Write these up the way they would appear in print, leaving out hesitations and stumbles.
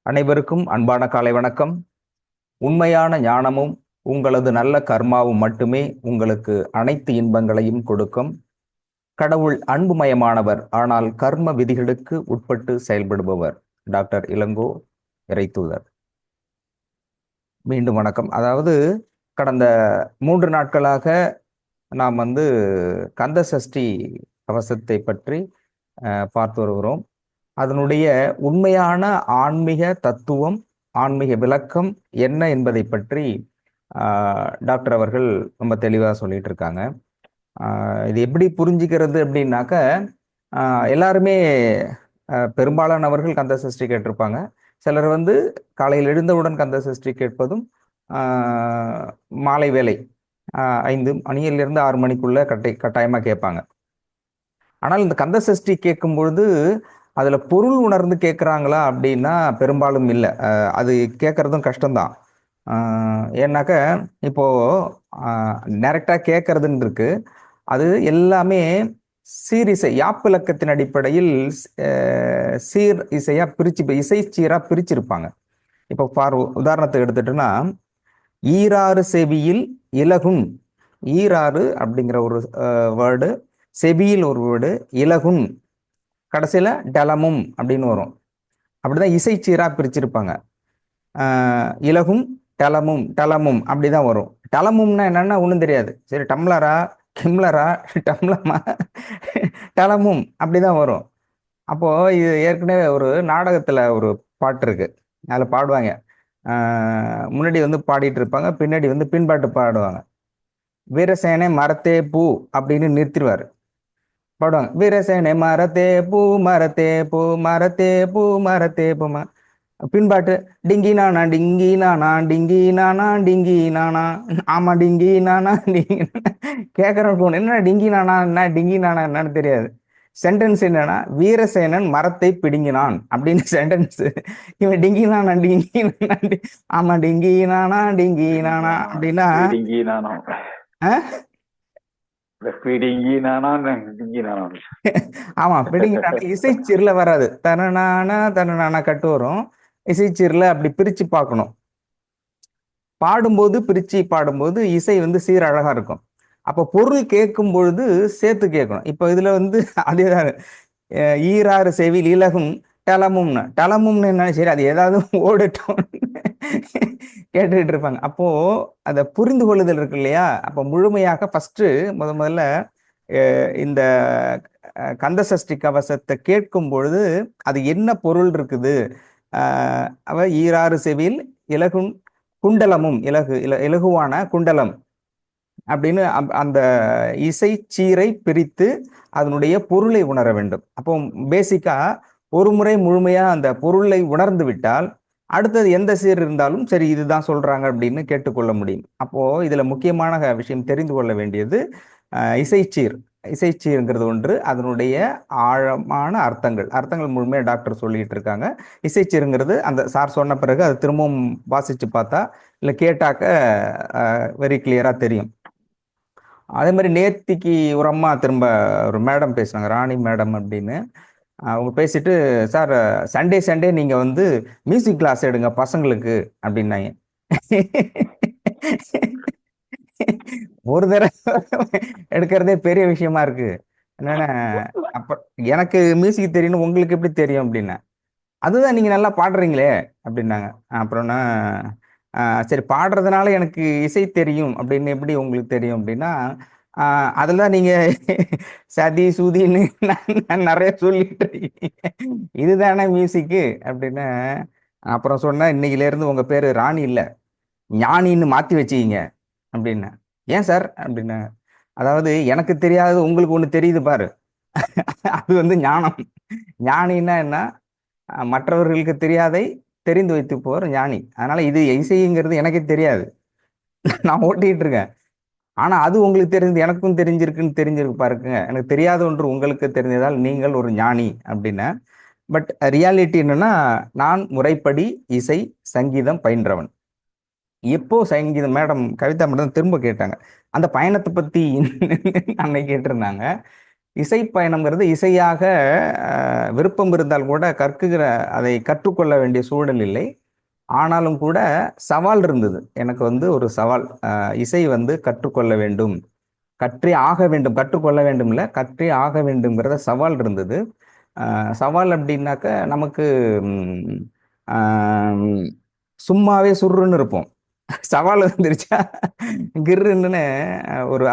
அனைவருக்கும் அன்பான காலை வணக்கம். உண்மையான ஞானமும் உங்களது நல்ல கர்மாவும் மட்டுமே உங்களுக்கு அனைத்து இன்பங்களையும் கொடுக்கும். கடவுள் அன்புமயமானவர், ஆனால் கர்ம விதிகளுக்கு உட்பட்டு செயல்படுபவர். டாக்டர் இளங்கோ, இறைத்தூதர். மீண்டும் வணக்கம். அதாவது கடந்த 3 நாட்களாக நாம் கந்த சஷ்டி கவசத்தை பற்றி பார்த்து வருகிறோம். அதனுடைய உண்மையான ஆன்மீக தத்துவம், ஆன்மீக விளக்கம் என்ன என்பதை பற்றி டாக்டர் அவர்கள் ரொம்ப தெளிவாக சொல்லிட்டு இருக்காங்க. இது எப்படி புரிஞ்சுக்கிறது அப்படின்னாக்க, எல்லாருமே பெரும்பாலானவர்கள் கந்த சஷ்டி கேட்டிருப்பாங்க. சிலர் காலையில் எழுந்தவுடன் கந்த சஷ்டி கேட்பதும், மாலை வேலை 5 மணியிலிருந்து 6 மணிக்குள்ள கட்டாயமாக கேட்பாங்க. ஆனால் இந்த கந்த சஷ்டி கேட்கும் பொழுது அதுல பொருள் உணர்ந்து கேட்குறாங்களா அப்படின்னா பெரும்பாலும் இல்லை. அது கேட்கறதும் கஷ்டம்தான். ஏன்னாக்க இப்போ டைரக்டா கேட்கறதுன்னு இருக்கு. அது எல்லாமே சீரிசை யாப்பிலக்கத்தின் அடிப்படையில் சீர் இசையா இசை சீரா பிரிச்சிருப்பாங்க. இப்போ உதாரணத்துக்கு எடுத்துட்டோன்னா, ஈராறு செவியில் இலகுன், ஈராறு அப்படிங்கிற ஒரு வேர்டு, செவியில் ஒரு வேர்டு, இலகுன், கடைசியில டலமும் அப்படின்னு வரும். அப்படிதான் இசை சீரா பிரிச்சிருப்பாங்க. இலகும் டலமும் டலமும் அப்படிதான் வரும். டலமும்னா என்னன்னா ஒன்றும் தெரியாது. சரி, டம்ளரா கிம்ளரா டம்ளமா டலமும் அப்படிதான் வரும். அப்போ இது ஏற்கனவே ஒரு நாடகத்துல ஒரு பாட்டு இருக்கு, அதில் பாடுவாங்க. முன்னாடி பாடிட்டு இருப்பாங்க, பின்னாடி பின்பாட்டு பாடுவாங்க. வீரசேனை மரத்தே பூ அப்படின்னு நிறுத்திடுவாரு, பாடுவாங்க. வீரசேனை மரத்தே பூ மரத்தே பூ மரத்தே பூ மரத்தே பூ. பின்பாட்டு டிங்கி நானா டிங்கி நானா டிங்கி நானா டிங்கி நானா, ஆமா டிங்கி நானா டிங்கி. கேட்கறவங்க என்ன டிங்கி நானா என்ன டிங்கி நானா என்னன்னு தெரியாது. சென்டென்ஸ் என்னன்னா, வீரசேனன் மரத்தை பிடுங்கினான் அப்படின்னு சென்டென்ஸ். இவன் டிங்கி நானா டிங்கி நானா, ஆமா டிங்கி நானா டிங்கி நானா அப்படின்னா ஆமா பிடிங்கினான இசைச்சீர்ல வராது. தனநானா தனநானா கட்டு வரும். இசைச்சீர்ல அப்படி பிரிச்சு பார்க்கணும். பாடும்போது பிரிச்சு பாடும்போது இசை சீர் அழகா இருக்கும். அப்ப பொருள் கேட்கும் பொழுது சேர்த்து கேட்கணும். இப்ப இதுல அதேதான், ஈராறு செவில் இலகும் டலமும்னு. டலமும்னு என்ன, சரி அது ஏதாவது ஓடட்டும் கேட்டுக்கிட்டு இருப்பாங்க. அப்போ அதை புரிந்து கொள்ளுதல் இருக்கு இல்லையா? அப்ப முழுமையாக ஃபர்ஸ்ட் முதல்ல இந்த கந்த சஷ்டி கவசத்தை கேட்கும் பொழுது அது என்ன பொருள் இருக்குது. அவ ஈராறு செவில் இலகும் குண்டலமும், இலகுவான குண்டலம் அப்படின்னு அந்த இசை சீரை பிரித்து அதனுடைய பொருளை உணர வேண்டும். அப்போ பேசிக்கா ஒரு முறை முழுமையா அந்த பொருளை உணர்ந்து விட்டால் அடுத்தது எந்த சீர் இருந்தாலும் சரி இதுதான் சொல்றாங்க அப்படின்னு கேட்டுக்கொள்ள முடியும். அப்போ இதுல முக்கியமான விஷயம் தெரிந்து கொள்ள வேண்டியது, இசைச்சீர். இசைச்சீர்ங்கிறது ஒன்று, அதனுடைய ஆழமான அர்த்தங்கள் முழுமையாக டாக்டர் சொல்லிட்டு இருக்காங்க. இசைச்சீருங்கிறது அந்த சார் சொன்ன பிறகு அது திரும்பவும் வாசிச்சு பார்த்தா இல்லை கேட்டாக்க வெரி கிளியரா தெரியும். அதே மாதிரி நேத்திக்கு ஒரு அம்மா திரும்ப ஒரு மேடம் பேசுனாங்க, ராணி மேடம் அப்படின்னு. அவங்க பேசிட்டு, சார் சண்டே சண்டே நீங்க மியூசிக் கிளாஸ் எடுங்க பசங்களுக்கு அப்படின்னாங்க. ஒரு தடவை எடுக்கிறதே பெரிய விஷயமா இருக்கு. என்னன்னா, அப்ப எனக்கு மியூசிக் தெரியும், உங்களுக்கு எப்படி தெரியும் அப்படின்னா, அதுதான் நீங்க நல்லா பாடுறீங்களே அப்படின்னாங்க. அப்புறம்னா, சரி பாடுறதுனால எனக்கு இசை தெரியும் அப்படின்னு எப்படி உங்களுக்கு தெரியும் அப்படின்னா, அதெல்லாம் நீங்க சதி சுதின்னு நிறைய சொல்லிட்டு இதுதானே மியூசிக்கு அப்படின்னு. அப்புறம் சொன்னா, இன்னைக்குல இருந்து உங்க பேரு ராணி இல்ல ஞானின்னு மாத்தி வச்சுக்கிங்க அப்படின்னு. ஏன் சார் அப்படின்னு. அதாவது எனக்கு தெரியாதது உங்களுக்கு ஒண்ணு தெரியுது பாரு, அது ஞானம். ஞானின்னா என்ன, மற்றவர்களுக்கு தெரியாதை தெரிந்து வைத்து போற ஞானி. அதனால இது இசைங்கிறது எனக்கே தெரியாது, நான் ஓட்டிட்டு இருக்கேன். ஆனா அது உங்களுக்கு தெரிஞ்சது எனக்கும் தெரிஞ்சிருக்குன்னு தெரிஞ்சிருக்கு பாருங்க. எனக்கு தெரியாத ஒன்று உங்களுக்கு தெரிஞ்சதால் நீங்கள் ஒரு ஞானி அப்படின்னு. பட் ரியாலிட்டி என்னன்னா, நான் முறைப்படி இசை சங்கீதம் பயின்றவன். எப்போ சங்கீதம், மேடம் கவிதா மேடம் திரும்ப கேட்டாங்க அந்த பயணத்தை பத்தி அன்னைக்கு கேட்டிருந்தாங்க. இசை பயணம்ங்கிறது இசையாக விருப்பம் இருந்தால் கூட அதை கற்றுக்கொள்ள வேண்டிய சூழல் இல்லை. ஆனாலும் கூட சவால் இருந்தது. எனக்கு வந்து ஒரு சவால், இசை வந்து கற்றுக்கொள்ள வேண்டும், கற்றே ஆக வேண்டும், கற்றுக்கொள்ள வேண்டும் இல்லை, கற்றே ஆக வேண்டும்ங்கிறத சவால் இருந்தது. சவால் அப்படின்னாக்க நமக்கு சும்மாவே சுருன்னு இருப்போம். சவால் வந்துருச்சா கிர்ன்னு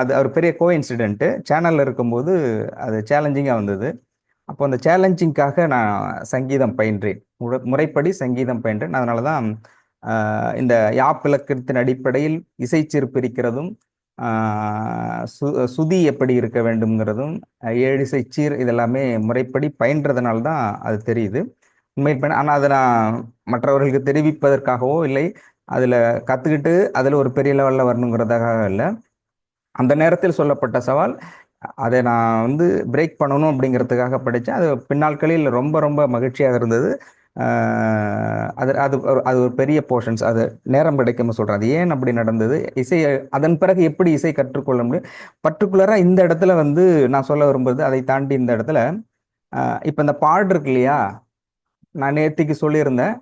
அது பெரிய கோ இன்சிடென்ட். சேனல்ல இருக்கும்போது அது சேலஞ்சிங்காக வந்தது. அப்போ அந்த சேலஞ்சிங்காக நான் சங்கீதம் பயின்றேன், முறைப்படி சங்கீதம் பயின்றேன். அதனால தான் இந்த யாப்பிலக்கணத்தின் அடிப்படையில் இசைச்சீர் பிரிக்கிறதும், சுதி எப்படி இருக்க வேண்டும்ங்கிறதும், ஏழிசை சீர் இதெல்லாமே முறைப்படி பயின்றதுனால தான் அது தெரியுது. உண்மையில் ஆனால் அதை நான் மற்றவர்களுக்கு தெரிவிப்பதற்காகவோ இல்லை, அதில் கற்றுக்கிட்டு அதில் ஒரு பெரிய லெவலில் வரணுங்கிறதாக இல்லை. அந்த நேரத்தில் சொல்லப்பட்ட சவால், அதை நான் வந்து பிரேக் பண்ணணும் அப்படிங்கிறதுக்காக படித்தேன். அது பின்னாட்களில் ரொம்ப ரொம்ப மகிழ்ச்சியாக இருந்தது. அது அது அது ஒரு பெரிய போர்ஷன்ஸ். அது நேரம் கிடைக்கும் சொல்கிறேன். அது ஏன் அப்படி நடந்தது, இசை அதன் பிறகு எப்படி இசை கற்றுக்கொள்ள முடியும், பர்டிகுலராக இந்த இடத்துல வந்து நான் சொல்ல விரும்புறது, அதை தாண்டி இந்த இடத்துல இப்போ இந்த பாடு இருக்கு இல்லையா, நான் நேற்றுக்கு சொல்லியிருந்தேன்,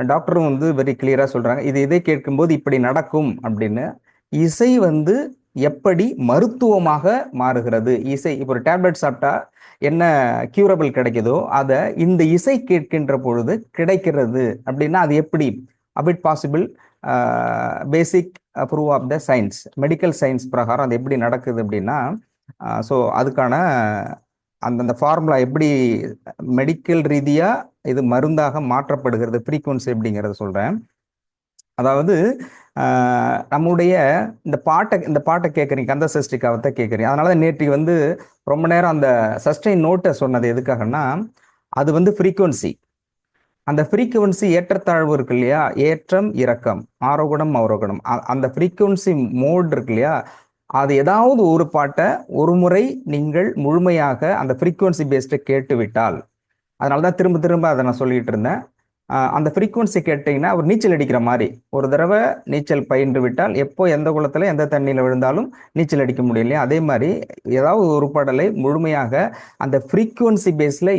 டாக்டரும் வந்து வெரி கிளியராக சொல்கிறாங்க, இது இதை கேட்கும்போது இப்படி நடக்கும் அப்படின்னு. இசை வந்து எப்படி மருத்துவமாக மாறுகிறது, இசை இப்போ ஒரு டேப்லெட் சாப்பிட்டா என்ன கியூரபிள் கிடைக்குதோ அதை இந்த இசை கேட்கின்ற பொழுது கிடைக்கிறது அப்படின்னா அது எப்படி, அபிட் possible, basic prove of the science, medical science பிரகாரம் அது எப்படி நடக்குது அப்படின்னா, ஸோ அதுக்கான அந்தந்த ஃபார்முலா எப்படி மெடிக்கல் ரீதியாக இது மருந்தாக மாற்றப்படுகிறது, ஃப்ரீக்குவன்சி அப்படிங்கிறத சொல்கிறேன். அதாவது நம்முடைய இந்த பாட்டை கேட்குறீங்க, கந்த சஷ்டி காவத்தை கேட்குறீங்க. அதனால தான் நேற்று வந்து ரொம்ப நேரம் அந்த சஸ்டைன் நோட்டை சொன்னது எதுக்காகன்னா, அது வந்து ஃப்ரீக்குவன்சி. அந்த ஃப்ரீக்குவன்சி ஏற்றத்தாழ்வு இருக்கு இல்லையா, ஏற்றம் இறக்கம், ஆரோகணம் அவரோகணம், அந்த ஃப்ரீக்குவன்சி மோட் இருக்கு இல்லையா, அது ஏதாவது ஒரு பாட்டை ஒரு முறை நீங்கள் முழுமையாக அந்த ஃப்ரீக்குவன்சி பேஸ்டை கேட்டு விட்டால், அதனால தான் திரும்ப திரும்ப அதை நான் சொல்லிட்டு இருந்தேன், அந்த ஃப்ரீக்குவன்சி கேட்டிங்கன்னா ஒரு நீச்சல் அடிக்கிற மாதிரி, ஒரு தடவை நீச்சல் பயின்று விட்டால் எப்போ எந்த குளத்தில் எந்த தண்ணியில் விழுந்தாலும் நீச்சல் அடிக்க முடியும் இல்லையா, அதே மாதிரி ஏதாவது ஒரு பாடலை முழுமையாக அந்த ஃப்ரீக்குவன்சி பேஸில்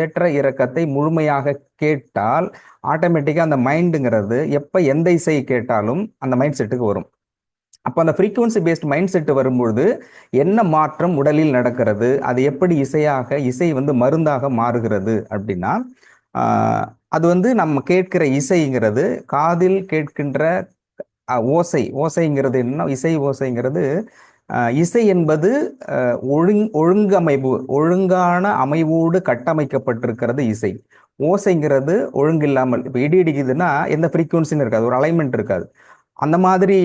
ஏற்ற இறக்கத்தை முழுமையாக கேட்டால் ஆட்டோமேட்டிக்காக அந்த மைண்டுங்கிறது எப்போ எந்த இசையை கேட்டாலும் அந்த மைண்ட் செட்டுக்கு வரும். அப்போ அந்த ஃப்ரீக்குவன்சி பேஸ்ட் மைண்ட் செட்டு வரும்பொழுது என்ன மாற்றம் உடலில் நடக்கிறது, அது எப்படி இசை வந்து மருந்தாக மாறுகிறது அப்படின்னா, அது வந்து நம்ம கேட்கிற இசைங்கிறது காதில் கேட்கின்ற ஓசைங்கிறது என்ன, இசை ஓசைங்கிறது, இசை என்பது ஒழுங்கான அமைவோடு கட்டமைக்கப்பட்டிருக்கிறது இசை. ஓசைங்கிறது ஒழுங்கில்லாமல், இப்போ இடி இடிக்குதுன்னா எந்த ஃப்ரீக்குவன்சின்னு இருக்காது, ஒரு அலைன்மெண்ட் இருக்காது, அந்த மாதிரி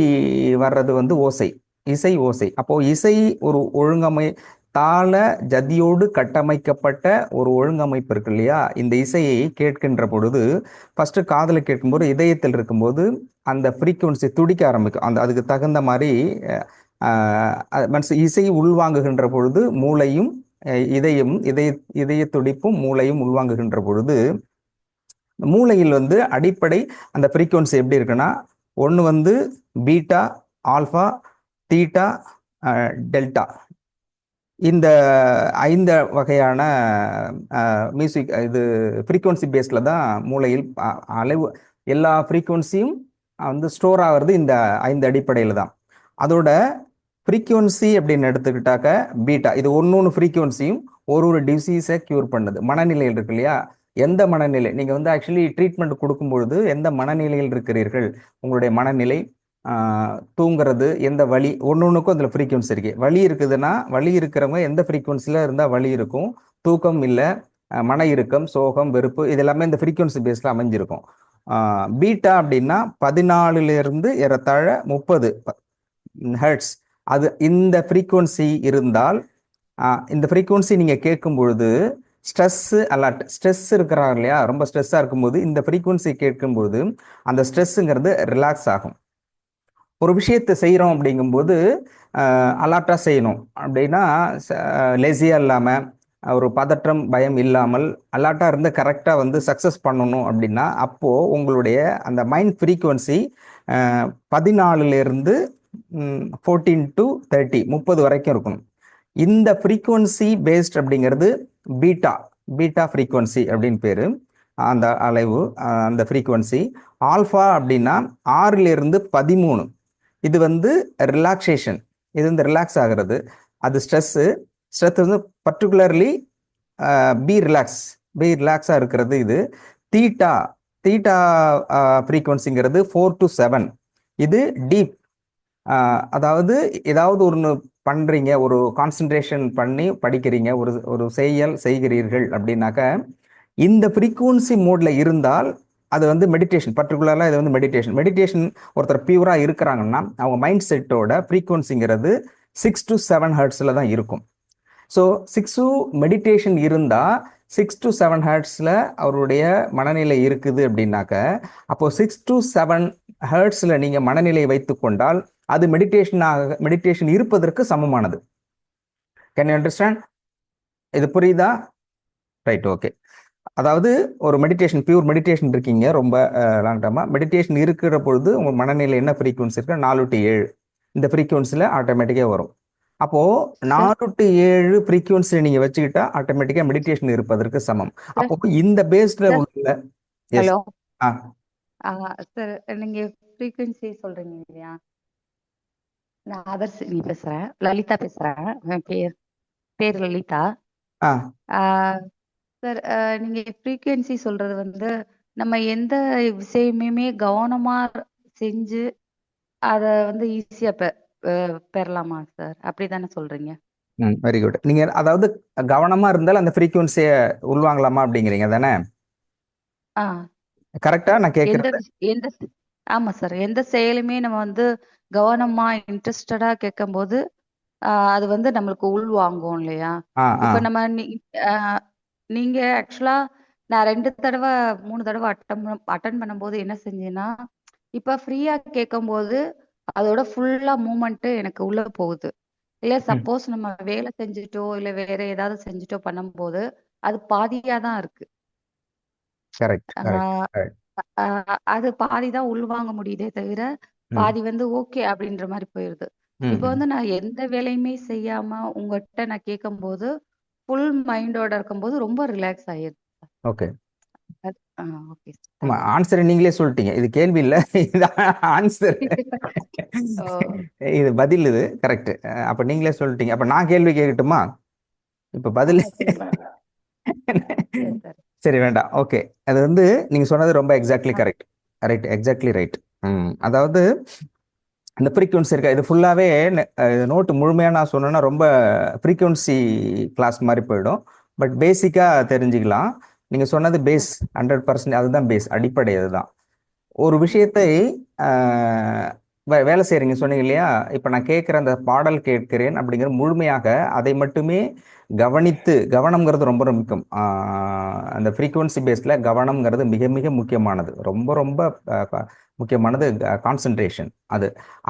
வர்றது வந்து ஓசை, இசை ஓசை. அப்போ இசை ஒரு ஒழுங்கமை, தாள ஜதியோடு கட்டமைக்கப்பட்ட ஒரு ஒழுங்கமைப்பு இருக்கு இல்லையா, இந்த இசையை கேட்கின்ற பொழுது ஃபர்ஸ்ட் காதில் கேட்கும்போது இதயத்தில் இருக்கும்போது அந்த ஃப்ரீக்குவன்சி துடிக்க ஆரம்பிக்கும். அதுக்கு தகுந்த மாதிரி இசை உள்வாங்குகின்ற பொழுது மூளையும் இதய துடிப்பும் மூளையும் உள்வாங்குகின்ற பொழுது மூளையில் வந்து அடிப்படை அந்த ஃப்ரீக்குவன்சி எப்படி இருக்குன்னா, ஒன்று வந்து பீட்டா, ஆல்ஃபா, தீட்டா, டெல்டா, இந்த 5 வகையான மியூசிக் இது ஃப்ரீக்குவன்சி பேஸில் தான் மூளையில் அளவு எல்லா ஃப்ரீக்குவன்சியும் வந்து ஸ்டோர் ஆகிறது இந்த 5 அடிப்படையில் தான். அதோட ஃப்ரீக்குவன்சி அப்படின்னு எடுத்துக்கிட்டாக்க பீட்டா, இது ஒன்று ஃப்ரீக்குவன்சியும் ஒரு டிசீஸை க்யூர் பண்ணுது. மனநிலையில் இருக்கு இல்லையா, எந்த மனநிலை நீங்கள் வந்து ஆக்சுவலி ட்ரீட்மெண்ட் கொடுக்கும்பொழுது எந்த மனநிலையில் இருக்கிறீர்கள், உங்களுடைய மனநிலை, தூங்குறது, எந்த வலி, ஒன்றுக்கும் அதில் ஃப்ரீக்குவன்சி இருக்கு. வலி இருக்குதுன்னா வலி இருக்கிறவங்க எந்த ஃப்ரீக்குவன்சியில் இருந்தால் வலி இருக்கும், தூக்கம் இல்லை, மன இறுக்கம், சோகம், வெறுப்பு, இது எல்லாமே இந்த ஃப்ரீக்குவன்சி பேஸில் அமைஞ்சிருக்கும். பீட்டா அப்படின்னா 14 ஏறத்தாழ 30 ஹெர்ட்ஸ். அது இந்த ஃப்ரீக்குவன்சி இருந்தால், இந்த ஃப்ரீக்குவன்சி நீங்கள் கேட்கும் பொழுது ஸ்ட்ரெஸ் இருக்கிறாங்க இல்லையா, ரொம்ப ஸ்ட்ரெஸ்ஸாக இருக்கும்போது இந்த ஃப்ரீக்குவன்சி கேட்கும்போது அந்த ஸ்ட்ரெஸ்ஸுங்கிறது ரிலாக்ஸ் ஆகும். ஒரு விஷயத்தை செய்கிறோம் அப்படிங்கும்போது அலர்ட்டாக செய்யணும் அப்படின்னா, லேசியாக இல்லாமல், ஒரு பதற்றம் பயம் இல்லாமல் அலர்ட்டாக இருந்து கரெக்டாக வந்து சக்ஸஸ் பண்ணணும் அப்படின்னா, அப்போது உங்களுடைய அந்த மைண்ட் ஃப்ரீக்குவன்சி 14 14 to 30 வரைக்கும் இருக்கணும். இந்த ஃப்ரீக்குவன்சி பேஸ்ட் அப்படிங்கிறது பீட்டா பீட்டா ஃப்ரீக்குவன்சி அப்படின்னு பேரு. அந்த அலைவு, அந்த ஃப்ரீக்குவன்சி. ஆல்ஃபா அப்படின்னா 6லிருந்து 13. இது வந்து ரிலாக்ஸேஷன், இது வந்து ரிலாக்ஸ் ஆகிறது. அது ஸ்ட்ரெஸ்ஸு. ஸ்ட்ரெஸ் வந்து பர்டிகுலர்லி பி ரிலாக்ஸாக இருக்கிறது. இது தீட்டா தீட்டா ஃப்ரீக்குவன்சிங்கிறது 4 to 7. இது டீப், அதாவது ஏதாவது ஒன்று பண்றீங்க, ஒரு கான்சென்ட்ரேஷன் பண்ணி படிக்கிறீங்க, ஒரு ஒரு செயல் செய்கிறீர்கள் அப்படின்னாக்க இந்த ஃப்ரீக்குவன்சி மோட்ல இருந்தால் அது வந்து மெடிடேஷன். பர்டிகுலராக இது வந்து மெடிடேஷன் ஒருத்தர் பியூரா இருக்கிறாங்கன்னா அவங்க மைண்ட் செட்டோட ஃப்ரீக்குவன்சிங்கிறது 6 to 7 ஹெர்ட்ஸில் தான் இருக்கும். ஸோ 6 மெடிடேஷன் இருந்தால் 6 to 7 ஹெர்ட்ஸில் அவருடைய மனநிலை இருக்குது அப்படின்னாக்க அப்போ 6 to 7 ஹெர்ட்ஸில் நீங்கள் மனநிலையை வைத்து கொண்டால் அது மெடிடேஷன் இருப்பதற்கு சமமானது. Can you understand? இது புரியுதா? Right, okay. அதாவது ஒரு பியூர் மெடிடேஷன் இருக்கீங்க ரொம்ப லாங் டர்மா. மெடிடேஷன் இருக்கிற பொழுது உங்கள் மனநிலை என்ன ஃப்ரீக்குவன்சி இருக்கு? 4 to 7. இந்த ஃப்ரீக்குவன்சியில் ஆட்டோமேட்டிக்காக வரும். அப்போ 4 to 7 ஃப்ரீக்குவன்சி நீங்க வச்சுக்கிட்டா ஆட்டோமேட்டிக்கா மெடிடேஷன் இருப்பதற்கு சமம். அப்போ இந்த பேஸ்ல உள்ள ஹலோ ஆ சார், நீங்க ஃப்ரீக்வன்சி சொல்றீங்க இல்லையா? நான் ஆதர்ஷினி பேசுறேன், லலிதா பேசுறேன். என் பேர் லலிதா. சார், நீங்க ஃப்ரீக்வன்சி சொல்றது வந்து நம்ம எந்த விஷயமுமே கவனமா செஞ்சு அத வந்து ஈஸியா பெறலாமா சார்? அப்படிதானே சொல்றீங்க? Very good. நீங்க அதாவது கவனமா இருந்தால் அந்த ஃப்ரீக்வன்சியை உள்வாங்கலாமா அப்படிங்கிறீங்க தானே? கரெக்டா நான் கேட்கறது? எந்த ஆமா சார், எந்த செயலுமே நம்ம வந்து கவனமா இன்ட்ரெஸ்டடா கேட்கும் போது அது வந்து நம்மளுக்கு உள் வாங்கும் இல்லையா? இப்ப நம்ம நீங்க ஆக்சுவலா நான் 2 தடவை 3 தடவை அட்டன் பண்ணும்போது என்ன செஞ்சேன்னா, இப்ப ஃப்ரீயா கேட்கும் போது அதோட ஃபுல்லா மூமெண்ட் எனக்கு உள்ள போகுது. இல்ல சப்போஸ் நம்ம வேலை செஞ்சுட்டோ இல்ல வேற ஏதாவது செஞ்சுட்டோ பண்ணும்போது அது பாதியா தான் இருக்கு. அது பாதிதான் உள்வாங்க முடியுதே தவிர பாதி வந்து ஓகே அப்படின்ற மாதிரி போயிருது. இப்ப வந்து நான் எந்த வேலையுமே செய்யாம உங்ககிட்ட நான் கேட்கும் போது ஃபுல் மைண்டோட இருக்கும்போது ரொம்ப ரிலாக்ஸ் ஆயிருது. Okay, okay. ஆன்சர் நீங்களே சொல்லிட்டீங்க. இது கேள்வி இல்ல, இது ஆன்சர். இது பதில், இது கரெக்ட். அப்ப நீங்களே சொல்லிட்டீங்க. அப்ப நான் கேள்வி கேட்கட்டுமா? இப்ப பதில் சரி, வேண்டாம். ஓகே, அது வந்து நீங்க சொன்னது ரொம்ப exactly correct. Right, exactly right. அதாவது இந்த ஃப்ரீக்வன்சி இருக்கா, இது ஃபுல்லாவே நோட்டு முழுமையா நான் சொன்னேன்னா ரொம்ப ஃப்ரீக்வன்சி கிளாஸ் மாதிரி போயிடும். பட் பேசிக்கா தெரிஞ்சுக்கலாம். நீங்க சொன்னது பேஸ் 100%, அதுதான் பேஸ், அடிப்படை. அதுதான் ஒரு விஷயத்தை வேலை செய்யறீங்க சொன்னீங்க இல்லையா? இப்ப நான் கேட்கிற அந்த பாடல் கேட்கிறேன் அப்படிங்கிற முழுமையாக அதை மட்டுமே கவனித்து, கவனம்ங்கிறது ரொம்ப முக்கியம். அந்த ஃப்ரீக்குவன்சி பேஸ்ல கவனம்ங்கிறது மிக மிக முக்கியமானது, ரொம்ப ரொம்ப முக்கியமானது. கான்சென்ட்ரேஷன்,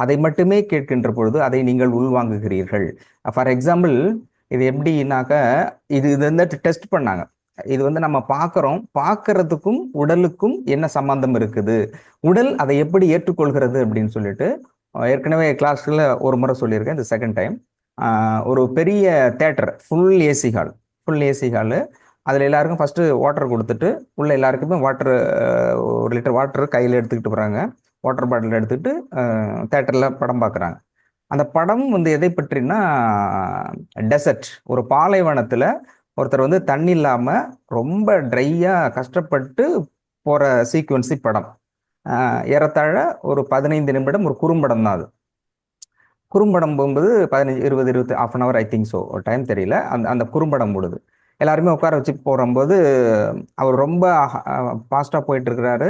அதை மட்டுமே கேட்கின்ற பொழுது அதை நீங்கள் உள்வாங்குகிறீர்கள். ஃபார் எக்ஸாம்பிள், இது எப்படின்னாக்க, இது வந்து டெஸ்ட் பண்ணாங்க. இது வந்து நம்ம பார்க்கறதுக்கும் உடலுக்கும் என்ன சம்பந்தம் இருக்குது, உடல் அதை எப்படி ஏற்றுக்கொள்கிறது அப்படின்னு சொல்லிட்டு ஏற்கனவே கிளாஸ்ல ஒரு முறை சொல்லியிருக்கேன். இந்த செகண்ட் டைம். ஒரு பெரிய தேட்டர், ஃபுல் ஏசி ஹாலு. அதில் எல்லாருக்கும் ஃபர்ஸ்ட் வாட்டர் கொடுத்துட்டு உள்ள எல்லாருக்குமே வாட்டர், 1 லிட்டர் வாட்டர் கையில் எடுத்துக்கிட்டு போகிறாங்க. வாட்டர் பாட்டில் எடுத்துக்கிட்டு தேட்டரில் படம் பார்க்குறாங்க. அந்த படம் வந்து எதை பற்றினா, டெசர்ட், ஒரு பாலைவனத்தில் ஒருத்தர் வந்து தண்ணி இல்லாமல் ரொம்ப ட்ரையாக கஷ்டப்பட்டு போகிற சீக்வன்சி படம். ஏறத்தாழ ஒரு 15 நிமிடம் ஒரு குறும்படம் தான் அது. குறும்படம் போகும்போது 15, 20, 20 half an hour, I think so, time தெரியல. அந்த குறும்படம் போடுது. எல்லாருமே உட்கார வச்சு போகும்போது அவர் ரொம்ப ஃபாஸ்ட்டாக போயிட்டு இருக்கிறாரு.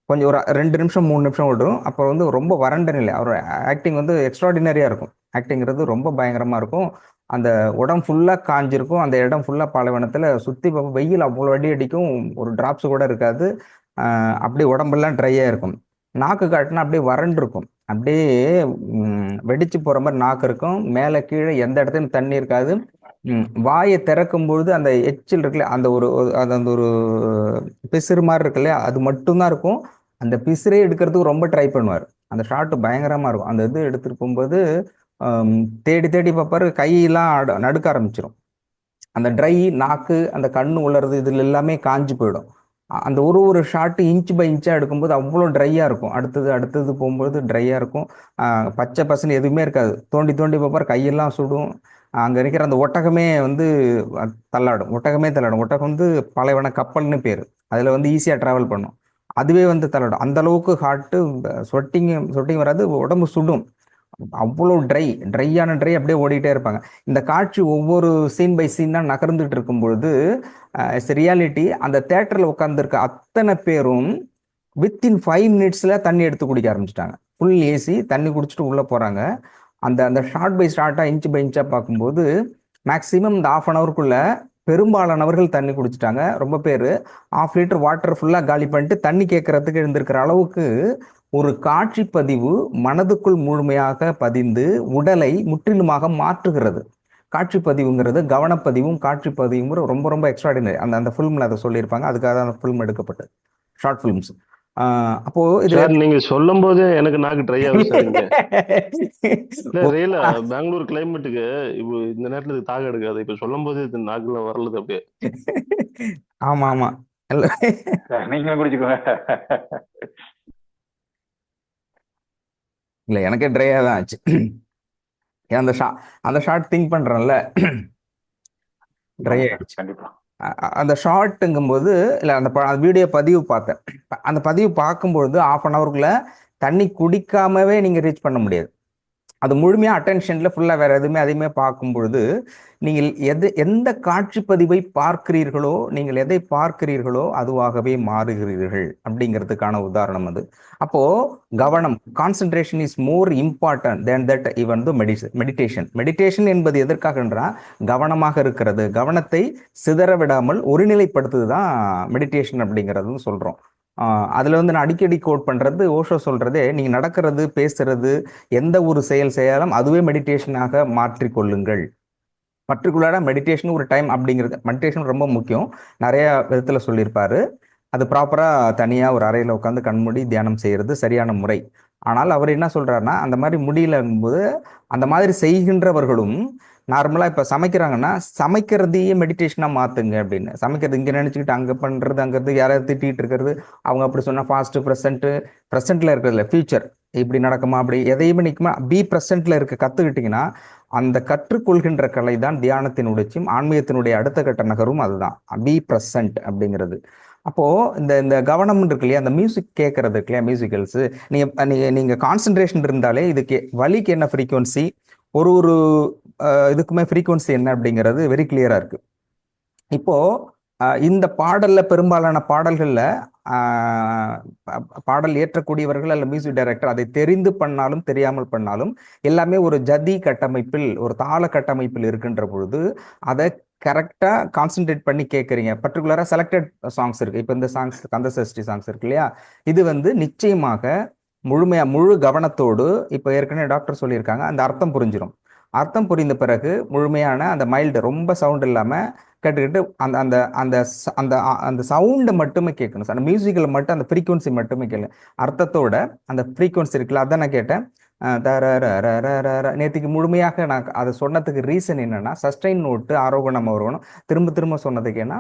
கொஞ்சம் ஒரு 2 நிமிஷம் 3 நிமிஷம் விடும். அப்புறம் வந்து ரொம்ப வறண்ட நிலை. அவர் ஆக்டிங் வந்து எக்ஸ்ட்ராடினரியாக இருக்கும். ஆக்டிங்கிறது ரொம்ப பயங்கரமாக இருக்கும். அந்த உடம்பு ஃபுல்லாக காஞ்சிருக்கும். அந்த இடம் ஃபுல்லாக பாலைவனத்தில் சுற்றி வெயில் அவ்வளோ அடி அடிக்கும். ஒரு டிராப்ஸ் கூட இருக்காது. அப்படியே உடம்பெல்லாம் ட்ரையாக இருக்கும். நாக்கு காட்டினா அப்படியே வறண்டு இருக்கும். அப்படியே வெடிச்சு போகிற மாதிரி நாக்கு இருக்கும். மேலே கீழே எந்த இடத்துலையும் தண்ணி இருக்காது. வாயை திறக்கும் பொழுது அந்த எச்சில் இருக்குல்ல, அந்த ஒரு பிசிறு மாதிரி இருக்கு இல்லையா, அது மட்டும்தான் இருக்கும். அந்த பிசிறே எடுக்கிறதுக்கு ரொம்ப ட்ரை பண்ணுவார். அந்த ஷாட் பயங்கரமா இருக்கும். அந்த இது எடுத்துட்டு போகும்போது தேடி தேடி பார்ப்பாரு, கையெல்லாம் நடுக்க ஆரம்பிச்சிடும். அந்த ட்ரை நாக்கு, அந்த கண்ணு உலர்றது, இதுல எல்லாமே காஞ்சு போயிடும். அந்த ஒரு ஒரு ஷாட்டு இன்ச் பை இன்ச்சாக எடுக்கும்போது அவ்வளோ ட்ரையாக இருக்கும். அடுத்தது அடுத்தது போகும்போது ட்ரையாக இருக்கும். பச்சை பசன்னு எதுவுமே இருக்காது. தோண்டி தோண்டி பார்ப்பார், கையெல்லாம் சுடும். அங்கே இருக்கிற அந்த ஒட்டகமே வந்து தள்ளாடும். ஒட்டகம் வந்து பாலைவன கப்பல்னு பேர். அதில் வந்து ஈஸியாக ட்ராவல் பண்ணும். அதுவே வந்து தள்ளாடும். அந்த அளவுக்கு ஹாட்டு, சொட்டிங் வராது, உடம்பு சுடும். அவ்வளோ ட்ரையான அப்படியே ஓடிட்டே இருப்பாங்க. இந்த காட்சி ஒவ்வொரு சீன் பை சீனா நகர்ந்துட்டு இருக்கும் பொழுது ரியாலிட்டி, அந்த தேட்டரில் உட்காந்துருக்க அத்தனை பேரும் வித்தின் 5 மினிட்ஸ்ல தண்ணி எடுத்து குடிக்க ஆரம்பிச்சிட்டாங்க. ஃபுல் ஏசி, தண்ணி குடிச்சிட்டு உள்ள போறாங்க. அந்த அந்த ஷார்ட் பை ஷார்ட்டா, இன்ச் பை இன்ச்சா பார்க்கும்போது மேக்சிமம் இந்த 1/2 ஹவருக்குள்ள பெரும்பாலானவர்கள் தண்ணி குடிச்சிட்டாங்க. ரொம்ப பேர் 1/2 லிட்டர் வாட்டர் ஃபுல்லா காலி பண்ணிட்டு தண்ணி கேட்கறதுக்கு எழுந்திருக்கிற அளவுக்கு ஒரு காட்சி பதிவு மனதுக்குள் முழுமையாக பதிந்து உடலை முற்றிலுமாக மாற்றுகிறது. காட்சி பதிவுங்கிறது கவனப்பதிவும் காட்சி பதிவும் ரொம்ப ரொம்ப எக்ஸ்ட்ராடினரி. அந்த அந்த ஃபிலிம்ல அதை சொல்லியிருப்பாங்க. அதுக்காக அந்த ஃபிலிம் எடுக்கப்பட்டது, ஷார்ட் ஃபிலிம்ஸ். அப்போ இது நீங்க சொல்லும் போது எனக்கு நாக்கு ட்ரை ஆகுது சார். ரியலா பெங்களூர் கிளைமேட்டுக்கு இப்போ இந்த நேரத்துல இது தாக எடுக்காது. இப்ப சொல்லும் போது இது நாக்குல வரலது அப்படியே. ஆமா ஆமா, நீங்களும் குடிச்சுக்கோங்க. இல்ல எனக்கே ட்ரையா தான் ஆச்சு. அந்த ஷார்ட் திங்க் பண்றேன்ல, ட்ரை ஆயிடுச்சு. கண்டிப்பா. அந்த ஷார்ட்டுங்கும்போது இல்லை, அந்த வீடியோ பதிவு பார்த்தேன். அந்த பதிவு பார்க்கும்பொழுது 1/2 ஹவருக்குள்ள தண்ணி குடிக்காமவே நீங்க ரீச் பண்ண முடியாது. அது முழுமையாக அட்டென்ஷன்ல ஃபுல்லாக வேற எதுவுமே அதையுமே பார்க்கும் பொழுது நீங்கள் எந்த காட்சி பதிவை பார்க்கிறீர்களோ, நீங்கள் எதை பார்க்கிறீர்களோ அதுவாகவே மாறுகிறீர்கள் அப்படிங்கிறதுக்கான உதாரணம் அது. அப்போ கவனம், concentration is more important than that even the meditation. Meditation என்பது எதற்காகன்றா கவனமாக இருக்கிறது, கவனத்தை சிதற விடாமல் ஒருநிலைப்படுத்துது தான் மெடிடேஷன் அப்படிங்கிறதுன்னு சொல்றோம். அதுல வந்து நான் அடிக்கடி கோட் பண்றது, ஓஷோ சொல்றதே, நீங்க நடக்கிறது, பேசுறது, எந்த ஒரு செயல் செய்யலாம் அதுவே மெடிடேஷனாக மாற்றிக்கொள்ளுங்கள். பர்டிகுலரா மெடிடேஷன் ஒரு டைம் அப்படிங்கிறது, மெடிடேஷன் ரொம்ப முக்கியம், நிறைய விதத்துல சொல்லியிருப்பாரு. அது ப்ராப்பரா தனியா ஒரு அறையில உட்காந்து கண்மூடி தியானம் செய்யறது சரியான முறை. ஆனால் அவர் என்ன சொல்றாருன்னா, அந்த மாதிரி முடியலங்கும் போது அந்த மாதிரி செய்கின்றவர்களும் நார்மலா இப்ப சமைக்கிறாங்கன்னா சமைக்கிறதையே மெடிடேஷனா மாத்துங்க அப்படின்னு. சமைக்கிறது இங்க நினைச்சுக்கிட்டு அங்க பண்றது, அங்கிறது யாராவது திட்டிட்டு இருக்கிறது, அவங்க அப்படி சொன்னா ஃபாஸ்ட் ப்ரெசென்ட்ல இருக்கிறதுல ஃபியூச்சர் இப்படி நடக்குமா, அப்படி எதையுமே நிற்குமா, பி ப்ரெசென்ட்ல இருக்க கத்துக்கிட்டீங்கன்னா அந்த கற்றுக்கொள்கின்ற கலை தான் தியானத்தின் உடைச்சும் ஆன்மீகத்தினுடைய அடுத்த கட்ட நகரும் அதுதான், பி ப்ரெசென்ட் அப்படிங்கிறது. அப்போ இந்த இந்த கவனம் இருக்கு இல்லையா, அந்த மியூசிக் கேட்கறது இருக்கு இல்லையா, மியூசிக்கல்ஸ், நீங்க கான்சென்ட்ரேஷன் இருந்தாலே இதுக்கு வலிக்கு என்ன ஃப்ரீக்வன்சி, ஒரு ஒரு இதுக்குமே ஃப்ரீக்வன்சி என்ன அப்படிங்கிறது வெரி கிளியரா இருக்கு. இப்போ இந்த பாடல்ல, பெரும்பாலான பாடல்கள்ல பாடல் ஏற்றக்கூடியவர்கள் அல்ல மியூசிக் டைரக்டர் அதை தெரிந்து பண்ணாலும் தெரியாமல் பண்ணாலும் எல்லாமே ஒரு ஜதி கட்டமைப்பில், ஒரு தாள கட்டமைப்பில் இருக்கின்ற பொழுது அதை கரெக்டா கான்சென்ட்ரேட் பண்ணி கேட்குறீங்க. பர்டிகுலரா செலக்டட் சாங்ஸ் இருக்கு. இப்போ இந்த சாங்ஸ், கந்த சஷ்டி சாங்ஸ் இருக்கு இல்லையா, இது வந்து நிச்சயமாக முழு கவனத்தோடு, இப்போ ஏற்கனவே டாக்டர் சொல்லியிருக்காங்க, அந்த அர்த்தம் புரிஞ்சிடும். அர்த்தம் புரிந்த பிறகு முழுமையான அந்த மைல்டு, ரொம்ப சவுண்ட் இல்லாம கேட்டுக்கிட்டு அந்த அந்த அந்த அந்த அந்த சவுண்டை மட்டுமே கேட்கணும். அந்த மியூசிக்கில் மட்டும் அந்த ஃப்ரீக்வன்சி மட்டுமே கேளு, அர்த்தத்தோட அந்த ஃப்ரீக்வன்சி இருக்குல்ல, அதான் நான் கேட்டேன். நேற்றுக்கு முழுமையாக நான் அதை சொன்னதுக்கு ரீசன் என்னன்னா, சஸ்டைன் நோட்டு, ஆரோகணம் அவரோகணம் திரும்ப திரும்ப சொன்னதுக்கு ஏன்னா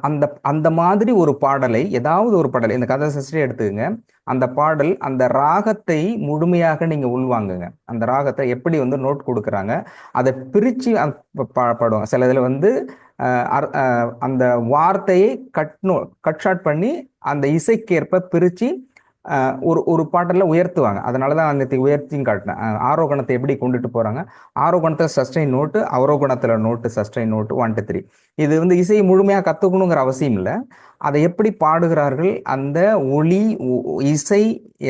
அந்த அந்த மாதிரி ஒரு பாடலை, ஏதாவது ஒரு பாடல், இந்த கதை சஷ்டி எடுத்துக்கங்க, அந்த பாடல் அந்த ராகத்தை முழுமையாக நீங்க உள்வாங்குங்க. அந்த ராகத்தை எப்படி வந்து நோட் கொடுக்குறாங்க, அதை பிரிச்சு பாடுவாங்க. சில இதுல வந்து அந்த வார்த்தையை கட் ஷார்ட் பண்ணி அந்த இசைக்கேற்ப பிரிச்சு ஒரு ஒரு பாட்டில் உயர்த்துவாங்க. அதனாலதான் அந்த உயர்த்தியும் காட்டினேன். ஆரோகணத்தை எப்படி கொண்டுட்டு போறாங்க, ஆரோகணத்தை சஸ்டைன் நோட்டு, அவரோகணத்துல நோட்டு, சஸ்டைன் நோட்டு, 1 2 3. இது வந்து இசையை முழுமையா கத்துக்கணுங்கிற அவசியம் இல்லை. அதை எப்படி பாடுகிறார்கள், அந்த ஒளி இசை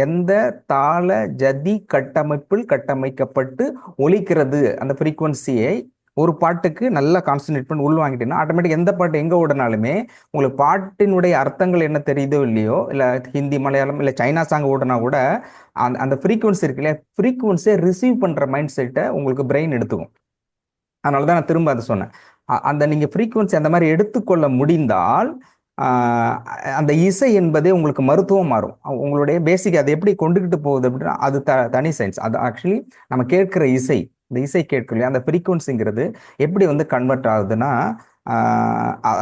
எந்த தாள ஜதி கட்டமைப்பில் கட்டமைக்கப்பட்டு ஒலிக்கிறது, அந்த ஃப்ரீக்வன்சியை ஒரு பாட்டுக்கு நல்லா கான்சன்ட்ரேட் பண்ணி உள்வாங்கிட்டீங்கன்னா ஆட்டோமேட்டிக் எந்த பாட்டு எங்க ஓடினாலுமே உங்களுக்கு பாட்டினுடைய அர்த்தங்கள் என்ன தெரியுதோ இல்லையோ, இல்ல ஹிந்தி, மலையாளம், இல்ல சைனா சாங் ஓடினா கூட அந்த அந்த ஃப்ரீக்வன்சி இருக்கு இல்லையா, ஃப்ரீக்வன்சியை ரிசீவ் பண்ற மைண்ட் செட்டை உங்களுக்கு பிரெயின் எடுத்துக்கும். அதனாலதான் நான் திரும்ப அதை சொன்னேன். அந்த நீங்க ஃப்ரீக்வன்சி அந்த மாதிரி எடுத்துக்கொள்ள முடிந்தால் அந்த இசை என்பதே உங்களுக்கு மருத்துவம் மாறும். உங்களுடைய பேசிக் அதை எப்படி கொண்டுகிட்டு போகுது அப்படின்னா அது தனி சயின்ஸ். அது ஆக்சுவலி நம்ம கேட்கிற இசை இந்த இசை கேட்கும் இல்லையா, அந்த ஃப்ரீக்குவன்சிங்கிறது எப்படி வந்து கன்வெர்ட் ஆகுதுன்னா,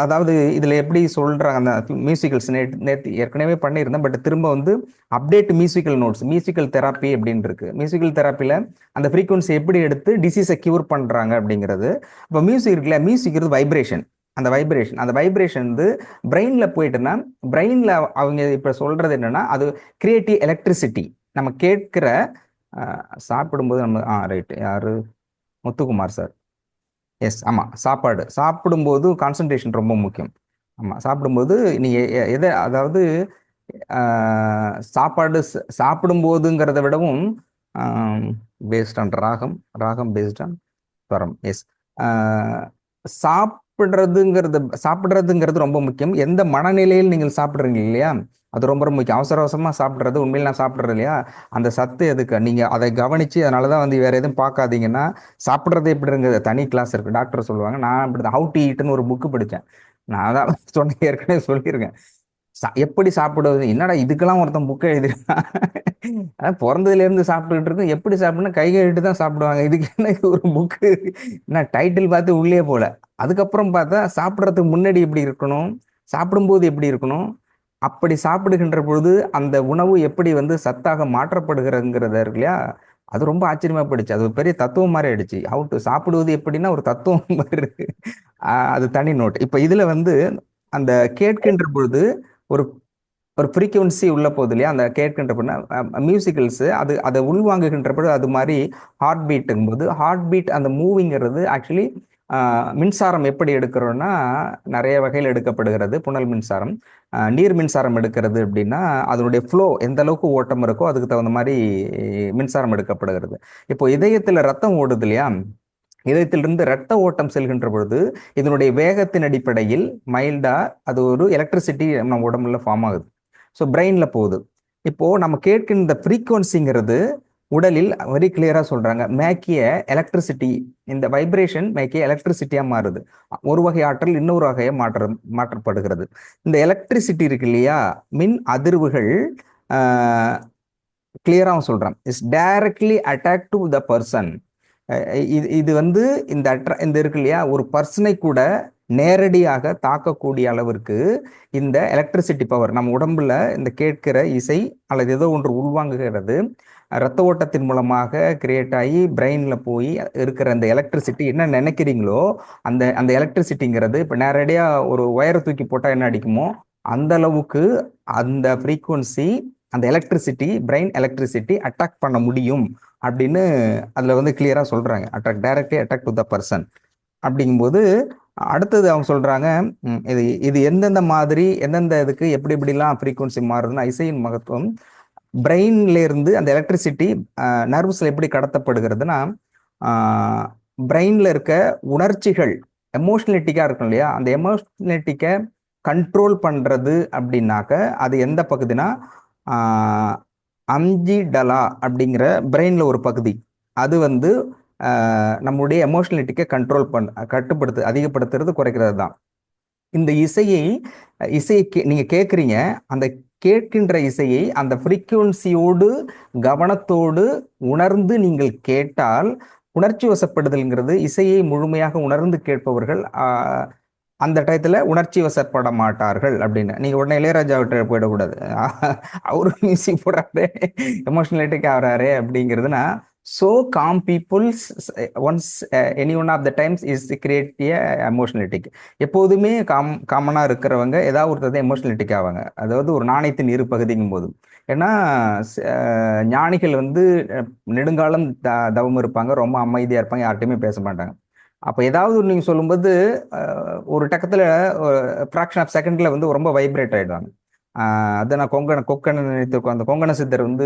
அதாவது இதில் எப்படி சொல்கிறாங்க, அந்த மியூசிக்கல்ஸ் நேற்று ஏற்கனவே பண்ணியிருந்தேன், பட் திரும்ப வந்து update musical notes, musical therapy அப்படின்னு இருக்கு. மியூசிக்கல் தெராப்பியில் அந்த ஃப்ரீக்குவன்சி எப்படி எடுத்து டிசீஸை க்யூர் பண்ணுறாங்க அப்படிங்கிறது. இப்போ மியூசிக் இருக்குல்ல, மியூசிக் வைப்ரேஷன், அந்த வைப்ரேஷன் வந்து பிரெயினில் போயிட்டுன்னா, பிரெயினில் அவங்க இப்போ சொல்கிறது என்னென்னா, அது கிரியேட்டிவ் எலக்ட்ரிசிட்டி. நம்ம கேட்குற சாப்பிடும்போது நம்ம ரைட்டு, யார், முத்துக்குமார் சார், எஸ், ஆமாம், சாப்பிடும்போது கான்சன்ட்ரேஷன் ரொம்ப முக்கியம். ஆமாம், சாப்பிடும்போது நீங்கள் எதை, அதாவது சாப்பிடும்போதுங்கிறத விடவும் பேஸ்ட் ஆன் ராகம் பேஸ்ட் ஆன் ஸ்வரம். எஸ், சாப்பிட்றதுங்கிறது ரொம்ப முக்கியம். எந்த மனநிலையில் நீங்கள் சாப்பிட்றீங்க இல்லையா, அது ரொம்ப ரொம்ப முக்கியம். அவசரமாக சாப்பிட்றது, உண்மையில் நான் சாப்பிட்றது இல்லையா, அந்த சத்து எதுக்கு நீங்கள் அதை கவனித்து, அதனால தான் வந்து வேறு எதுவும் பார்க்காதீங்கன்னா, சாப்பிட்றது எப்படிங்கிறது தனி கிளாஸ் இருக்குது, டாக்டர் சொல்லுவாங்க. நான் இப்படி தான் ஹவு டு ஈட்னு ஒரு புக்கு படித்தேன். நான் அதான் சொன்ன ஏற்கனவே சொல்லியிருக்கேன். எப்படி சாப்பிடுவது, என்னடா இதுக்கெல்லாம் ஒருத்தன் புக்கை எழுதிருக்கான், பிறந்ததுலேருந்து சாப்பிட்டுக்கிட்டு இருக்கும், எப்படி சாப்பிடணும், கை கழுவிட்டு தான் சாப்பிடுவாங்க, இதுக்கு என்ன ஒரு புக்கு, நான் டைட்டில் பார்த்து உள்ளே போல. அதுக்கப்புறம் பார்த்தா சாப்பிட்றதுக்கு முன்னாடி எப்படி இருக்கணும், சாப்பிடும்போது எப்படி இருக்கணும், அப்படி சாப்பிடுகின்ற பொழுது அந்த உணவு எப்படி வந்து சத்தாக மாற்றப்படுகிறதுங்கிறத இருக்கு இல்லையா, அது ரொம்ப ஆச்சரியமா போயிடுச்சு. அது ஒரு பெரிய தத்துவம் மாதிரி ஆயிடுச்சு. ஹவு டு சாப்பிடுவது எப்படின்னா ஒரு தத்துவம் மாதிரி இருக்கு. அது தனி நோட். இப்போ இதுல வந்து அந்த கேட்கின்ற பொழுது ஒரு ஒரு ஃப்ரீக்குவன்சி உள்ள போகுது இல்லையா, அந்த கேட்கின்ற பொழுது மியூசிக்கல்ஸ் அதை உள்வாங்குகின்ற பொழுது அது மாதிரி ஹார்ட் பீட்டுங்கும் போது, ஹார்ட் பீட் அந்த மூவிங்கிறது ஆக்சுவலி மின்சாரம் எப்படி எடுக்கிறோன்னா நிறைய வகையில் எடுக்கப்படுகிறது. புனல் மின்சாரம், நீர் மின்சாரம் எடுக்கிறது அப்படின்னா அதனுடைய ஃப்ளோ எந்த அளவுக்கு ஓட்டம் இருக்கோ அதுக்கு தகுந்த மாதிரி மின்சாரம் எடுக்கப்படுகிறது. இப்போ இதயத்தில் ரத்தம் ஓடுது இல்லையா, இதயத்திலிருந்து ரத்த ஓட்டம் செல்கின்ற பொழுது இதனுடைய வேகத்தின் அடிப்படையில் மைல்டா அது ஒரு எலக்ட்ரிசிட்டி நம்ம உடம்புல ஃபார்ம் ஆகுது. ஸோ பிரெயின்ல போகுது. இப்போ நம்ம கேட்கின்ற ஃப்ரீக்குவன்சிங்கிறது உடலில் வெரி கிளியரா சொல்றாங்க, மேக்கிய எலக்ட்ரிசிட்டி, இந்த வைப்ரேஷன் மேக்கிய எலக்ட்ரிசிட்டியா மாறுது. ஒரு வகை ஆற்றல் இன்னொரு வகையை மாற்றப்படுகிறது. இந்த எலக்ட்ரிசிட்டி இருக்கு இல்லையா, மின் அதிர்வுகள் கிளியராகவும் சொல்றான், is directly attack to the person. இது வந்து இந்த இருக்கு இல்லையா, ஒரு பர்சனை கூட நேரடியாக தாக்கக்கூடிய அளவிற்கு இந்த எலக்ட்ரிசிட்டி பவர் நம்ம உடம்புல இந்த கேட்கிற இசை அல்லது ஏதோ ஒன்று உள்வாங்குகிறது, ரத்த ஓட்டத்தின் மூலமாக கிரியேட் ஆகி பிரெயின்ல போய் இருக்கிற அந்த எலக்ட்ரிசிட்டி என்ன நினைக்கிறீங்களோ அந்த எலக்ட்ரிசிட்டிங்கிறது இப்போ நேரடியா ஒரு ஒயரை தூக்கி போட்டால் என்ன அடிக்குமோ அந்த அளவுக்கு அந்த ஃப்ரீக்குவன்சி, அந்த எலக்ட்ரிசிட்டி, பிரெயின் எலக்ட்ரிசிட்டி அட்டாக் பண்ண முடியும் அப்படின்னு அதுல வந்து கிளியரா சொல்றாங்க. Directly attack to the person அப்படிங்கும்போது அடுத்தது அவங்க சொல்றாங்க, இது எந்தெந்த மாதிரி எந்தெந்த இதுக்கு எப்படி எப்படிலாம் ஃப்ரீக்குவன்சி மாறுதுன்னா, இசையின் மகத்துவம் பிரெயின்ல இருந்து அந்த எலக்ட்ரிசிட்டி நர்வ்ஸ்ல எப்படி கடத்தப்படுகிறதுனா, பிரெயின்ல இருக்க உணர்ச்சிகள் எமோஷனலிட்டிக்கா இருக்கும் இல்லையா, அந்த எமோஷனலிட்டிக்கை கண்ட்ரோல் பண்றது அப்படின்னாக்க அது எந்த பகுதினா அம்ஜிடலா அப்படிங்கிற பிரெயின்ல ஒரு பகுதி, அது வந்து நம்முடைய எமோஷனலிட்டிக்கை கட்டுப்படுத்து, அதிகப்படுத்துறது, குறைக்கிறது தான். இந்த இசையை நீங்க கேட்குறீங்க, அந்த கேட்கின்ற இசையை அந்த ஃப்ரீக்குவன்சியோடு கவனத்தோடு உணர்ந்து நீங்கள் கேட்டால், உணர்ச்சி வசப்படுதல்ங்கிறது இசையை முழுமையாக உணர்ந்து கேட்பவர்கள் அந்த டயத்துல உணர்ச்சி வசப்பட மாட்டார்கள் அப்படின்னு. நீங்க உடனே இளையராஜா விட்டு போயிடக்கூடாது, அவரு மியூசிக் போடுறாரு எமோஷனலிட்டிக்கு ஆகிறாரு அப்படிங்கிறதுனா, so calm people once any one of the times is create a emotionalitic. எப்போதுமே காமனா இருக்கிறவங்க ஏதாவது ஒருத்தர் எமோஷனலிட்டிக் ஆவாங்க. அதாவது ஒரு நாணயத்தின் இரு பகுதிங்கும் போது, ஏன்னா ஞானிகள் வந்து நெடுங்காலம் தவம் இருப்பாங்க, ரொம்ப அமைதியா இருப்பாங்க, யார்கிட்டையுமே பேச மாட்டாங்க. அப்போ ஏதாவது நீங்கள் சொல்லும்போது ஒரு டக்கத்தில் ஃப்ராக்ஷன் ஆஃப் செகண்ட்ல வந்து ரொம்ப வைப்ரேட் ஆகிடுவாங்க. அதை நான் கொக்கனை நினைத்திருக்கோம். அந்த கொங்கண சித்தர் வந்து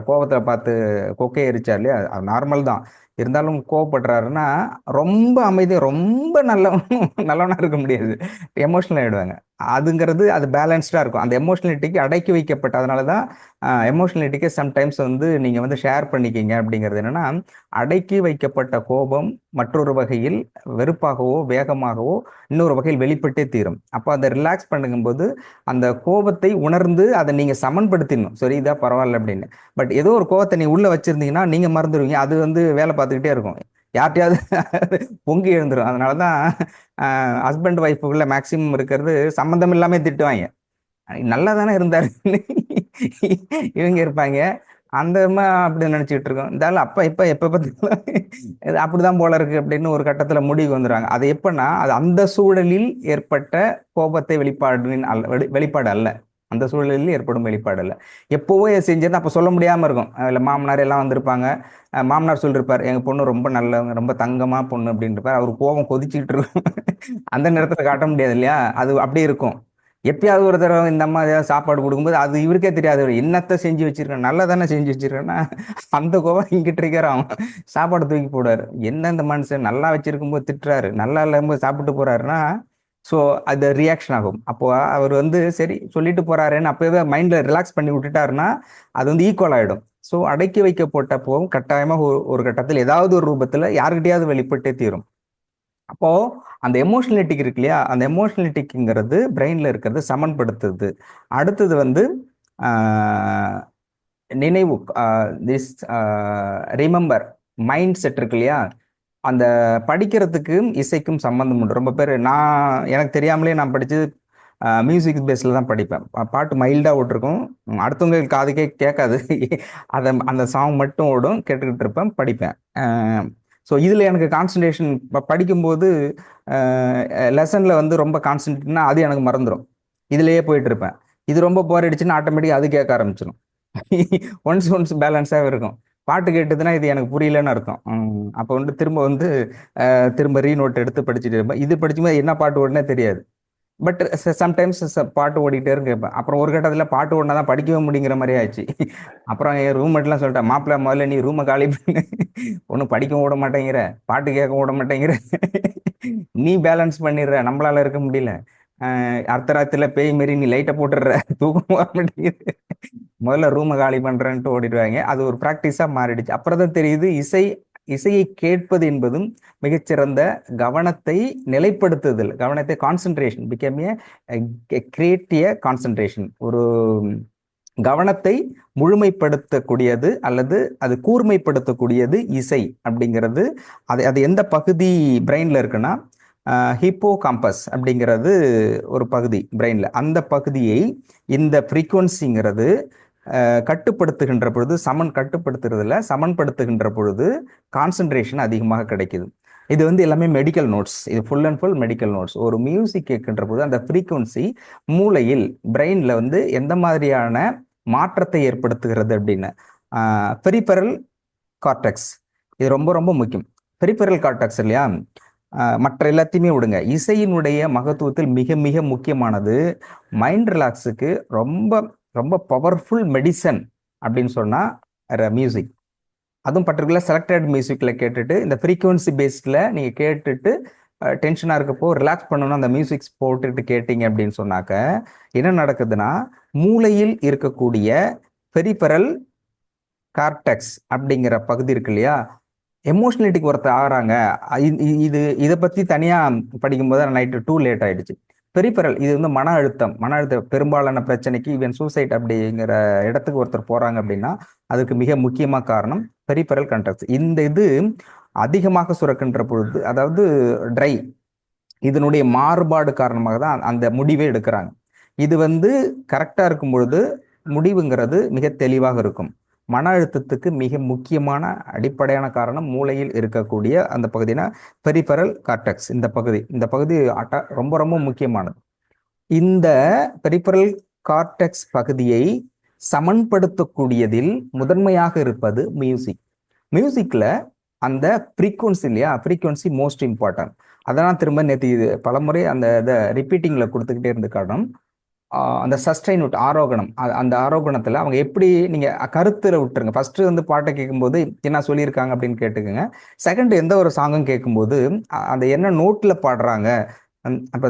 கோபத்தில் பார்த்து கொக்கையை எரிச்சார் இல்லையா, அது நார்மல் தான், இருந்தாலும் கோவப்படுறாருன்னா ரொம்ப அமைதியாக ரொம்ப நல்லவனா இருக்க முடியாது, எமோஷனல் ஆகிடுவாங்க. அதுங்கிறது அது பேலன்ஸ்டாக இருக்கும். அந்த எமோஷனலிட்டிக்கு அடக்கி வைக்கப்பட்ட, அதனால தான் எமோஷனலிட்டிக்கு சம்டைம்ஸ் வந்து நீங்கள் வந்து ஷேர் பண்ணிக்கிங்க அப்படிங்கிறது என்னன்னா, அடக்கி வைக்கப்பட்ட கோபம் மற்றொரு வகையில் வெறுப்பாகவோ வேகமாகவோ இன்னொரு வகையில் வெளிப்பட்டே தீரும். அப்போ அதை ரிலாக்ஸ் பண்ணுங்கும்போது அந்த கோபத்தை உணர்ந்து அதை நீங்கள் சமன்படுத்திடணும், சரி இதான் பரவாயில்ல அப்படின்னு. பட் ஏதோ ஒரு கோபத்தை நீங்கள் உள்ளே வச்சுருந்தீங்கன்னா நீங்கள் மறந்துடுவீங்க, அது வந்து வேலை பார்த்துக்கிட்டே இருக்கும். யார்கிட்டயாவது பொங்கி எழுந்துரும். அதனாலதான் ஹஸ்பண்ட் ஒய்ஃபுக்குள்ள மேக்சிமம் இருக்கிறது சம்மந்தம் இல்லாம திட்டுவாங்க. நல்லா தானே இருந்தாரு இவங்க இருப்பாங்க. அந்த அப்படி நினைச்சுக்கிட்டு இருக்கோம். இருந்தாலும் அப்ப எப்ப பார்த்தாலும் இது அப்படிதான் போல இருக்கு அப்படின்னு ஒரு கட்டத்துல முடிவு வந்துடுறாங்க. அது எப்படின்னா அது அந்த சூழலில் ஏற்பட்ட கோபத்தை வெளிப்பாடு அல்ல. அந்த சூழலில் ஏற்படும் வெளிப்பாடு அல்ல. எப்போவோ செஞ்சிருந்தா அப்ப சொல்ல முடியாம இருக்கும். அதுல மாமனார் எல்லாம் வந்திருப்பாங்க. மாமனார் சொல்லிருப்பார், எங்க பொண்ணு ரொம்ப நல்லவங்க, ரொம்ப தங்கமா பொண்ணு அப்படின்னு இருப்பார். அவர் கோபம் கொதிச்சுக்கிட்டு இருக்கும். அந்த நேரத்துல காட்ட முடியாது இல்லையா, அது அப்படியே இருக்கும். எப்பயாவது ஒரு தடவை இந்த அம்மா ஏதாவது சாப்பாடு கொடுக்கும்போது அது இவருக்கே தெரியாது, என்னத்த செஞ்சு வச்சிருக்கேன், நல்லா தானே செஞ்சு வச்சிருக்கேன்னா அந்த கோவம் இங்க ட்ரிகர் ஆகும். சாப்பாடு தூக்கி போடுவாரு. என்ன இந்த மனுஷன் நல்லா வச்சிருக்கும் போது திட்டுறாரு, நல்லா இல்லாமல் சாப்பிட்டு போறாருன்னா ஸோ அது ரியாக்ஷன் ஆகும். அப்போ அவர் சரி சொல்லிட்டு போறாருன்னு அப்பவே மைண்ட்ல ரிலாக்ஸ் பண்ணி விட்டுட்டாருன்னா அது ஈக்குவல் ஆயிடும். ஸோ அடக்கி வைக்கப்பட்ட போகும் கட்டாயமா ஒரு கட்டத்தில் ஏதாவது ஒரு ரூபத்துல யாருக்கிட்டையாவது வெளிப்பட்டே தீரும். அப்போ அந்த எமோஷனலிட்டிக் இருக்கு இல்லையா, அந்த எமோஷனலிட்டிக்ங்கிறது பிரெயின்ல இருக்கிறது சமன்படுத்துது. அடுத்தது நினைவு, திஸ் ரிமெம்பர் மைண்ட் செட் இருக்கு இல்லையா, அந்த படிக்கிறதுக்கும் இசைக்கும் சம்பந்தம் உண்டு. ரொம்ப பேர் எனக்கு தெரியாமலே நான் படிச்சது மியூசிக் பேஸ்ல தான் படிப்பேன். பாட்டு மைல்டா ஓட்டிருக்கும், அடுத்தவங்க காதுக்கே கேட்காது. அந்த சாங் மட்டும் ஓடும், கேட்டுக்கிட்டு இருப்பேன், படிப்பேன். ஸோ இதில் எனக்கு கான்சன்ட்ரேஷன் படிக்கும்போது லெசனில் ரொம்ப கான்சன்ட்ரேட்னா அது எனக்கு மறந்துடும், இதுலேயே போயிட்டு இருப்பேன். இது ரொம்ப போர் அடிச்சுன்னா ஆட்டோமேட்டிக்காக அது கேட்க ஆரம்பிச்சிடும். ஒன்ஸ் பேலன்ஸாகவே இருக்கும். பாட்டு கேட்டதுன்னா இது எனக்கு புரியலன்னு அர்த்தம். அப்போ திரும்ப ரீநோட் எடுத்து படிச்சுட்டு இருப்பேன். இது படிச்சும்போது என்ன பாட்டு ஓடுனே தெரியாது. பட் சம்டைம்ஸ் பாட்டு ஓடிட்டே கேட்பேன். அப்புறம் ஒரு கட்டத்தில் பாட்டு ஓடினா தான் படிக்கவே முடிங்கிற மாதிரி ஆயிடுச்சு. அப்புறம் என் ரூம்மேட்லாம் சொல்லிட்டேன், மாப்பிள்ள முதல்ல நீ ரூமை காலி பண்ணு, ஒன்றும் படிக்கவும் விட மாட்டேங்கிற, பாட்டு கேட்க விட மாட்டேங்கிற, நீ பேலன்ஸ் பண்ணிடுற, நம்மளால இருக்க முடியல, அர்த்தராத்திரில பேய் மாரி நீ லைட்டை போட்டுடுற, தூக்கம் வர மாட்டேங்குது, முதல்ல ரூமை காலி பண்றேன்ட்டு ஓடிடுவாங்க. அது ஒரு ப்ராக்டிஸா மாறிடுச்சு. அப்புறம் தான் தெரியுது இசையை கேட்பது என்பதும் மிகச்சிறந்த கவனத்தை நிலைப்படுத்துதல், கவனத்தை கான்சென்ட்ரேஷன் பிகேம் கிரியேட்டிய கான்சென்ட்ரேஷன், ஒரு கவனத்தை முழுமைப்படுத்தக்கூடியது அல்லது அது கூர்மைப்படுத்தக்கூடியது இசை அப்படிங்கிறது. அது எந்த பகுதி பிரெயின்ல இருக்குன்னா ஹிப்போ காம்பஸ் அப்படிங்கிறது ஒரு பகுதி பிரெயின்ல. அந்த பகுதியை இந்த ஃப்ரீக்குவன்சிங்கிறது கட்டுப்படுத்துகின்ற பொழுது, சமன்படுத்துகின்ற பொழுது கான்சென்ட்ரேஷன் அதிகமாக கிடைக்குது. இது எல்லாமே மெடிக்கல் நோட்ஸ், இது full and full medical notes. ஒரு மியூசிக் கேட்கின்ற போது அந்த ஃப்ரீக்குவன்சி மூளையில் பிரெயின்ல எந்த மாதிரியான மாற்றத்தை ஏற்படுத்துகிறது அப்படின்னு பெரிபெரல் கார்டெக்ஸ், இது ரொம்ப ரொம்ப முக்கியம். பெரிபெரல் கார்டெக்ஸ் இல்லையா, மற்ற எல்லாத்தையுமே விடுங்க, இசையினுடைய மகத்துவத்தில் மிக மிக முக்கியமானது மைண்ட் ரிலாக்ஸுக்கு ரொம்ப ரொம்ப பவர்ஃபுல் மெடிசன் அப்படின்னு சொன்னா மியூசிக். அதுவும் பர்டிகுலர் செலக்டட் மியூசிக்ல கேட்டுட்டு இந்த ஃப்ரீக்குவன்சி பேஸ்ட்ல நீங்க கேட்டுட்டு டென்ஷனா இருக்கப்போ ரிலாக்ஸ் பண்ணணும், அந்த மியூசிக்ஸ் போட்டுட்டு கேட்டீங்க அப்படின்னு சொன்னாக்க என்ன நடக்குதுன்னா, மூளையில் இருக்கக்கூடிய பெரிபெரல் கார்டெக்ஸ் அப்படிங்கிற பகுதி இருக்கு இல்லையா, எமோஷனலிட்டிக்கு ஒருத்தர் ஆகிறாங்க. இதை பத்தி தனியா படிக்கும்போது நைட்டு டூ லேட் ஆயிடுச்சு. பெரிபெரல் இது மன அழுத்தம் பெரும்பாலான பிரச்சனைக்கு ஈவன் சூசைட் அப்படிங்கிற இடத்துக்கு ஒருத்தர் போறாங்க அப்படின்னா அதுக்கு மிக முக்கியமாக காரணம் பெரிபெரல் கார்டெக்ஸ். இந்த இது அதிகமாக சுரக்கின்ற பொழுது, அதாவது ட்ரை, இதனுடைய மாறுபாடு காரணமாக தான் அந்த முடிவே எடுக்கிறாங்க. இது கரெக்டா இருக்கும் பொழுது முடிவுங்கிறது மிக தெளிவாக இருக்கும். மன அழுத்தத்துக்கு மிக முக்கியமான அடிப்படையான காரணம் மூளையில் இருக்கக்கூடிய அந்த பகுதினா பெரிபெரல் கார்டெக்ஸ். இந்த பகுதி ரொம்ப ரொம்ப முக்கியமானது. இந்த பெரிபெரல் கார்டெக்ஸ் பகுதியை சமன்படுத்தக்கூடியதில் முதன்மையாக இருப்பது மியூசிக்ல அந்த ஃப்ரீக்குவன்சி இல்லையா, ஃப்ரீக்குவன்சி மோஸ்ட் இம்பார்ட்டன்ட். அதெல்லாம் திரும்ப நேற்று பலமுறை அந்த இதை ரிப்பீட்டிங்ல கொடுத்துக்கிட்டே இருந்து காரணம் அந்த சஸ்டைன்வுட் ஆரோகணம். அந்த ஆரோகணத்துல அவங்க எப்படி, நீங்க கருத்துல விட்டுருங்க. ஃபர்ஸ்ட் பாட்டை கேட்கும்போது என்ன சொல்லியிருக்காங்க அப்படின்னு கேட்டுக்கோங்க. செகண்ட் எந்த ஒரு சாங்கும் கேட்கும்போது அந்த என்ன நோட்ல பாடுறாங்க, அப்ப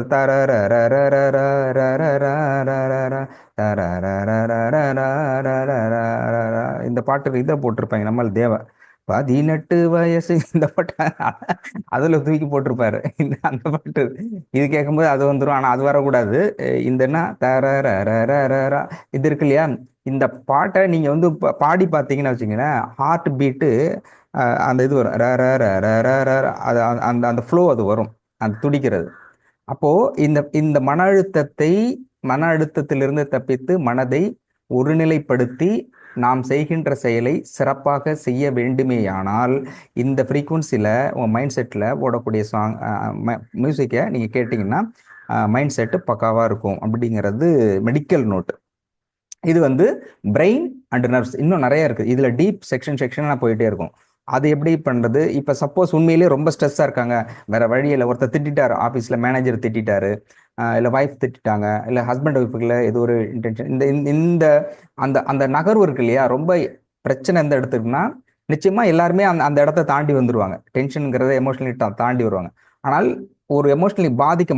இந்த பாட்டு இதை போட்டிருப்பாங்க நம்மள தேவ 18 வயசு, இந்த பாட்டு அதுல தூக்கி போட்டிருப்பாரு. அந்த பாட்டு இது கேட்கும்போது அது வந்துடும். ஆனா அது வரக்கூடாது. இந்த இது இருக்கு இல்லையா, இந்த பாட்டை நீங்க வந்து பாடி பார்த்தீங்கன்னு வச்சுங்களேன், ஹார்ட் பீட்டு அந்த இது வரும், ர ர ர ர ர ர ர, அது அந்த அந்த ஃப்ளோ அது வரும், அந்த துடிக்கிறது. அப்போ இந்த இந்த மன அழுத்தத்திலிருந்து தப்பித்து மனதை ஒருநிலைப்படுத்தி நாம் செய்கின்ற செயலை சிறப்பாக செய்ய வேண்டுமேயானால் இந்த ஃப்ரீக்குவன்சியில் உங்கள் மைண்ட் செட்டில் ஓடக்கூடிய மியூசிக்கை நீங்கள் கேட்டிங்கன்னா மைண்ட் செட்டு பக்காவாக இருக்கும் அப்படிங்கிறது மெடிக்கல் நோட்டு. இது வந்து பிரெயின் அண்ட் நர்வ்ஸ் இன்னும் நிறைய இருக்குது. இதில் டீப் செக்ஷனாக போயிட்டே இருக்கும். அது எப்படி பண்ணுறது? இப்போ சப்போஸ் உண்மையிலேயே ரொம்ப ஸ்ட்ரெஸ்ஸாக இருக்காங்க, வேறு வழியில் ஒருத்தர் திட்டாரு, ஆஃபீஸில் மேனேஜர் திட்டாரு, இல்லை ஒய்ஃப் திட்டாங்க, இல்லை ஹஸ்பண்ட் ஒய்ஃபுக்குள்ள ஏதோ ஒரு இன்டென்ஷன், இந்த அந்த அந்த நகர்வு இருக்கு இல்லையா, ரொம்ப பிரச்சனை எந்த இடத்துக்குன்னா நிச்சயமாக எல்லாருமே அந்த இடத்த தாண்டி வந்துடுவாங்க. டென்ஷனுங்கிறத எமோஷனலி தாண்டி வருவாங்க. ஆனால் ஒரு எமோஷனலி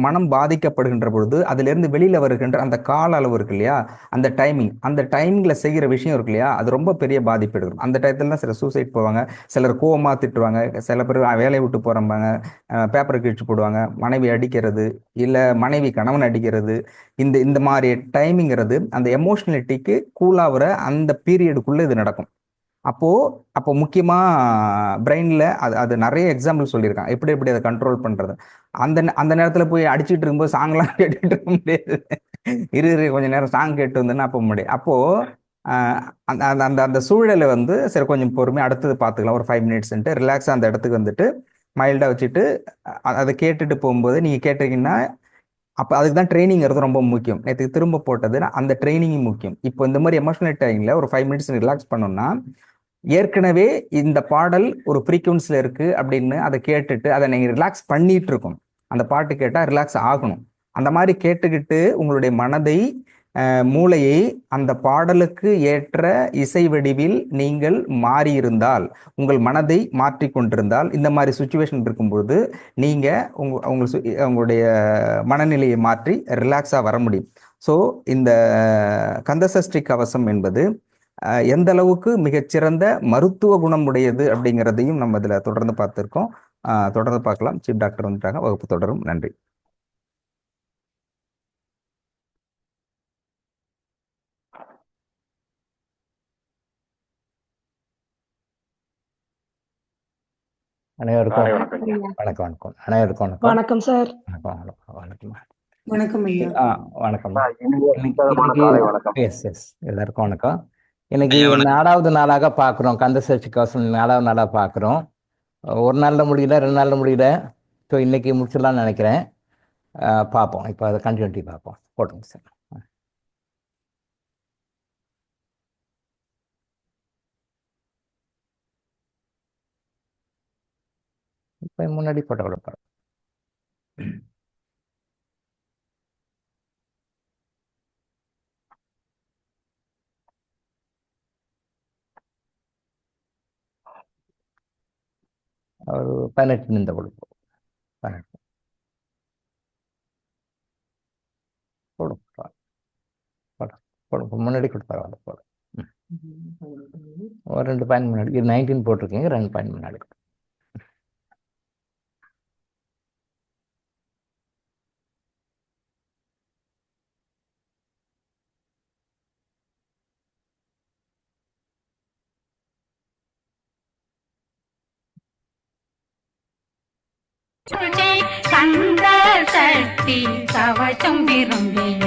மனம் பாதிக்கப்படுகின்ற பொழுது அதிலிருந்து வெளியில் வருகின்ற அந்த கால அளவு இருக்கு இல்லையா, அந்த டைமிங்கில் செய்கிற விஷயம் இருக்கு இல்லையா, அது ரொம்ப பெரிய பாதிப்பு எடுக்கும். அந்த டயத்தில் தான் சிலர் சூசைட் போவாங்க, சிலர் கோவமாக திட்டுவாங்க, சில பேர் வேலையை விட்டு போகிறம்பாங்க, பேப்பரை கிழிச்சு போடுவாங்க, மனைவி அடிக்கிறது, இல்லை மனைவி கணவன் அடிக்கிறது. இந்த மாதிரி டைமிங்கிறது அந்த எமோஷனலிட்டிக்கு கூலாகிற அந்த பீரியடுக்குள்ளே இது நடக்கும். அப்போ முக்கியமாக பிரெயினில் அது நிறைய எக்ஸாம்பிள் சொல்லியிருக்காங்க எப்படி அதை கண்ட்ரோல் பண்ணுறது. அந்த நேரத்தில் போய் அடிச்சுட்டு இருக்கும்போது சாங்லாம் கேட்டுட்டு இருக்க முடியாது. கொஞ்சம் நேரம் சாங் கேட்டு வந்தேன்னா அப்போ முடியாது. அப்போது அந்த சூழலை வந்து சரி கொஞ்சம் பொறுமையாக அடுத்தது பார்த்துக்கலாம், ஒரு 5 மினிட்ஸ்ன்ட்டு ரிலாக்ஸாக அந்த இடத்துக்கு வந்துட்டு மைல்டாக வச்சுட்டு அதை கேட்டுட்டு போகும்போது நீங்கள் கேட்டிங்கன்னா அப்போ அதுக்கு தான் ட்ரைனிங்கிறது ரொம்ப முக்கியம். நேற்று திரும்ப போட்டது அந்த ட்ரைனிங் முக்கியம். இப்போ இந்த மாதிரி எமோஷனல் டைமில் ஒரு 5 மினிட்ஸ் ரிலாக்ஸ் பண்ணோம்னா, ஏற்கனவே இந்த பாடல் ஒரு ஃப்ரீக்வன்சியில் இருக்குது அப்படின்னு அதை கேட்டுட்டு அதை நீங்கள் ரிலாக்ஸ் பண்ணிட்டு இருக்கணும். அந்த பாட்டு கேட்டால் ரிலாக்ஸ் ஆகணும். அந்த மாதிரி கேட்டுக்கிட்டு உங்களுடைய மனதை மூளையை அந்த பாடலுக்கு ஏற்ற இசை வடிவில் நீங்கள் மாறியிருந்தால், உங்கள் மனதை மாற்றி கொண்டிருந்தால், இந்த மாதிரி சுச்சுவேஷன் இருக்கும்பொழுது நீங்கள் உங்களுடைய மனநிலையை மாற்றி ரிலாக்ஸாக வர முடியும். ஸோ இந்த கந்தசஷ்டி கவசம் என்பது எந்த அளவுக்கு மிகச்சிறந்த மருத்துவ குணம் உடையது அப்படிங்கிறதையும் நம்ம இதில் தொடர்ந்து பார்த்துருக்கோம். தொடர்ந்து பார்க்கலாம். சீஃப் டாக்டர் வந்துட்டாங்க, வகுப்பு தொடரும். நன்றி. அனைவருக்கும் வணக்கம். அனைவருக்கும் வணக்கம் சார். வணக்கம். வணக்கம் ஐயா. வணக்கம். எல்லாருக்கும் வணக்கம். இன்னைக்கு 4வது நாளாக பார்க்குறோம், கந்தசஷ்டி கவசம் 4வது நாளாக பார்க்குறோம். ஒரு நாளில் முடியல, 2 நாளில் முடியல. ஸோ இன்னைக்கு முடிச்சிடலாம்னு நினைக்கிறேன். பார்ப்போம், இப்போ அதை கண்டினியூட்டி பார்ப்போம். போட்டுங்க சார். இப்போ முன்னாடி போட்டோ கொடுப்பேன். ஒரு 18 நிமிட கொடுப்போம். 18 முன்னாடி கொடுப்பாரு போல. ஒரு 2 பாயிண்ட் முன்னாடி, இது 19 போட்டிருக்கீங்க, 2 பாயிண்ட் முன்னாடி. கந்தசஷ்டி கவசம் விரும்பிய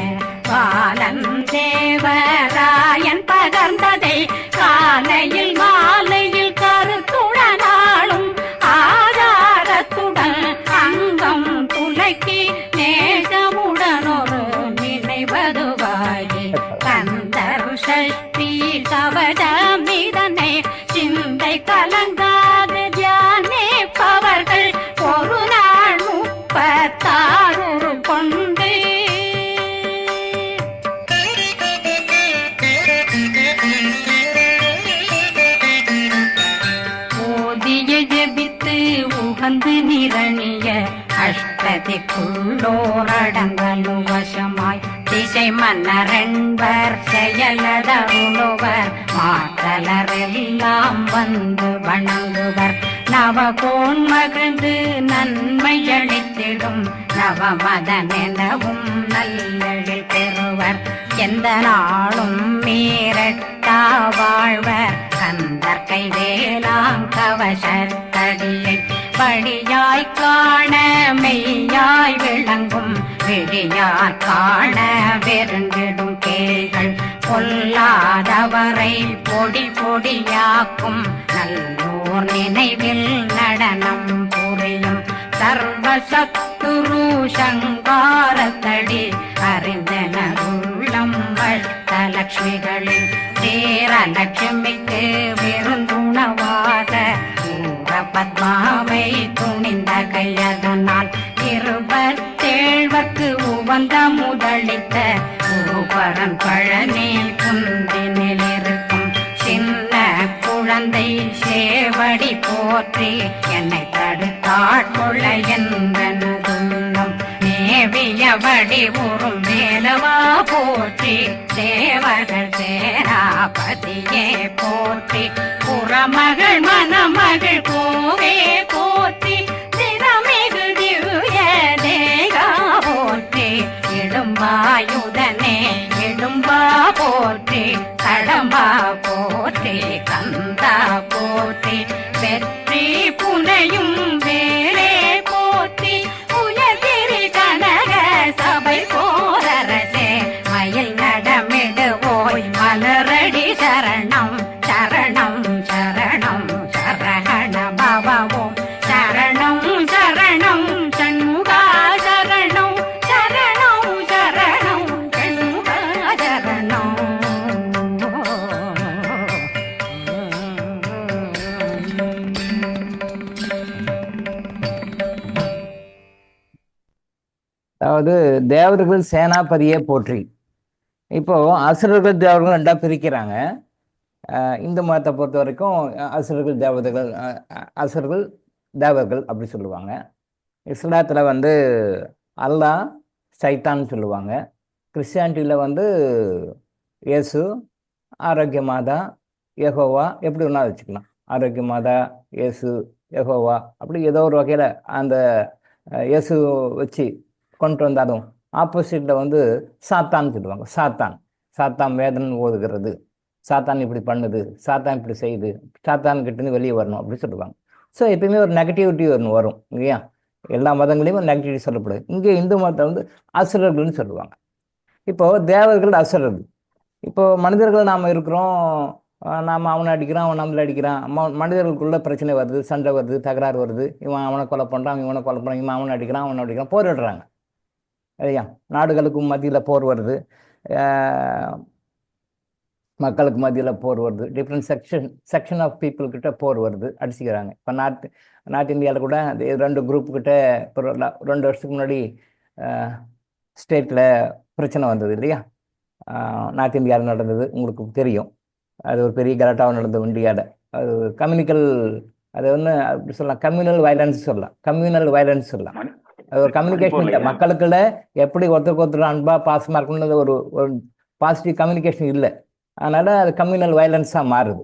பாலன் தேவராயன் பகர்ந்ததை காலையில் மாலையில் கருத்துடனாலும் ஆதாரத்துடன் அங்கம் துலக்கி நேசமுடனொரு நினைவதுவாகி கந்தர் சஷ்டி கவசம் இதனை சிந்தை கலங்காது தியானிப்பவர்கள் ஒரு நாள் 36 கொண்டு ஓதிய ஜபித்து உகந்து நிரணிய அஷ்டதிக்குள்ளோரடங்கலும் வசமாய் திசை மன்னரென்பர் செயலதருளுவர் மாற்றலரெல்லாம் வந்து வணங்குவர் நவகோன் மகிழ்ந்து நன்மையளித்திடும் நவமதனெனவும் நல்லெழில் பெறுவர் எந்த நாளும் மீறட்டா வாழ்வர் கந்தர் கை வேளாங் கவசத்தடியை படியாய் காண மெய்யாய் விளங்கும் விழியார் காண வெறுங்கிடும் கேள்கள் பொல்லாதவரை பொடி பொடியாக்கும் நல்லோர் நினைவில் நடனம் புரியும் சர்வசத்துரு சங்காரத்தடி அறிந்தனருள்ளம் வட்டலட்சுமிகளில் தேரலட்சுமிக்கு விருந்துணவாக பத்மாவை துணிந்த கையதனால் 27 உவந்த முதலித்த குருபரன் பழனி குந்தினில் இருக்கும் சின்ன குழந்தை சேவடி போற்றி என்னை தடுத்தாட்கொள்ள என்பனதுள்ளம் மேவியபடி உறும் மேலவா போற்றி தேவர்கள் சேராபதியே போற்றி புறமகள் மணமகள் கோவே போற்றி திறமிகு திவ்ய தேகா போற்றி இடும்பாயுதனே இடும்பா போற்றி கடம்பா போற்றி கந்தா போற்றி வெற்றி புனையும் வேலே போற்றி உயர்திரி கனக சபை போரரசே மயில் நடமிடுவோய் மலரடி சரணம் சரணம் சரணம் சரண பவவோம் சரணம் சரணம் சண்முகா சரணம் சரணம் சரணம் சண்முகா சரணம். அதாவது தேவர்கள் சேனாபதியே போற்றி. இப்போ அசுரர்கள் தேவர்கள் ரெண்டா பிரிக்கிறாங்க. இந்து மதத்தை பொறுத்த வரைக்கும் அசுரர்கள் தேவதைகள், அசுரர்கள் தேவர்கள் அப்படி சொல்லுவாங்க. இஸ்லாத்தில் வந்து அல்லாஹ் சைத்தான்னு சொல்லுவாங்க. கிறிஸ்டியானிட்டியில் வந்து இயேசு, ஆரோக்கிய மாதா, யெகோவா எப்படி ஒன்றா வச்சுக்கலாம். ஆரோக்கிய மாதா, இயேசு, யெகோவா அப்படி ஏதோ ஒரு வகையில் அந்த இயேசு வச்சு கொண்டு வந்தாலும் ஆப்போசிட்டில் வந்து சாத்தான்னு சொல்லுவாங்க. சாத்தான் வேதனை ஓதுகிறது, சாத்தான் இப்படி பண்ணுது, சாத்தான் இப்படி செய்யுது, சாத்தான் கிட்டேருந்து வெளியே வரணும் அப்படி சொல்லுவாங்க. ஸோ எப்பயுமே ஒரு நெகட்டிவிட்டி ஒன்று வரும் இல்லையா? எல்லா மதங்களையும் ஒரு நெகட்டிவிட்டி சொல்லப்படுது. இங்கே இந்து மதத்தை வந்து அசுரர்கள்னு சொல்லுவாங்க. இப்போது தேவர்கள் அசுரர்கள். இப்போது மனிதர்கள் நாம் இருக்கிறோம், நாம் அவனை அடிக்கிறான், அவன் நம்மளை அடிக்கிறான், மனிதர்களுக்குள்ள பிரச்சனை வருது, சண்டை வருது, தகராறு வருது. இவன் அவனை கொலை பண்ணுறான், இவனை கொலை பண்ணுறான், இவன் அவனை அடிக்கிறான், அவனை அடிக்கிறான், போரிடுறாங்க இல்லையா? நாடுகளுக்கும் மத்தியில் போர் வருது, மக்களுக்கு மத்தியில் போர் வருது, டிஃப்ரெண்ட் செக்ஷன் ஆஃப் பீப்புள் கிட்ட போர் வருது, அடிச்சுக்கிறாங்க. இப்போ நார்த் இந்தியாவில் கூட 2 குரூப் கிட்ட இப்போ 2 வருஷத்துக்கு முன்னாடி ஸ்டேட்டில் பிரச்சனை வந்தது இல்லையா? நார்த் இந்தியாவில் நடந்தது, உங்களுக்கு தெரியும். அது ஒரு பெரிய கலாட்டாக நடந்தது இந்தியாவில். அது கம்யூனிக்கல், அது ஒன்று அப்படி சொல்லலாம், கம்யூனல் வயலன்ஸ் சொல்லலாம். அது ஒரு கம்யூனிகேஷன் இல்லை, மக்களுக்குள்ள எப்படி ஒருத்தருக்கு ஒருத்தர் அன்பாக பாசமாக இருக்கணும்னு ஒரு பாசிட்டிவ் கம்யூனிகேஷன் இல்லை. அதனால் அது கம்யூனல் வயலன்ஸாக மாறுது.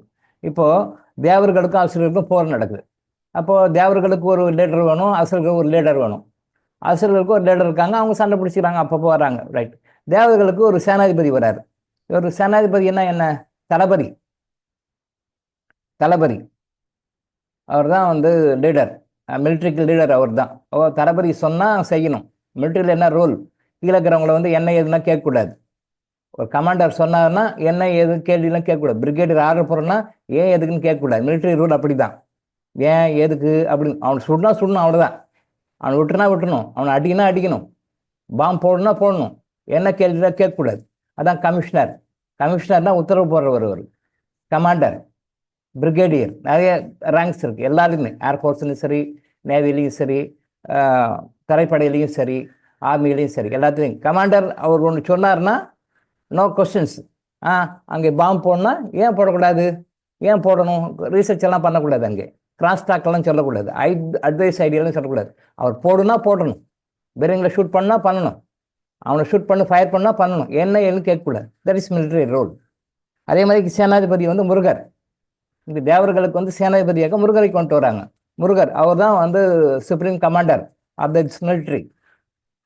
இப்போது தேவர்களுக்கும் அசுரர்களுக்கும் போர் நடக்குது. அப்போது தேவர்களுக்கு ஒரு லீடர் வேணும், அசுரர்களுக்கு ஒரு லீடர் வேணும். அசுரர்களுக்கு ஒரு லீடர் இருக்காங்க, அவங்க சண்டை பிடிச்சிக்கிறாங்க, அப்பப்போ வராங்க, ரைட். தேவர்களுக்கு ஒரு சேனாதிபதி வராரு. ஒரு சேனாதிபதி என்ன தளபதி அவர் தான் வந்து லீடர், மிலிட்ரிக்கு லீடர் அவர் தான். தளபதி சொன்னால் செய்யணும். மிலிட்ரியில் என்ன ரூல், கீழே இருக்கிறவங்கள வந்து என்ன ஏதுன்னா கேட்கக்கூடாது. ஒரு கமாண்டர் சொன்னார்னா என்ன ஏது கேள்விலாம் கேட்கக்கூடாது. பிரிகேடியர் ஆர்டர் போகிறோன்னா ஏன் எதுக்குன்னு கேட்கக்கூடாது. மிலிட்ரி ரூல் அப்படி தான். ஏன் எதுக்கு அப்படின்னு அவனை சுடணும் அவ்வளோதான். அவனை விட்டுறணும், அவனை அடிக்கணும், பாம்பு போடணும், என்ன கேள்விலாம் கேட்கக்கூடாது. அதான் கமிஷனர்னா உத்தரவு போடுறவர். ஒரு கமாண்டர், பிரிகேடியர், நிறைய ரேங்க்ஸ் இருக்குது எல்லாருக்குமே. ஏர்ஃபோர்ஸ்லையும் சரி, நேவிலையும் சரி, தரைப்படையிலையும் சரி, ஆர்மிலையும் சரி, எல்லாத்துலேயும் கமாண்டர் அவர் ஒன்று சொன்னார்னா நோ கொஸ்டின்ஸ். அங்கே பாம்பு போடணும்னா ஏன் போடக்கூடாது, ஏன் போடணும், ரீசர்ச் எல்லாம் பண்ணக்கூடாது. அங்கே கிராஸ் டாக்லாம் சொல்லக்கூடாது, அட்வைஸ் ஐடியாலாம் சொல்லக்கூடாது. அவர் போடணும், பெரியங்களை ஷூட் பண்ணால் பண்ணணும், அவனை ஷூட் ஃபயர் பண்ணால் பண்ணணும், என்ன ஏன்னு கேட்கக்கூடாது. That is military role. அதே மாதிரி சேனாதிபதி வந்து முருகர். இந்த தேவர்களுக்கு வந்து சேனாதிபதியாக முருகரை கொண்டு வராங்க. முருகர் அவர் தான் வந்து supreme commander of the military.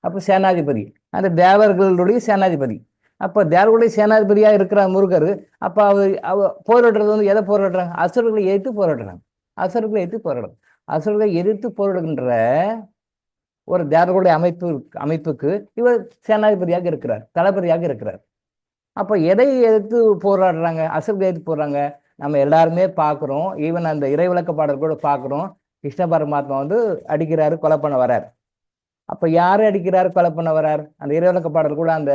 அப்போ சேனாதிபதி அந்த தேவர்களுடைய சேனாதிபதி. அப்போ தேவர்களுடைய சேனாதிபதியாக இருக்கிற முருகர், அப்போ போரிடுறது வந்து எதை போரிடுறாங்க? அசுரர்களை எதிர்த்து போரிடுறாங்க. அசுரர்களை எதிர்த்து போரிடுறாங்க. அசுரர்களை எதிர்த்து போரிடுகின்ற ஒரு தேவர்களுடைய அமைப்புக்கு இவர் சேனாதிபதியாக இருக்கிறார், தளபதியாக இருக்கிறார். அப்போ எதை எதிர்த்து போராடுறாங்க? அசுரர்களை எதிர்த்து போடுறாங்க. நம்ம எல்லாருமே பார்க்குறோம். ஈவன் அந்த இறைவிளக்க பாடல் கூட பார்க்குறோம். கிருஷ்ண பரமாத்மா வந்து அடிக்கிறாரு, கொலை பண்ண வரார். அப்போ யாரு அடிக்கிறாரு, கொலை பண்ண வரார்? அந்த இறைவிளக்க பாடல் கூட அந்த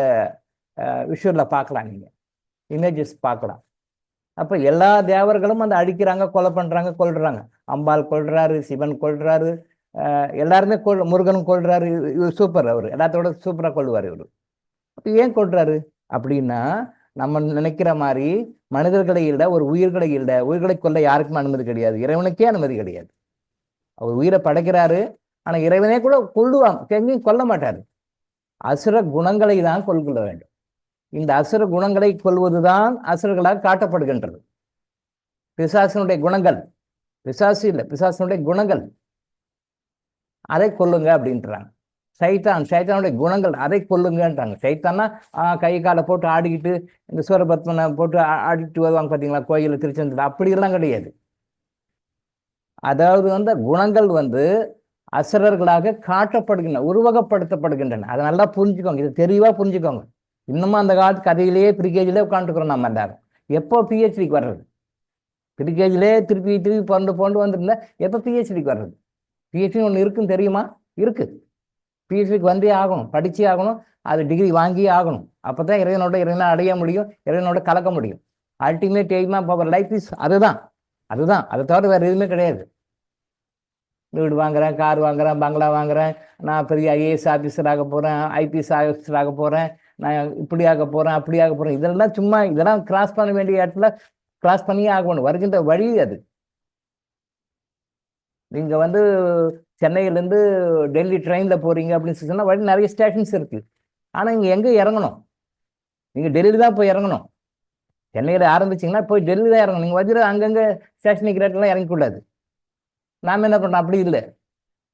விஷுவலில் பார்க்கலாம், நீங்கள் இமேஜஸ் பார்க்கலாம். அப்போ எல்லா தேவர்களும் அந்த அடிக்கிறாங்க, கொலை பண்ணுறாங்க, கொல்றாங்க. அம்பாள் கொல்றாரு, சிவன் கொல்றாரு, எல்லாருமே முருகனும் கொல்றாரு. இவர் சூப்பர், அவர் எல்லாத்தோட சூப்பராக கொள்வார் இவர். அப்போ ஏன் கொல்றாரு அப்படின்னா, நம்ம நினைக்கிற மாதிரி மனிதர்களை இல்லை, ஒரு உயிர்களை இல்லை. உயிர்களை கொல்ல யாருக்குமே அனுமதி கிடையாது, இறைவனுக்கே அனுமதி கிடையாது. அவர் உயிரை படைக்கிறாரு, ஆனால் இறைவனே கூட கொல்லுவாங்க, எங்கேயும் கொல்ல மாட்டாரு. அசுர குணங்களை தான் கொல்ல வேண்டும். இந்த அசுர குணங்களை கொள்வதுதான் அசுரர்களாக காட்டப்படுகின்றது. பிசாசனுடைய குணங்கள், பிசாசு இல்லை, பிசாசனுடைய குணங்கள், அதை கொல்லுங்க அப்படின்றாங்க. சைத்தானுடைய குணங்கள், அதை கொல்லுங்கன்றாங்க. சைத்தான்னா கை காலை போட்டு ஆடிக்கிட்டு இந்த சூரபத்மனை போட்டு ஆடிட்டு வருவாங்க பார்த்தீங்களா கோயிலில், திருச்செந்தூர், அப்படியெல்லாம் கிடையாது. அதாவது வந்து குணங்கள் வந்து அசுரர்களாக காட்டப்படுகின்றன, உருவகப்படுத்தப்படுகின்றன. அதை நல்லா புரிஞ்சுக்கோங்க, இதை தெளிவாக புரிஞ்சுக்கோங்க. இன்னமும் அந்த காலத்து கதையிலேயே ப்ரீகேஜிலே உட்காந்துக்கிறோம் நம்ம எல்லாரும். எப்போ பிஹெச்டிக்கு வர்றது? ப்ரீகேஜிலே திருப்பி போண்டு வந்துருந்தா எப்போ பிஹெச்டிக்கு வர்றது? பிஹெச்டின்னு ஒன்று இருக்குன்னு தெரியுமா? இருக்கு. பிஹெச்டிக்கு வந்தே ஆகணும், படிச்சே ஆகணும், அது டிகிரி வாங்கியே ஆகணும். அப்போ தான் இறைவனை அடைய முடியும், இறைவனோட கலக்க முடியும். அல்டிமேட் எய்ம் ஆஃப் அவர் லைஃப் இஸ் அதுதான். அதை தவிர வேறு எதுவுமே கிடையாது. வீடு வாங்குறேன், கார் வாங்குறேன், பங்களா வாங்குறேன், நான் பெரிய ஐஏஎஸ் ஆஃபீஸர் ஆக போகிறேன், ஐபிஎஸ் ஆஃபீஸர் ஆக போகிறேன், நான் இப்படி ஆக போகிறேன், அப்படி ஆக போகிறேன், இதெல்லாம் சும்மா, இதெல்லாம் கிராஸ் பண்ண வேண்டிய இடத்துல கிராஸ் பண்ணியே ஆகணும். வருகின்ற வழி அது. நீங்கள் வந்து சென்னையிலேருந்து டெல்லி ட்ரெயினில் போகிறீங்க அப்படின்னு சொன்னால் வழி நிறைய ஸ்டேஷன்ஸ் இருக்குது. ஆனால் இங்கே எங்கே இறங்கணும்? நீங்கள் டெல்லியில் தான் போய் இறங்கணும். சென்னையில் ஆரம்பிச்சிங்கன்னா போய் டெல்லி தான் இறங்கணும். நீங்கள் வச்சுட்டு அங்கங்கே ஸ்டேஷன் நிற்கிறலாம் இறங்கக்கூடாது. நாம் என்ன பண்ணுறோம்? அப்படி இல்லை.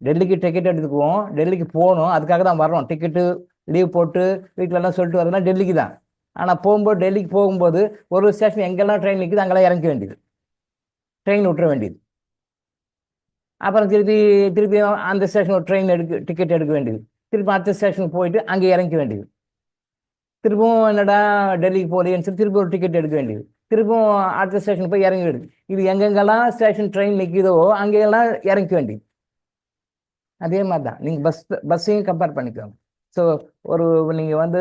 டெல்லிக்கு டிக்கெட் எடுத்துக்குவோம், டெல்லிக்கு போகணும், அதுக்காக தான் வர்றோம். டிக்கெட்டு லீவ் போட்டு வீட்டிலலாம் சொல்லிட்டு வரதுனா டெல்லிக்கு தான். ஆனால் போகும்போது, டெல்லிக்கு போகும்போது ஒரு ஸ்டேஷன் எங்கெல்லாம் ட்ரெயின் நிற்குது அங்கெல்லாம் இறங்க வேண்டியது, ட்ரெயின் விட்டுற வேண்டியது. அப்புறம் திருப்பி அந்த ஸ்டேஷன் ஒரு ட்ரெயின் டிக்கெட் எடுக்க வேண்டியது, திருப்பி அடுத்த ஸ்டேஷனுக்கு போயிட்டு அங்கே இறங்க வேண்டியது. திரும்பவும் என்னடா டெல்லிக்கு போகலையேன்னு சொல்லி திருப்பி ஒரு டிக்கெட் எடுக்க வேண்டியது, திரும்பவும் அடுத்த ஸ்டேஷன் போய் இறங்கி வேண்டியது. இது எங்கெங்கெல்லாம் ஸ்டேஷன் ட்ரெயின் நிற்கிதோ அங்கெல்லாம் இறங்க வேண்டியது. அதே மாதிரி தான் நீங்கள் பஸ்ஸையும் கம்பேர் பண்ணிக்கோங்க. ஸோ நீங்கள் வந்து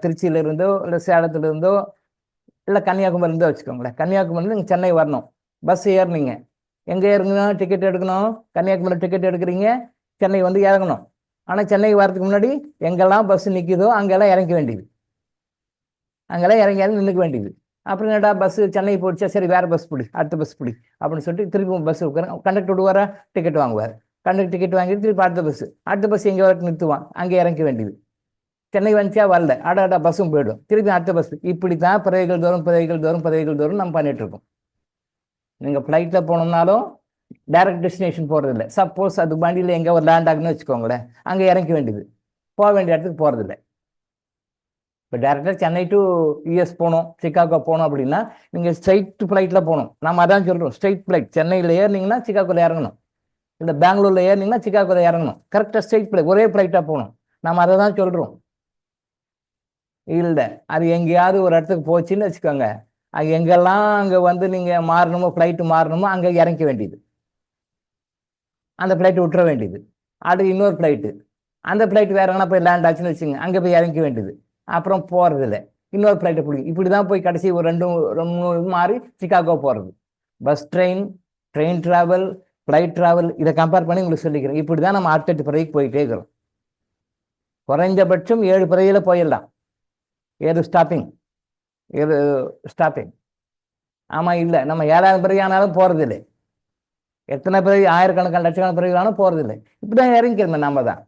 திருச்சியிலிருந்தோ இல்லை சேலத்துலேருந்தோ இல்லை கன்னியாகுமரிலேருந்தோ வச்சுக்கோங்களேன். கன்னியாகுமரியில் நீங்கள் சென்னை வரணும், பஸ் ஏறினீங்க, எங்கே இறங்கணும்? டிக்கெட் எடுக்கணும். கன்னியாகுமரி டிக்கெட் எடுக்கிறீங்க, சென்னை வந்து இறங்கணும். ஆனால் சென்னை வரதுக்கு முன்னாடி எங்கெல்லாம் பஸ் நிற்கிதோ அங்கெல்லாம் இறங்க வேண்டியது, அங்கெல்லாம் இறங்கி நின்றுக்க வேண்டியது. அப்புறம் என்னடா பஸ்ஸு சென்னை போயிடுச்சா, சரி வேறு பஸ் பிடி, அடுத்த பஸ் பிடி அப்படின்னு சொல்லிட்டு திருப்பி பஸ் உட்கார, கண்டக்டர் விடுவாரா, டிக்கெட் வாங்குவார். கண்டக்டர் டிக்கெட் வாங்கிட்டு திருப்பி அடுத்த பஸ் எங்கே வரைக்கும் நிறுத்துவான், அங்கே இறங்க வேண்டியது. சென்னை வந்துச்சா, வரல, ஆடாடா பஸ்ஸும் போயிடும், திருப்பி அடுத்த பஸ். இப்படி தான் பறவைகள் தோறும் நம்ம பண்ணிட்டு இருக்கோம். நீங்கள் ஃப்ளைட்டில் போனோம்னாலும் டைரக்ட் டெஸ்டினேஷன் போகிறதில்ல. சப்போஸ் அது வண்டியில் எங்கே ஒரு லேண்ட் ஆகுன்னு வச்சுக்கோங்களேன், அங்கே இறங்க வேண்டியது, போக வேண்டிய இடத்துக்கு போகிறதில்ல. இப்போ டேரெக்டாக சென்னை டு யூஎஸ் போகணும், சிக்காகோ போகணும் அப்படின்னா நீங்கள் ஸ்ட்ரைட் ஃப்ளைட்டில் போகணும். நம்ம அதான் சொல்கிறோம், ஸ்ட்ரைட் ஃப்ளைட். சென்னையில் ஏறினீங்கன்னா சிக்காகோவில் இறங்கணும், இல்லை பெங்களூரில் ஏறினீங்கன்னா சிக்காகோவில் இறங்கணும். கரெக்டாக ஸ்ட்ரைட் ஃப்ளைட், ஒரே ஃப்ளைட்டாக போகணும். நம்ம அதை தான் சொல்கிறோம். இல்லை, அது எங்கேயாவது ஒரு இடத்துக்கு போச்சுன்னு வச்சுக்கோங்க, அது எங்கெல்லாம் அங்கே வந்து நீங்கள் மாறணுமோ, ஃப்ளைட்டு மாறணுமோ அங்கே இறங்க வேண்டியது, அந்த ஃப்ளைட்டு விட்டுற வேண்டியது. அடுத்து இன்னொரு ஃப்ளைட்டு, அந்த ஃப்ளைட்டு வேற எங்கன்னா போய் லேண்ட் ஆச்சுன்னு வச்சுங்க, அங்கே போய் இறங்க வேண்டியது. அப்புறம் போகிறதில்ல, இன்னொரு ஃப்ளைட்டை பிடிக்கும். இப்படி தான் போய் கடைசி ஒரு ரெண்டு மாறி சிக்காகோ போகிறது. Bus, train travel, flight travel, இதை கம்பேர் பண்ணி உங்களுக்கு சொல்லிக்கிறேன். இப்படி தான் நம்ம 8 பிறகு போயிட்டே இருக்கிறோம். குறைஞ்சபட்சம் 7 பிறவியில் போயிடலாம். ஏது ஸ்டாப்பிங். ஆமாம், இல்லை, நம்ம 7ஆவது பிறகு ஆனாலும் போகிறதில்லை. எத்தனை பிறகு, ஆயிரக்கணக்கான லட்சக்கணக்கான பிறகு ஆனாலும் போகிறதில்லை. இப்படி தான் இறங்கிக்கிறோம். நம்ம தான்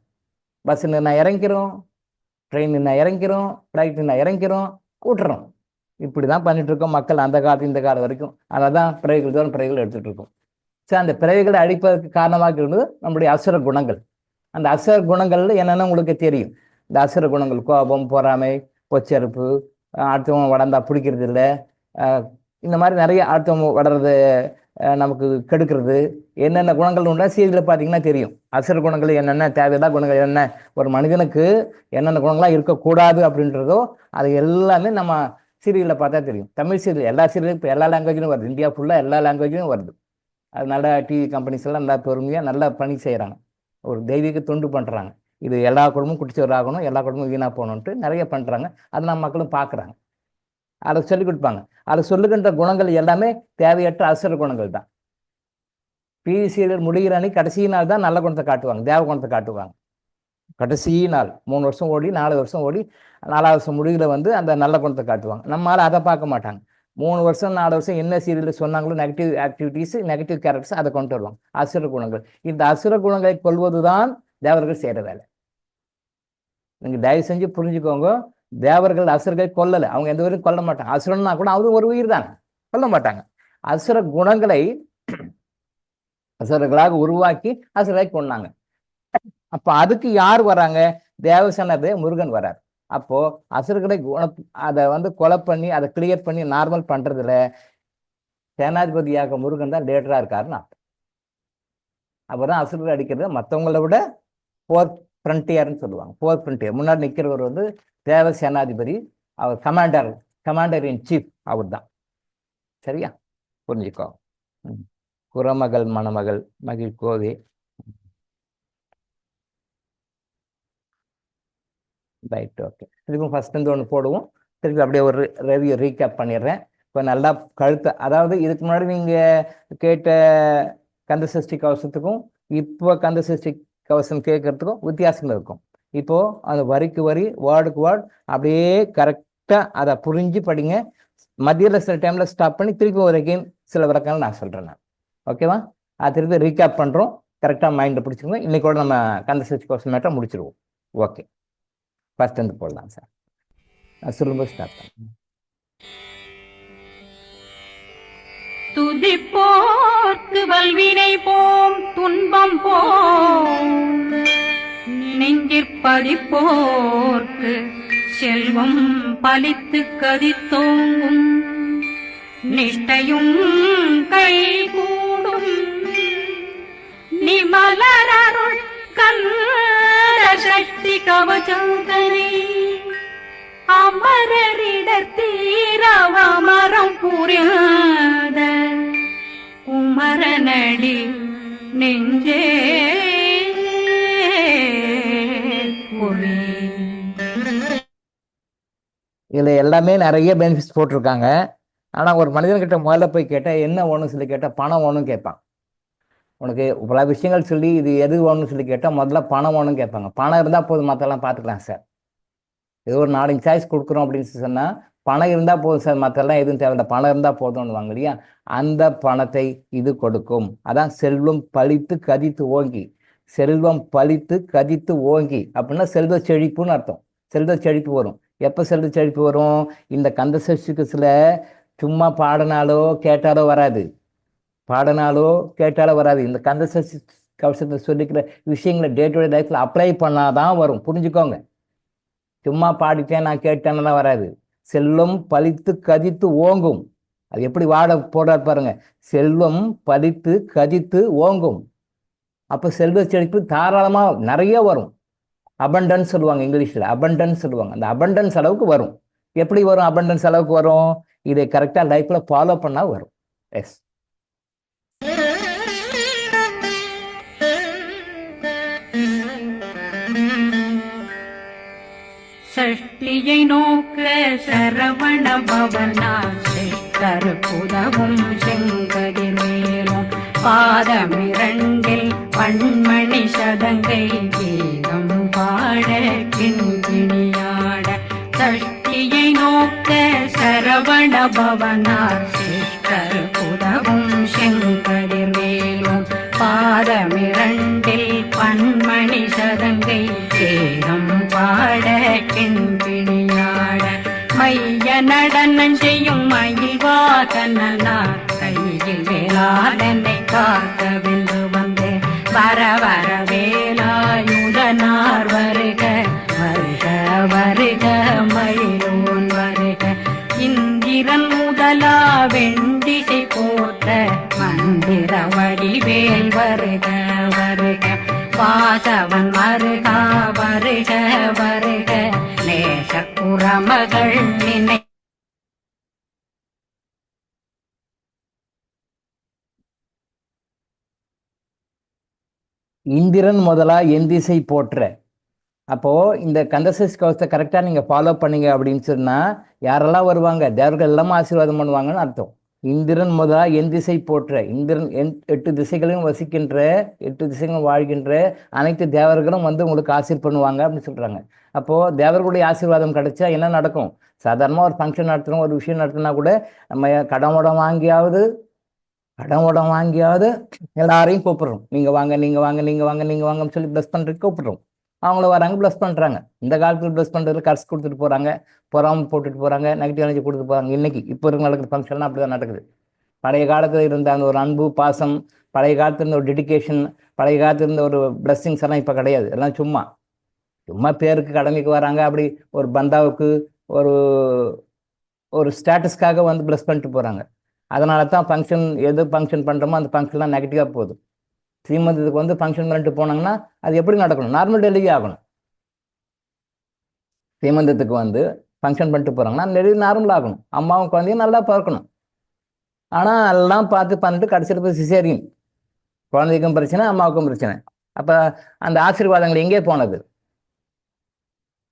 பஸ் நின்னா இறங்கிறோம், ட்ரெயின் நின்னா இறங்கிறோம், ஃப்ளைட் நின்னா இறங்கிறோம், விட்டுறோம். இப்படி தான் பண்ணிட்டு இருக்கோம் மக்கள், அந்த காலத்து இந்த காலம் வரைக்கும். அதை தான் பிறவிகள் எடுத்துகிட்டு இருக்கோம். சரி, அந்த பிறவிகளை அடிப்பதற்கு காரணமாக இருந்தது நம்முடைய அசுர குணங்கள். அந்த அசுர குணங்கள்ல என்னென்ன உங்களுக்கு தெரியும். இந்த அசுர குணங்கள் கோபம், பொறாமை, பொச்சரிப்பு, அடுத்தவங்க வளர்ந்தா பிடிக்கிறது இல்லை, இந்த மாதிரி நிறைய அடுத்தவங்க வளர்றது நமக்கு கெடுக்கிறது, என்னென்ன குணங்கள் உண்டா சீரியலில் பார்த்தீங்கன்னா தெரியும். அசுர குணங்கள் என்னென்ன, தேவையில்லா குணங்கள் என்ன, ஒரு மனிதனுக்கு என்னென்ன குணங்களாக இருக்கக்கூடாது அப்படின்றதோ அது எல்லாமே நம்ம சீரியலில் பார்த்தா தெரியும். தமிழ் சீரியல் எல்லா சீரியலும் இப்போ எல்லா லாங்குவேஜ்லையும் வருது, இந்தியா ஃபுல்லாக எல்லா லாங்குவேஜ்லையும் வருது. அது நல்ல டிவி கம்பெனிஸ் எல்லாம் நல்லா பெருமையாக நல்லா பணி செய்கிறாங்க, ஒரு தெய்வீக தொண்டு பண்ணுறாங்க. இது எல்லா குடும்பமும் குடிச்சவராகணும், எல்லா குடும்பமும் வீணாக போகணுன்ட்டு நிறைய பண்ணுறாங்க. அதை நம்ம மக்களும் பார்க்குறாங்க, அதை சொல்லிக் கொடுப்பாங்க. அதை சொல்லுகின்ற குணங்கள் எல்லாமே தேவையற்ற அசுர குணங்கள் தான். டிவி சீரியல் முடிகிற அன்னைக்கு கடைசி நாள் தான் நல்ல குணத்தை காட்டுவாங்க, தேவ குணத்தை காட்டுவாங்க. கடைசி நாள் 3 வருஷம் ஓடி 4 வருஷம் ஓடி 4வது வருஷம் முடிவில் வந்து அந்த நல்ல குணத்தை காட்டுவாங்க. நம்மளால அதை பார்க்க மாட்டாங்க. 3 வருஷம் 4 வருஷம் என்ன சீரியலில் சொன்னாங்களோ நெகட்டிவ் ஆக்டிவிட்டீஸ், நெகட்டிவ் கேரக்டர்ஸ் அதை கொண்டு வருவாங்க, அசுர குணங்கள். இந்த அசுர குணங்களை கொள்வது தான் தேவர்கள் செய்கிற வேலை. நீங்கள் தயவு செஞ்சு புரிஞ்சுக்கோங்க, தேவர்கள் அசுரர்களை கொல்லலை, அவங்க எந்த உயிரும் கொல்ல மாட்டாங்க. அசுரன்னா கூட அவரும் ஒரு உயிர் தான், கொல்ல மாட்டாங்க. அசுர குணங்களை அசுரர்களாக உருவாக்கி அசுரரை கொண்டாங்க. அப்போ அதுக்கு யார் வராங்க? தேவசேனாபதி முருகன் வரார். அப்போ அசுரர்களை அதை வந்து கொலை பண்ணி அதை கிளியர் பண்ணி நார்மல் பண்றதுல சேனாதிபதியாக முருகன் தான் லேட்டரா இருக்காருன்னு அர்த்தம். அப்பதான் அசுரர்கள் அடிக்கிறது மற்றவங்களை விட போர் ஃப்ரண்டியர்னு சொல்லுவாங்க. போர் ஃப்ரண்டியர் முன்னாடி நிற்கிறவர் வந்து தேவ சேனாதிபதி, அவர் கமாண்டர் இன் சீஃப் அவர் தான். சரியா புரிஞ்சுக்கோ. குரமகள் மணமகள் மகிழ் கோவே. Right, okay. திரும்ப ஃபர்ஸ்ட் இருந்து ஒன்று போடுவோம், திருப்பி அப்படியே ஒரு ரிவ்யூ ரீகேப் பண்ணிடுறேன். இப்போ நல்லா கழுத்து, அதாவது இதுக்கு முன்னாடி நீங்கள் கேட்ட கந்தசஷ்டி கவசத்துக்கும் இப்போ கந்தசஷ்டி கவசம் கேட்கறதுக்கும் வித்தியாசங்கள் இருக்கும். இப்போ அந்த வரிக்கு வரி வேர்டுக்கு வேர்டு அப்படியே கரெக்டாக அதை புரிஞ்சு படிங்க. மத்தியில் சில டைமில் ஸ்டாப் பண்ணி திருப்பி ஒரு அகைன் சில விளக்கங்கள் நான் சொல்கிறேன் நான். ஓகேவா? அது திருப்பி ரீகேப் பண்ணுறோம், கரெக்டாக மைண்டில் பிடிச்சிக்கோங்க. இன்னைக்கோட நம்ம கந்தசஷ்டி கவசம் மேட்டை முடிச்சிருவோம். ஓகே, ஃபர்ஸ்ட் வந்து போடலாம் சார். நான் சொல்லும்போது ஸ்டார்ட் பண்ணுறேன். துதிப்போர்க்கு வல்வினை போம் துன்பம் போம், நெஞ்சிற்பதிப்போர்க்கு செல்வம் பலித்து கதித்தோங்கும், நிஷ்டையும் கைகூடும் நிமலருள் கந்த சக்தி கவசந்தனை, அமரரிடத்தீரவமரம் புரியாத குமரனடி நெஞ்சே புரி. இதுல எல்லாமே நிறைய பெனிஃபிட்ஸ் போட்டிருக்காங்க. ஆனா ஒரு மனிதன்கிட்ட முதல்ல போய் கேட்டா என்ன வேணும்னு சொல்லி கேட்டா பணம் வேணும்னு கேட்பான். உனக்கு பல விஷயங்கள் சொல்லி இது எது வேணும்னு சொல்லி கேட்டால் முதல்ல பணம் வேணும்னு கேட்பாங்க. பணம் இருந்தால் போதும், மற்றெல்லாம் பார்த்துக்கலாம் சார். ஏதோ ஒரு 4 சாய்ஸ் கொடுக்குறோம் அப்படின்னு சொன்னால் பணம் இருந்தால் போதும் சார், மற்றெல்லாம் எதுவும் தேவையில்லை, பணம் இருந்தால் போதும்னு வாங்க இல்லையா? அந்த பணத்தை இது கொடுக்கும். அதான் செல்வம் பலித்து கதித்து ஓங்கி. செல்வம் பலித்து கதித்து ஓங்கி அப்படின்னா செல்வ செழிப்புன்னு அர்த்தம். செல்வ செழிப்பு வரும். எப்போ செல்வ செழிப்பு வரும்? இந்த கந்தசஷ்டிக்கு சில சும்மா பாடினாலோ கேட்டாலோ வராது, பாடினாலோ கேட்டாலோ வராது. இந்த கந்தசஷ்டி கவசத்தை சொல்லிக்கிற விஷயங்களை டே டு டே லைஃப்ல அப்ளை பண்ணாதான் வரும். புரிஞ்சுக்கோங்க. சும்மா பாடிட்டேன் நான் கேட்டேன்னா வராது. செல்வம் பலித்து கதித்து ஓங்கும். அது எப்படி வாட போடாது பாருங்க. செல்வம் பலித்து கதித்து ஓங்கும். அப்போ செல்வ செழிப்பு தாராளமா நிறைய வரும். அபண்டன்ஸ் சொல்லுவாங்க இங்கிலீஷ்ல, அபண்டன்ஸ் சொல்லுவாங்க. அந்த அபண்டன்ஸ் அளவுக்கு வரும். எப்படி வரும்? அபண்டன்ஸ் அளவுக்கு வரும். இதை கரெக்டா லைஃப்ல ஃபாலோ பண்ணா வரும். எஸ். சஷ்டியை நோக்க சரவண பவனா சிஷ்டர் புதவும் செங்கதிர் மேலும் பாதமிரண்டில் பண்மணி சதங்கை கீதம் பாட கிண்கிணியாட. சஷ்டியை நோக்க சரவண பவனா சிஷ்டர் புதவும் செங்கதிர் மேலும் பாதமிரண்டில் பண்மணி சதங்கை கீதம் பாட கிண்கிணியாட. மைய நடனம் செய்யும் மயில் வாகனார் கையில் வேளாளனை காக்க வென்று வந்து வர வர வேலாயுதனார் வருக வருக வருக மயிலோன் வருக இந்திரன் முதலா வெண்டிசை போற்ற மந்திர வடிவேல் வருக வருக வாசவன் மருகா வருக வருக நேச குரமகள் நினை இந்திரன் முதலா எந்திசை போற்ற. அப்போ இந்த கந்தசஷ்டி கவசத்தை கரெக்டாக நீங்கள் ஃபாலோ பண்ணீங்க அப்படின்னு சொன்னால் யாரெல்லாம் வருவாங்க, தேவர்கள் எல்லாமே ஆசீர்வாதம் பண்ணுவாங்கன்னு அர்த்தம். இந்திரன் முதலா என் திசை போற்ற, இந்திரன் 8 திசைகளையும் வசிக்கின்ற 8 திசைகளும் வாழ்கின்ற அனைத்து தேவர்களும் வந்து உங்களுக்கு ஆசீர் பண்ணுவாங்க அப்படின்னு சொல்கிறாங்க. அப்போது தேவர்களுடைய ஆசீர்வாதம் கிடைச்சா என்ன நடக்கும்? சாதாரணமாக ஒரு ஃபங்க்ஷன் நடத்துகிறோம், ஒரு விஷயம் நடத்தினா கூட நம்ம கடன் வாங்கியாவது எல்லாரையும் கூப்பிடுறோம். நீங்கள் வாங்க நீங்கள் வாங்க நீங்கள் வாங்க நீங்கள் வாங்கன்னு சொல்லி ப்ளஸ் பண்ணுறதுக்கு கூப்பிடுறோம். அவங்கள வராங்க, ப்ளஸ் பண்ணுறாங்க. இந்த காலத்தில் ப்ளஸ் பண்ணுறதுல கர்ஸ் கொடுத்துட்டு போகிறாங்க, பொறாமல் போட்டுட்டு போகிறாங்க, நெகட்டிவ் எனர்ஜி கொடுத்துட்டு போகிறாங்க. இன்னைக்கு இப்போ இருக்க நடக்கிற ஃபங்க்ஷன்லாம் அப்படி தான் நடக்குது. பழைய காலத்தில் இருந்த அந்த ஒரு அன்பு பாசம், பழைய காலத்தில் இருந்த ஒரு டெடிக்கேஷன், பழைய காலத்தில் இருந்த ஒரு பிளஸ்ஸிங்ஸ் எல்லாம் இப்போ கிடையாது. எல்லாம் சும்மா பேருக்கு கடமைக்கு வராங்க. அப்படி ஒரு பந்தாவுக்கு ஒரு ஒரு ஸ்டேட்டஸ்க்காக வந்து ப்ளஸ் பண்ணிட்டு போகிறாங்க. அதனால தான் ஃபங்க்ஷன் எது ஃபங்க்ஷன் பண்ணுறோமோ அந்த ஃபங்க்ஷன்லாம் நெகட்டிவாக போகுது. ஸ்ரீமந்தத்துக்கு வந்து ஃபங்க்ஷன் பண்ணிட்டு போனாங்கன்னா அது எப்படி நடக்கணும்? நார்மல் டெலிவரி ஆகணும். ஸ்ரீமந்தத்துக்கு வந்து ஃபங்க்ஷன் பண்ணிட்டு போகிறாங்கன்னா டெலிவரி நார்மல் ஆகணும். அம்மாவும் குழந்தையும் நல்லா பார்க்கணும். ஆனால் எல்லாம் பார்த்து பண்ணிட்டு கடைசியில் போய் சிசேரியன். குழந்தைக்கும் பிரச்சனை, அம்மாவுக்கும் பிரச்சனை. அப்போ அந்த ஆசீர்வாதங்கள் எங்கே போனது?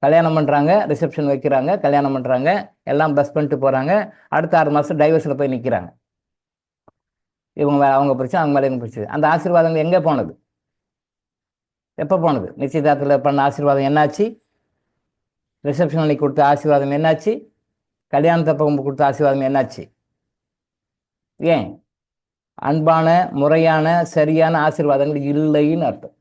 கல்யாணம் பண்ணுறாங்க, ரிசப்ஷன் வைக்கிறாங்க, கல்யாணம் பண்ணுறாங்க, எல்லாம் ப்ளஸ் பண்ணிட்டு போகிறாங்க. அடுத்த 6 மாதம் டைவர்ஸில் போய் நிற்கிறாங்க. இவங்க அவங்க பிரச்சனை, அவங்க மேலே இவங்க பிரச்சனை. அந்த ஆசீர்வாதங்கள் எங்கே போனது? எப்போ போனது? நிச்சயதார்த்தத்தில் பண்ண ஆசீர்வாதம் என்னாச்சு? ரிசப்ஷன் அன்னைக்கு கொடுத்த ஆசீர்வாதம் என்னாச்சு? கல்யாணத்தப்ப கொடுத்த ஆசீர்வாதம் என்னாச்சு? ஏன்? அன்பான முறையான சரியான ஆசீர்வாதங்கள் இல்லைன்னு அர்த்தம்.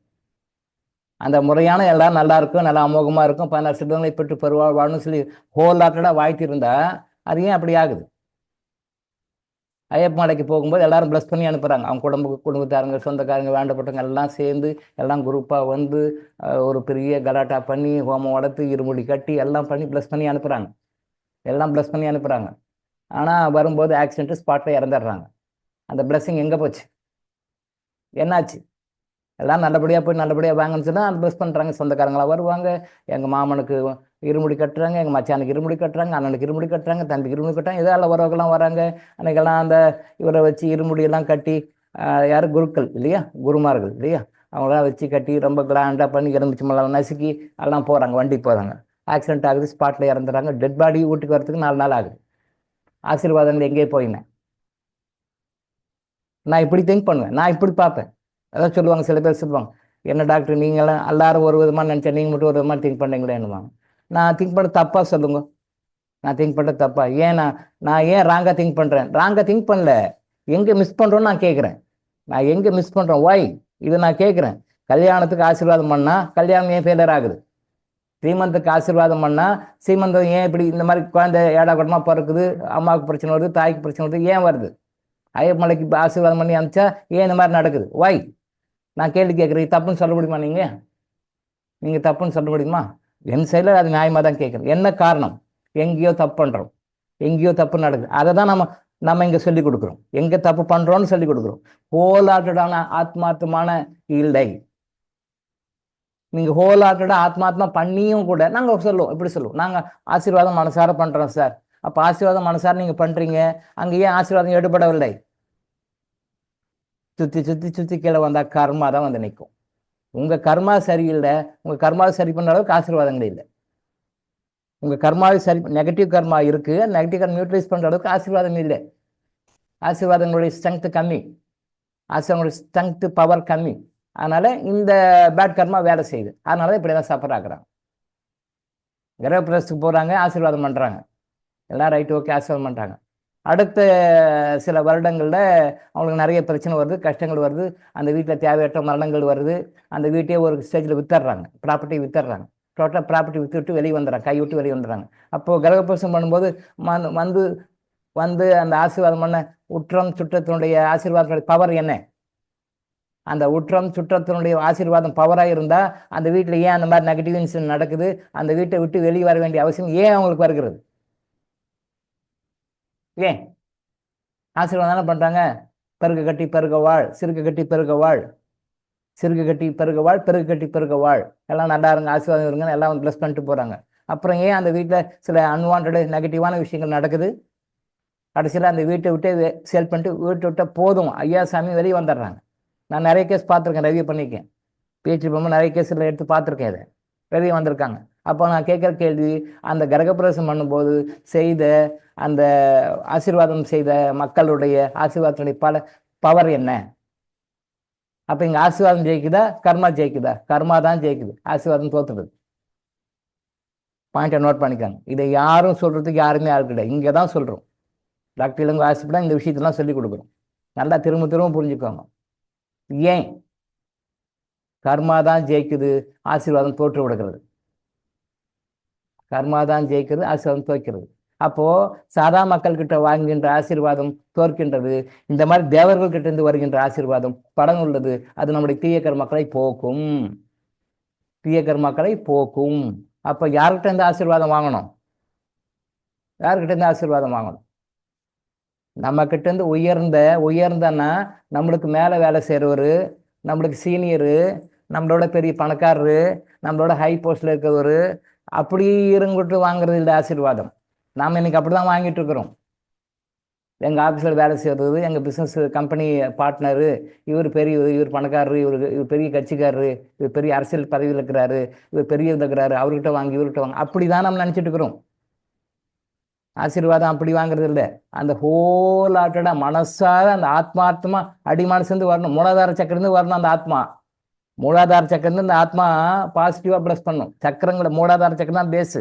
அந்த முறையான எல்லாரும் நல்லா இருக்கும், நல்லா அமோகமாக இருக்கும், 16 செல்வங்களை பெற்று பெறுவாழ்னு சொல்லி ஹோல் ஹார்ட்டடாக வாழ்த்திருந்தா அது ஏன் அப்படி ஆகுது? ஐயப்ப மலைக்கு போகும்போது எல்லாரும் ப்ளஸ் பண்ணி அனுப்புகிறாங்க. அவங்க குடும்பத்தாருங்க, சொந்தக்காரங்க, வேண்டப்பட்டவங்க எல்லாம் சேர்ந்து எல்லாம் குரூப்பாக வந்து ஒரு பெரிய கலாட்டா பண்ணி ஹோமம் வளர்த்து இருமுடி கட்டி எல்லாம் பண்ணி ப்ளஸ் பண்ணி அனுப்புகிறாங்க. எல்லாம் ப்ளஸ் பண்ணி அனுப்புகிறாங்க. ஆனால் வரும்போது ஆக்சிடென்ட்டு ஸ்பாட்டில் இறந்துடுறாங்க. அந்த பிளஸ்ஸிங் எங்கே போச்சு? என்னாச்சு? எல்லாம் நல்லபடியாக போய் நல்லபடியாக வாங்கன்னு சொன்னால் அந்த ப்ளஸ் பண்ணுறாங்க. சொந்தக்காரங்களாக வருவாங்க. எங்கள் மாமனுக்கு இருமுடி கட்டுறாங்க, எங்கள் மச்சானுக்கு இருமுடி கட்டுறாங்க, அண்ணனுக்கு இருமுடி கட்டுறாங்க, தம்பிக்கு இருமுடி கட்டுறாங்க. இதெல்லாம் வரவங்கெல்லாம் வராங்க. அன்றைக்கெல்லாம் அந்த இவரை வச்சு இருமுடியெல்லாம் கட்டி யார் குருக்கள் இல்லையா, குருமார்கள் இல்லையா, அவங்களாம் வச்சு கட்டி ரொம்ப கிராண்டாக பண்ணி எலுமிச்சி மலம் நசுக்கி எல்லாம் போகிறாங்க, வண்டி போகிறாங்க. ஆக்சிடென்ட் ஆகுது, ஸ்பாட்டில் இறந்துடுறாங்க. டெட் பாடி வீட்டுக்கு வரத்துக்கு 4 நாள் ஆகுது. ஆசீர்வாதங்கள் எங்கேயே போயினேன்? நான் இப்படி திங்க் பண்ணுவேன், நான் இப்படி பார்ப்பேன். அதான் சொல்லுவாங்க, சில பேர் சொல்லுவாங்க, என்ன டாக்டர் நீங்களாம் எல்லாரும் ஒரு விதமாக நினச்சா நீங்கள் மட்டும் ஒரு விதமாக திங்க் பண்ணுறீங்களேன்னுவாங்க. நான் திங்க் பண்ண தப்பா சொல்லுங்க. நான் திங்க் பண்ணுறது தப்பா? ஏன் நான் ஏன் ராங்காக திங்க் பண்ணுறேன்? ராங்காக திங்க் பண்ணல, எங்கே மிஸ் பண்ணுறோன்னு நான் கேட்குறேன். நான் எங்கே மிஸ் பண்ணுறோம், ஒய் இதை நான் கேட்குறேன். கல்யாணத்துக்கு ஆசீர்வாதம் பண்ணால் கல்யாணம் ஏன் ஃபெயிலியர் ஆகுது? ஸ்ரீமந்தத்துக்கு ஆசீர்வாதம் பண்ணால் ஸ்ரீமந்தம் ஏன் இப்படி இந்த மாதிரி குழந்தை ஏடாகூடமாக பிறக்குது, அம்மாவுக்கு பிரச்சனை வருது, தாய்க்கு பிரச்சனை வருது, ஏன் வருது? ஐயப்ப மலைக்கு ஆசீர்வாதம் பண்ணி அனுப்பிச்சா ஏன் இந்த மாதிரி நடக்குது? ஒய்? நான் கேள்வி கேட்குறேன். தப்புன்னு சொல்ல முடியுமா? நீங்கள் தப்புன்னு சொல்ல முடியுமா? என் சைடில் அது நியாயமாக தான் கேட்குறேன். என்ன காரணம்? எங்கேயோ தப்பு பண்ணுறோம், எங்கேயோ தப்பு நடக்குது. அதை தான் நம்ம இங்கே சொல்லிக் கொடுக்குறோம். எங்கே தப்பு பண்ணுறோன்னு சொல்லிக் கொடுக்குறோம். ஹோல் ஹார்ட்டடான ஆத்மார்த்தமான இல்லை. நீங்கள் ஹோல் ஹார்ட்டடாக ஆத்மாத்மா பண்ணியும் கூட நாங்கள் சொல்லுவோம், இப்படி சொல்லுவோம், நாங்கள் ஆசீர்வாதம் மனசார பண்ணுறோம் சார். அப்போ ஆசீர்வாதம் மனசார நீங்கள் பண்ணுறீங்க, அங்கே ஏன் ஆசீர்வாதம் எடுபடவில்லை? சுற்றி சுற்றி சுற்றி கீழே வந்தால் கர்மா தான் வந்து நிற்கும். உங்கள் கர்மா சரியில்லை, உங்கள் கர்மாவை சரி பண்ணுற அளவுக்கு ஆசீர்வாதங்கள் இல்லை. உங்கள் கர்மாவை சரி, நெகட்டிவ் கர்மா இருக்குது, நெகட்டிவ் கர்மா நியூட்ரலைஸ் பண்ணுற அளவுக்கு ஆசீர்வாதம் இல்லை. ஆசீர்வாதங்களுடைய ஸ்ட்ரென்த்து கம்மி, ஆசீர்வாதங்களுடைய ஸ்ட்ரென்த்து பவர் கம்மி. அதனால் இந்த பேட் கர்மா வேலை செய்யுது. அதனால தான் இப்படி தான் சஃபர் ஆகுறாங்க. கிரகப்பிரவேசத்துக்கு போகிறாங்க, ஆசீர்வாதம் பண்ணுறாங்க, எல்லாம் ரைட்டு ஓகே ஆசீர்வாதம் பண்ணுறாங்க. அடுத்த சில வருடங்களில் அவங்களுக்கு நிறைய பிரச்சனை வருது, கஷ்டங்கள் வருது, அந்த வீட்டில் தேவையற்ற மரணங்கள் வருது, அந்த வீட்டையே ஒரு ஸ்டேஜில் வித்துடுறாங்க, ப்ராப்பர்ட்டி வித்துடுறாங்க, டோட்டலாக ப்ராப்பர்ட்டி விட்டு வெளியே வந்துடுறாங்க, கை விட்டு வெளியே வந்துடுறாங்க. அப்போது கிரகப்பிரவேசம் பண்ணும்போது வந்து அந்த ஆசீர்வாதம் பண்ண உற்றம் சுற்றத்தினுடைய ஆசீர்வாதத்தினுடைய பவர் என்ன? அந்த உற்றம் சுற்றத்தினுடைய ஆசீர்வாதம் பவராக இருந்தால் அந்த வீட்டில் ஏன் அந்த மாதிரி நெகட்டிவ் இன்சிடென்ட் நடக்குது, அந்த வீட்டை விட்டு வெளியே வர வேண்டிய அவசியம் ஏன் அவங்களுக்கு வருகிறது? ஏன் ஆசீர்வாதம் தானே பண்ணுறாங்க? பெருக கட்டி பெருக வாழ், சிறுக கட்டி பெருக வாழ், சிறுக கட்டி பெருக வாழ், பெருக கட்டி பெருக வாழ், எல்லாம் நல்லா இருங்க, ஆசீர்வாதம் இருங்கன்னு எல்லாம் ப்ளஸ் பண்ணிட்டு போகிறாங்க. அப்புறம் ஏன் அந்த வீட்டில் சில அன்வான்ட் நெகட்டிவான விஷயங்கள் நடக்குது? கடைசியில் அந்த வீட்டை விட்டு சேல் பண்ணிட்டு வீட்டை விட்டால் போதும் ஐயா சாமி வெளியே வந்துடுறாங்க. நான் நிறைய கேஸ் பார்த்துருக்கேன், ரிவ்யூ பண்ணியிருக்கேன், பேச்சு போகும்போது நிறைய கேஸில் எடுத்து பார்த்துருக்கேன், இதை வெளியே வந்திருக்காங்க. அப்போ நான் கேட்குற கேள்வி, அந்த கிரகப்பிரவேசம் பண்ணும்போது செய்த அந்த ஆசீர்வாதம் செய்த மக்களுடைய ஆசீர்வாதத்துடைய பவர் என்ன? அப்போ இங்கே ஆசீர்வாதம் ஜெயிக்குதா கர்மா ஜெயிக்குதா? கர்மா தான் ஜெயிக்குது, ஆசீர்வாதம் தோத்துடுது. பாயிண்ட்டை நோட் பண்ணிக்காங்க. இதை யாரும் சொல்கிறதுக்கு யாருமே ஆள் கிடையாது, இங்கே தான் சொல்கிறோம். டாக்டர் இளங்கோ ஆசைப்பட்டா இந்த விஷயத்தெல்லாம் சொல்லிக் கொடுக்குறோம். நல்லா திரும்ப திரும்ப புரிஞ்சுக்கோங்க. ஏன் கர்மா தான் ஜெயிக்குது, ஆசீர்வாதம் தோற்று விடுகிறது. கர்மா தான் ஜெயிக்கிறது, ஆசீர்வாதம் தோற்கிறது. அப்போது சாதா மக்கள்கிட்ட வாங்குகின்ற ஆசீர்வாதம் தோற்கின்றது. இந்த மாதிரி தேவர்கள் கிட்ட இருந்து வருகின்ற ஆசீர்வாதம் படம் உள்ளது. அது நம்முடைய தீய கர்மக்களை போக்கும், தீய கர்மக்களை போக்கும். அப்போ யார்கிட்ட இருந்து ஆசீர்வாதம் வாங்கணும்? யார்கிட்ட இருந்து ஆசீர்வாதம் வாங்கணும்? நம்ம கிட்ட இருந்து உயர்ந்தன்னா நம்மளுக்கு மேலே வேலை செய்கிறவர், நம்மளுக்கு சீனியரு, நம்மளோட பெரிய பணக்காரரு, நம்மளோட ஹை போஸ்டில் இருக்கிறவர், அப்படி இருங்கிட்டு வாங்குறது இல்லை ஆசீர்வாதம். நாம் இன்னைக்கு அப்படி தான் வாங்கிட்டு இருக்கிறோம். எங்கள் ஆஃபீஸில் வேலை செய்கிறது, எங்கள் பிஸ்னஸ் கம்பெனி பார்ட்னரு, இவர் பெரியவர், இவர் பணக்காரரு, இவர் பெரிய கட்சிக்காரரு, இவர் பெரிய அரசியல் பதவியில் இருக்கிறாரு, இவர் பெரிய இருக்கிறாரு, அவர்கிட்ட வாங்கி இவர்கிட்ட வாங்க, அப்படி தான் நம்ம நினச்சிட்டு இருக்கிறோம். ஆசீர்வாதம் அப்படி வாங்குறது இல்லை. அந்த ஹோல் ஆட்டடாக மனசார அந்த ஆத்மார்த்தமா அடிமனசுலேருந்து வரணும், மூலாதார சக்கரந்து வரணும். அந்த ஆத்மா மூலாதார சக்கரந்து அந்த ஆத்மா பாசிட்டிவாக ப்ளஸ் பண்ணும். சக்கரங்களை மூலாதார சக்கரம் தான் பேஸு.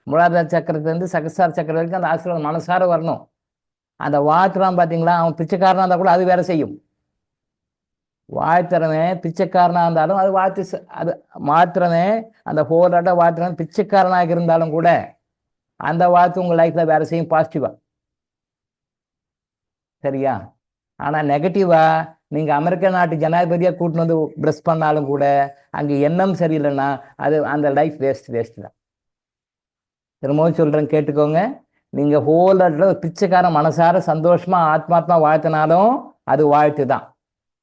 மூலாதார சக்கரத்துலேருந்து சகசார சக்கரம் வரைக்கும் அந்த ஆசீர்வாதம் மனசார வரணும். அந்த வாழ்த்துறான் பார்த்தீங்களா, அவன் பிச்சைக்காரனாக இருந்தால் கூட அது வேலை செய்யும். வாழ்த்துறவன் பிச்சைக்காரனாக இருந்தாலும் அது வாழ்த்து, அது மாத்துறவன் அந்த ஹோலாட்ட வாழ்த்துறவன் பிச்சைக்காரனாக இருந்தாலும் கூட அந்த வாழ்த்து உங்கள் லைஃப்பில் வேலை செய்யும் பாசிட்டிவாக. சரியா? ஆனால் நெகட்டிவாக நீங்கள் அமெரிக்க நாட்டு ஜனாதிபதியாக கூட்டின்னு வந்து ப்ளஸ் பண்ணாலும் கூட அங்கே எண்ணம் சரியில்லைன்னா அது அந்த லைஃப் வேஸ்ட் தான். திரும்பவும் சொல்கிறேன், கேட்டுக்கோங்க. நீங்கள் ஹோலாட்டில் பிச்சைக்காரன் மனசார சந்தோஷமாக ஆத்மாத்மா வாழ்த்தினாலும் அது வாழ்த்து தான்,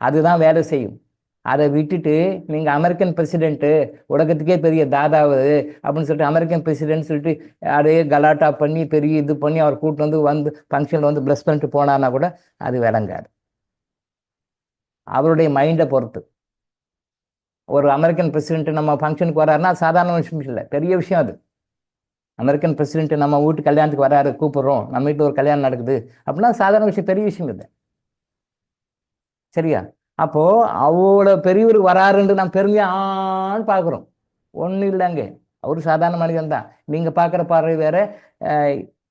அதுதான் வேலை செய்யும். அதை விட்டுட்டு நீங்கள் அமெரிக்கன் பிரசிடென்ட்டு உலகத்துக்கே பெரிய தாதாவது அப்படின்னு சொல்லிட்டு அமெரிக்கன் பிரசிடென்ட் சொல்லிட்டு அதே கலாட்டா பண்ணி பெரிய இது பண்ணி அவர் கூட்டு வந்து ஃபங்க்ஷனில் வந்து ப்ளஸ் பண்ணிட்டு போனான்னா கூட அது விளங்காது. அவருடைய மைண்டை பொறுத்து. ஒரு அமெரிக்கன் பிரசிடென்ட் நம்ம ஃபங்க்ஷனுக்கு வர்றாருன்னா சாதாரண விஷயம் இல்லை, பெரிய விஷயம் அது. அமெரிக்கன் பிரசிடென்ட் நம்ம வீட்டு கல்யாணத்துக்கு வராரு, கூப்பிட்றோம், நம்ம வீட்டில் ஒரு கல்யாணம் நடக்குது அப்படின்னா சாதாரண விஷயம், பெரிய விஷயம் இல்லை. சரியா? அப்போது அவ்வளோ பெரியவர் வராருன்னு நம்ம பெருமையான்னு பார்க்குறோம். ஒன்றும் இல்லைங்க, அவர் சாதாரண மனிதன் தான். நீங்கள் பார்க்குற பார்வை வேறு,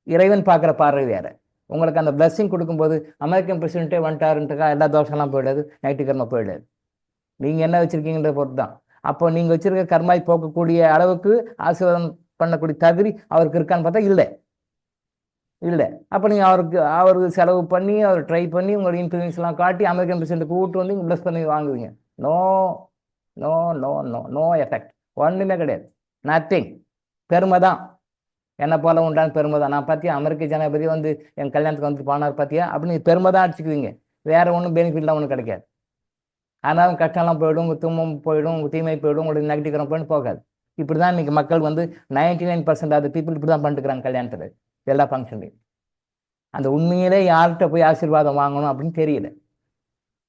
இறைவன் பார்க்குற பார்வை வேறு. உங்களுக்கு அந்த பிளஸ்ஸிங் கொடுக்கும்போது அமெரிக்கன் பிரசிடென்ட்டே வந்துட்டாருன்ட்டுக்கா எல்லா தோஷம்லாம் போயிடாது, நைட்டு கர்மா போயிடாது. நீங்கள் என்ன வச்சுருக்கீங்கன்ற பொறுத்து தான். அப்போ நீங்கள் வச்சுருக்க கர்மாய் போக்கக்கூடிய அளவுக்கு ஆசீர்வாதம் பண்ணக்கூடிய தகுதி அவருக்கு இருக்கான்னு பார்த்தா இல்லை. அப்போ நீங்கள் அவருக்கு செலவு பண்ணி அவர் ட்ரை பண்ணி உங்களோட இன்ஃப்ளூயன்ஸ்லாம் காட்டி அமெரிக்கன் பிரசிடென்ட் கூப்பிட்டு வந்து நீங்கள் ப்ளஸ் பண்ணி வாங்குவீங்க. No no no no no effect, ஒன்றுமே கிடையாது, நத்திங். பெருமை தான், என்னை போல உண்டான பெருமை தான். நான் பார்த்தியா அமெரிக்க ஜனாதிபதி வந்து என் கல்யாணத்துக்கு வந்து போனார் பார்த்தியா அப்படின்னு பெருமை தான் அடிச்சுக்குவீங்க. வேறு ஒன்றும் பெனிஃபிட்லாம் ஒன்றும் கிடைக்காது. ஆனால் கஷ்டம்லாம் போயிடும், உங்கள் துன்பம் போயிடும், உங்கள் தீமை போயிடும், உங்களுக்கு நெகட்டிவ் கரம் போகாது. இப்படி தான் இன்றைக்கி மக்கள் வந்து 99% ஆஃப் பீப்புள் இப்படி தான் பண்ணிட்டுக்கிறாங்க கல்யாணத்தில், எல்லா ஃபங்க்ஷன்லையும். அந்த உண்மையிலே யார்கிட்ட போய் ஆசீர்வாதம் வாங்கணும் அப்படின்னு தெரியல.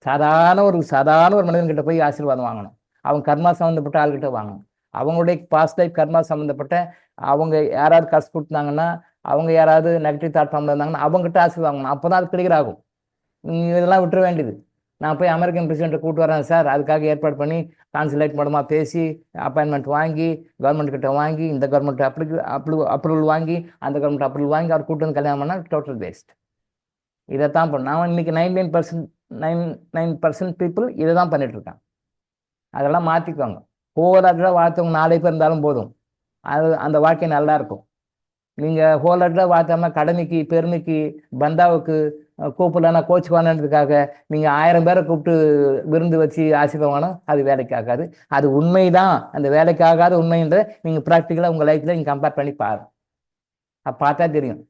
சாதாரண ஒரு மனிதன்கிட்ட போய் ஆசீர்வாதம் வாங்கணும். அவங்க கர்மா சம்மந்தப்பட்ட ஆள்கிட்ட வாங்கணும். அவங்களுடைய பாஸ்ட் லைஃப் கர்மா சம்மந்தப்பட்ட அவங்க யாராவது காசு கொடுத்தாங்கன்னா, அவங்க யாராவது நெகட்டிவ் தாட் ஃபார்மில் இருந்தாங்கன்னா அவங்ககிட்ட ஆசீர்வாதம் வாங்கணும். அப்போ தான் அது கிளியர் ஆகும். நீங்கள் இதெல்லாம் விட்டுற வேண்டியது. நான் போய் அமெரிக்கன் பிரசிடென்ட்டை கூப்பிட்டு வரேன் சார், அதுக்காக ஏற்பாடு பண்ணி கான்சுலேட் மூலமாக பேசி அப்பாயின்மெண்ட் வாங்கி கவர்மெண்ட் கிட்ட வாங்கி இந்த கவர்மெண்ட் அப்ரூவல் வாங்கி அந்த கவர்மெண்ட் அப்ரூவல் வாங்கி அவர் கூப்பிட்டு வந்து கல்யாணம் பண்ணால் டோட்டல் வேஸ்ட். இதைத்தான் நான் இன்னைக்கு 99% பீப்புள் இதை தான் பண்ணிட்டு இருக்காங்க. அதெல்லாம் மாற்றிக்குவாங்க. ஹோலாட்டில் வாழ்த்தவங்க 4 பேர் இருந்தாலும் போதும், அது அந்த வாழ்க்கை நல்லா இருக்கும். நீங்கள் ஹோலாட்டில் வாழ்த்தாமல் கடமைக்கு பெருமைக்கு பந்தாவுக்கு கூப்பிடலன்னா கோச்சுக்குவானதுக்காக நீங்கள் 1000 பேரை கூப்பிட்டு விருந்து வச்சு ஆசீர்வாதம் அது வேலைக்கு ஆகாது. அது உண்மைதான், அந்த வேலைக்கு ஆகாத உண்மைன்ற நீங்கள் ப்ராக்டிக்கலாக உங்கள் லைஃப்பில் நீங்கள் கம்பேர் பண்ணி பாருங்க. அப்போ பார்த்தா தெரியும்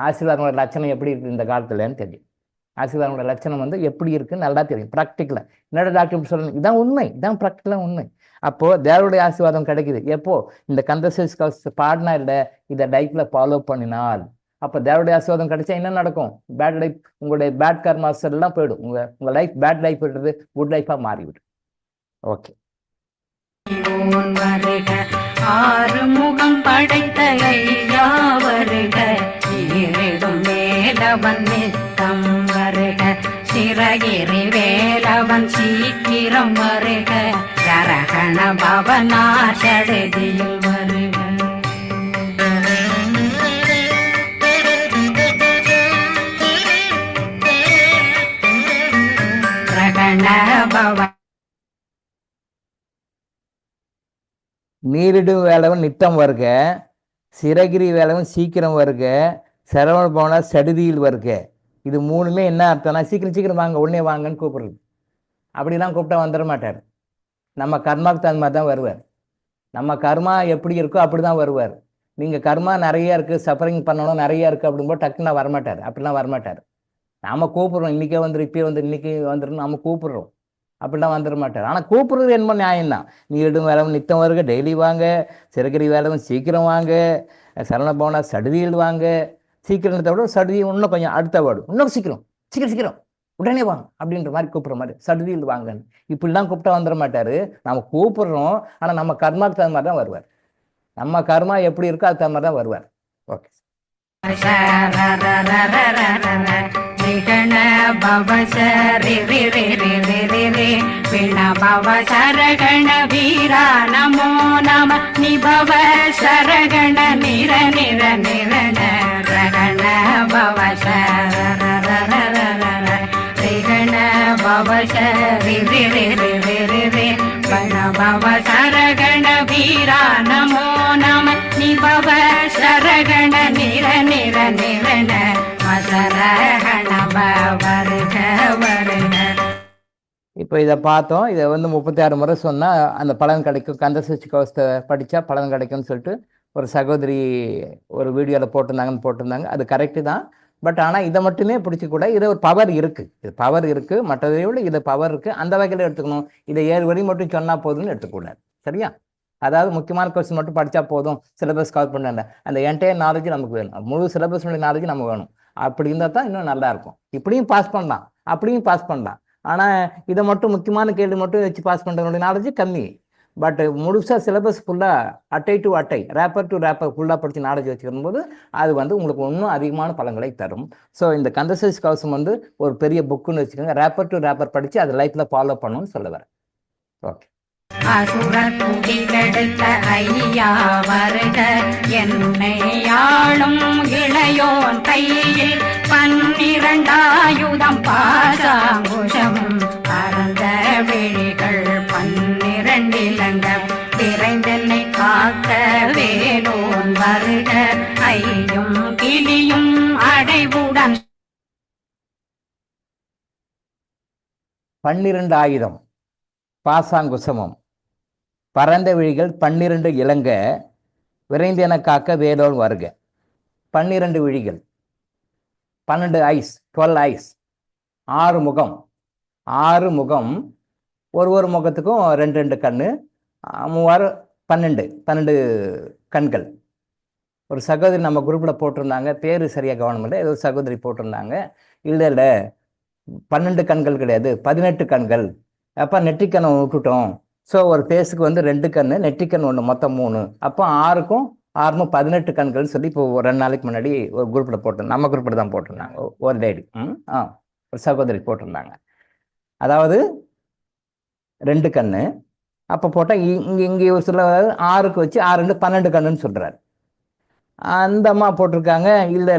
ஆசீர்வாதங்களோட லட்சணம் எப்படி இருக்குது இந்த காலத்துலன்னு தெரியும். ஆசீர்வாதங்களோட லட்சணம் வந்து எப்படி இருக்குன்னு நல்லா தெரியும் ப்ராக்டிக்கலாக. என்னோட டாக்டர் இப்படி சொல்லணும், இதான் உண்மை, இதான் ப்ராக்டிக்கலாக உண்மை. அப்போது தேவருடைய ஆசீர்வாதம் கிடைக்குது எப்போ இந்த கந்தசஷ்டி கவசம் பாடினா இல்லை, இதை லைஃப்பில் ஃபாலோ பண்ணினால். அப்போ தேவருடைய ஆசீர்வாதம் கிடைச்சா என்ன நடக்கும்? பேட் லைஃப், உங்களுடைய பேட் கர்மாஸ் எல்லாம் போயிடும். உங்கள் லைஃப் பேட் லைஃப் விடுறது குட் லைஃபாக மாறிவிடும். ஓகே. வருக ஆறுமுகம் படைத்த ஐயா வருக, ஈரிடும் வேலவன் நித்தம் வருக, சிறகிரி வேலவன் சீக்கிரம் வருக, சரகண பவனார் சடுதியில் வருக. சரகண பவ நீரிடும் வேலவன் நித்தம் வருக, சிறகிரி வேலவன் சீக்கிரம் வருக, சரவண பவனா சடுதியில் வருக. இது மூணுமே என்ன அர்த்தம்னா சீக்கிரம் சீக்கிரம் வாங்க, உடனே வாங்கன்னு கூப்பிடுறது. அப்படிலாம் கூப்பிட்டா வந்துட மாட்டார். நம்ம கர்மாவுக்கு தகுந்த மாதிரி தான் வருவார். நம்ம கர்மா எப்படி இருக்கோ அப்படி தான் வருவார். நீங்கள் கர்மா நிறைய இருக்குது, சஃபரிங் பண்ணணும் நிறைய இருக்குது அப்படின்போது டக்குன்னா வரமாட்டார். அப்படிலாம் வரமாட்டார். நாம் கூப்பிட்றோம், இன்றைக்கே வந்துடும், இப்பயே வந்து இன்றைக்கி வந்துடும், நம்ம கூப்பிட்றோம். அப்படிலாம் வந்துட மாட்டார். ஆனால் கூப்பிடுறது என்ன நியாயம்தான். நீரிடும் வேலவன் நித்தம் வருக டெய்லி வாங்க, சிறகிரி வேலவன் சீக்கிரம் வாங்க, சரவண பவனா சடுதியில் வாங்க. சீக்கிரத்தை விட சடுதி இன்னும் கொஞ்சம் அடுத்த வேர்டு, இன்னும் சீக்கிரம் சீக்கிரம் சீக்கிரம் உடனே வாங்க அப்படின்ற மாதிரி கூப்பிட்ற மாதிரி சடுதியில் வாங்கன்னு. இப்படிலாம் கூப்பிட்டா வந்துட மாட்டார். நம்ம கூப்பிட்றோம், ஆனால் நம்ம கர்மாவுக்கு தகுந்த மாதிரி தான் வருவார். நம்ம கர்மா எப்படி இருக்கோ அதுக்கு தகுந்த மாதிரி தான் வருவார். ஓகே. சரகண வீரா நமோ நம நிபவ சரகண நிர நிர நிரண ரகண பவ சரண பவ சரி கண பவ சரகண வீரா நமோ நம நிபவ சரகண நிர நிர நிரண சரகண வருக வருக. இப்போ இதை பார்த்தோம். இதை வந்து 36 முறை சொன்னால் அந்த பலன் கிடைக்கும், கந்தசஷ்டி கவசத்தை படித்தா பலன் கிடைக்கும்னு சொல்லிட்டு ஒரு சகோதரி ஒரு வீடியோவில் போட்டிருந்தாங்க. அது கரெக்டு தான். பட் ஆனால் இதை மட்டுமே பிடிச்சிக்கூட இது ஒரு பவர் இருக்குது, இது பவர் இருக்குது, மற்றதை விட இது பவர் இருக்குது. அந்த வகையில் எடுத்துக்கணும். இதை 7 வரி மட்டும் சொன்னால் போதும்னு எடுத்துக்கூடாது. சரியா? அதாவது முக்கியமான கொஸ்டின் மட்டும் படித்தா போதும், சிலபஸ் கவர் பண்ண அந்த என்டையர் நாலேஜ் நமக்கு வேணும், முழு சிலபஸ்னுடைய நாலேஜ் நமக்கு வேணும். அப்படி இருந்தால் தான் இன்னும் நல்லாயிருக்கும். இப்படியும் பாஸ் பண்ணலாம், அப்படியும் பாஸ் பண்ணலாம். ஆனால் இதை மட்டும் முக்கியமான கேள்வி மட்டும் வச்சு பாஸ் பண்ணுறதுனுடைய நாலேஜ் கம்மி. பட் முழுசாக சிலபஸ் ஃபுல்லாக அட்டை டு அட்டை, ரேப்பர் டு ரேப்பர் ஃபுல்லாக படித்து நாலேஜ் வச்சுக்கும் போது அது வந்து உங்களுக்கு இன்னும் அதிகமான பலன்களை தரும். ஸோ இந்த கந்தசஷ்டி கவசம் வந்து ஒரு பெரிய புக்குன்னு வச்சுக்கோங்க. ரேப்பர் டு ரேப்பர் படித்து அதை லைஃப்பில் ஃபாலோ பண்ணணும்னு சொல்ல வரேன். ஓகே. அசுரர் குடிகெடுத்த ஐயா வருக, என்னை ஆளும் இளையோன் கையில் 12 பாசாங்குஷம் பரந்த விழிகள் 12 இலங்கம் விரைந்தென்னை காக்க வேலோன் வருக, ஐயும் கிளியும் அடைவுடன் 12 பாசாங்குசமும் பரந்த விழிகள் 12 இலங்க விரைந்தென காக்க வேலோன் வருக. 12 விழிகள், 12 ஐஸ், 12 ஐஸ், 6 முகம், 6 முகம், ஒரு முகத்துக்கும் 2 கண்ணு, 3 12 கண்கள். ஒரு சகோதரி நம்ம குரூப்பில் போட்டிருந்தாங்க, பேர் சரியாக கவனம் இல்லை, ஏதோ சகோதரி போட்டிருந்தாங்க. இல்லை 12 கண்கள் கிடையாது, 18 கண்கள். அப்போ நெற்றிக்கண்ணை விட்டுட்டோம். ஸோ ஒரு ஃபேஸுக்கு வந்து 2 கண், நெற்றிக்கண் 1, மொத்தம் 3. அப்போ 6க்கும் 18 கண்கள்னு சொல்லி இப்போ 2 நாளைக்கு முன்னாடி ஒரு குரூப்பில் போட்டிருந்தாங்க, நம்ம குரூப்பில் தான் போட்டிருந்தாங்க. ஒரு லேடி ஒரு சகோதரி போட்டிருந்தாங்க. அதாவது 2 கண். அப்போ போட்டால் இங்கே ஒரு சில 6க்கு வச்சு 6 2 12 கண்ணுன்னு சொல்கிறாரு. அந்த அம்மா போட்டிருக்காங்க, இல்லை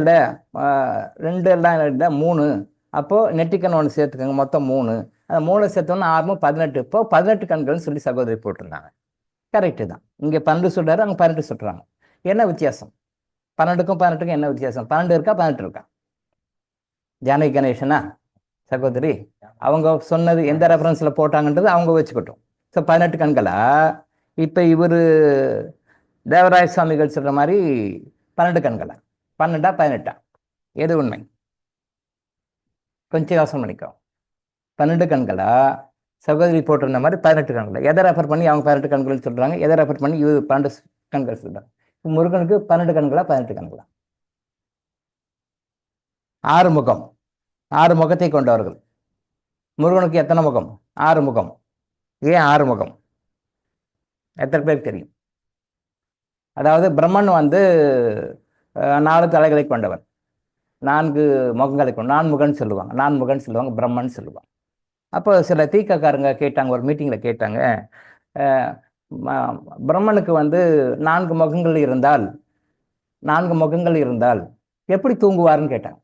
2 எல்லாம் இல்லை 3. அப்போது நெற்றிக்கண் 1 சேர்த்துக்கோங்க, மொத்தம் 3. அந்த 3 சேர்த்தோன்னா 6 18. இப்போ 18 கண்கள்னு சொல்லி சகோதரி போட்டிருந்தாங்க. கரெக்டு தான். இங்கே 12 சொல்கிறாரு, அங்கே 18 சொல்கிறாங்க. என்ன வித்தியாசம்? 12க்கும் 18க்கும் என்ன வித்தியாசம்? 12 இருக்கா 18 இருக்கா? ஜானகி கணேசனா சகோதரி, அவங்க சொன்னது எந்த ரெஃபரன்ஸில் போட்டாங்கன்றது அவங்க வச்சுக்கட்டும். ஸோ 18 கண்களா? இப்போ இவர் தேவராய சுவாமிகள் சொல்கிற மாதிரி 12 கண்களா? 12ஆ 18ஆ? எது உண்மை? கொஞ்சம் யோசனை பண்ணிக்கோ. 12 கண்களா? சகோதரி போட்டிருந்த மாதிரி 18 கண்களா? எதை ரெஃபர் பண்ணி அவங்க 18 கண்கள்னு சொல்கிறாங்க, எதை ரெஃபர் பண்ணி இவர் 12 கண்கள் சொல்கிறாங்க? முருகனுக்கு 12 கண்களா 18 கண்களா? 6 முகம், 6 முகத்தை கொண்டவர்கள். முருகனுக்கு எத்தனை முகம்? 6 முகம். ஏன் 6 முகம்? எத்தனை பேர் தெரியும்? அதாவது பிரம்மன் வந்து 4 தலைகளை கொண்டவர், 4 முகங்களை கொண்டு நான்முகன்னு சொல்லுவாங்க. நான்முகன்னு சொல்லுவாங்க, பிரம்மன் சொல்லுவாங்க. அப்போ சில தீக்காக்காரங்க கேட்டாங்க, ஒரு மீட்டிங்கில் கேட்டாங்க, பிரம்மனுக்கு வந்து 4 முகங்கள் இருந்தால் 4 முகங்கள் இருந்தால் எப்படி தூங்குவார்னு கேட்டாங்க.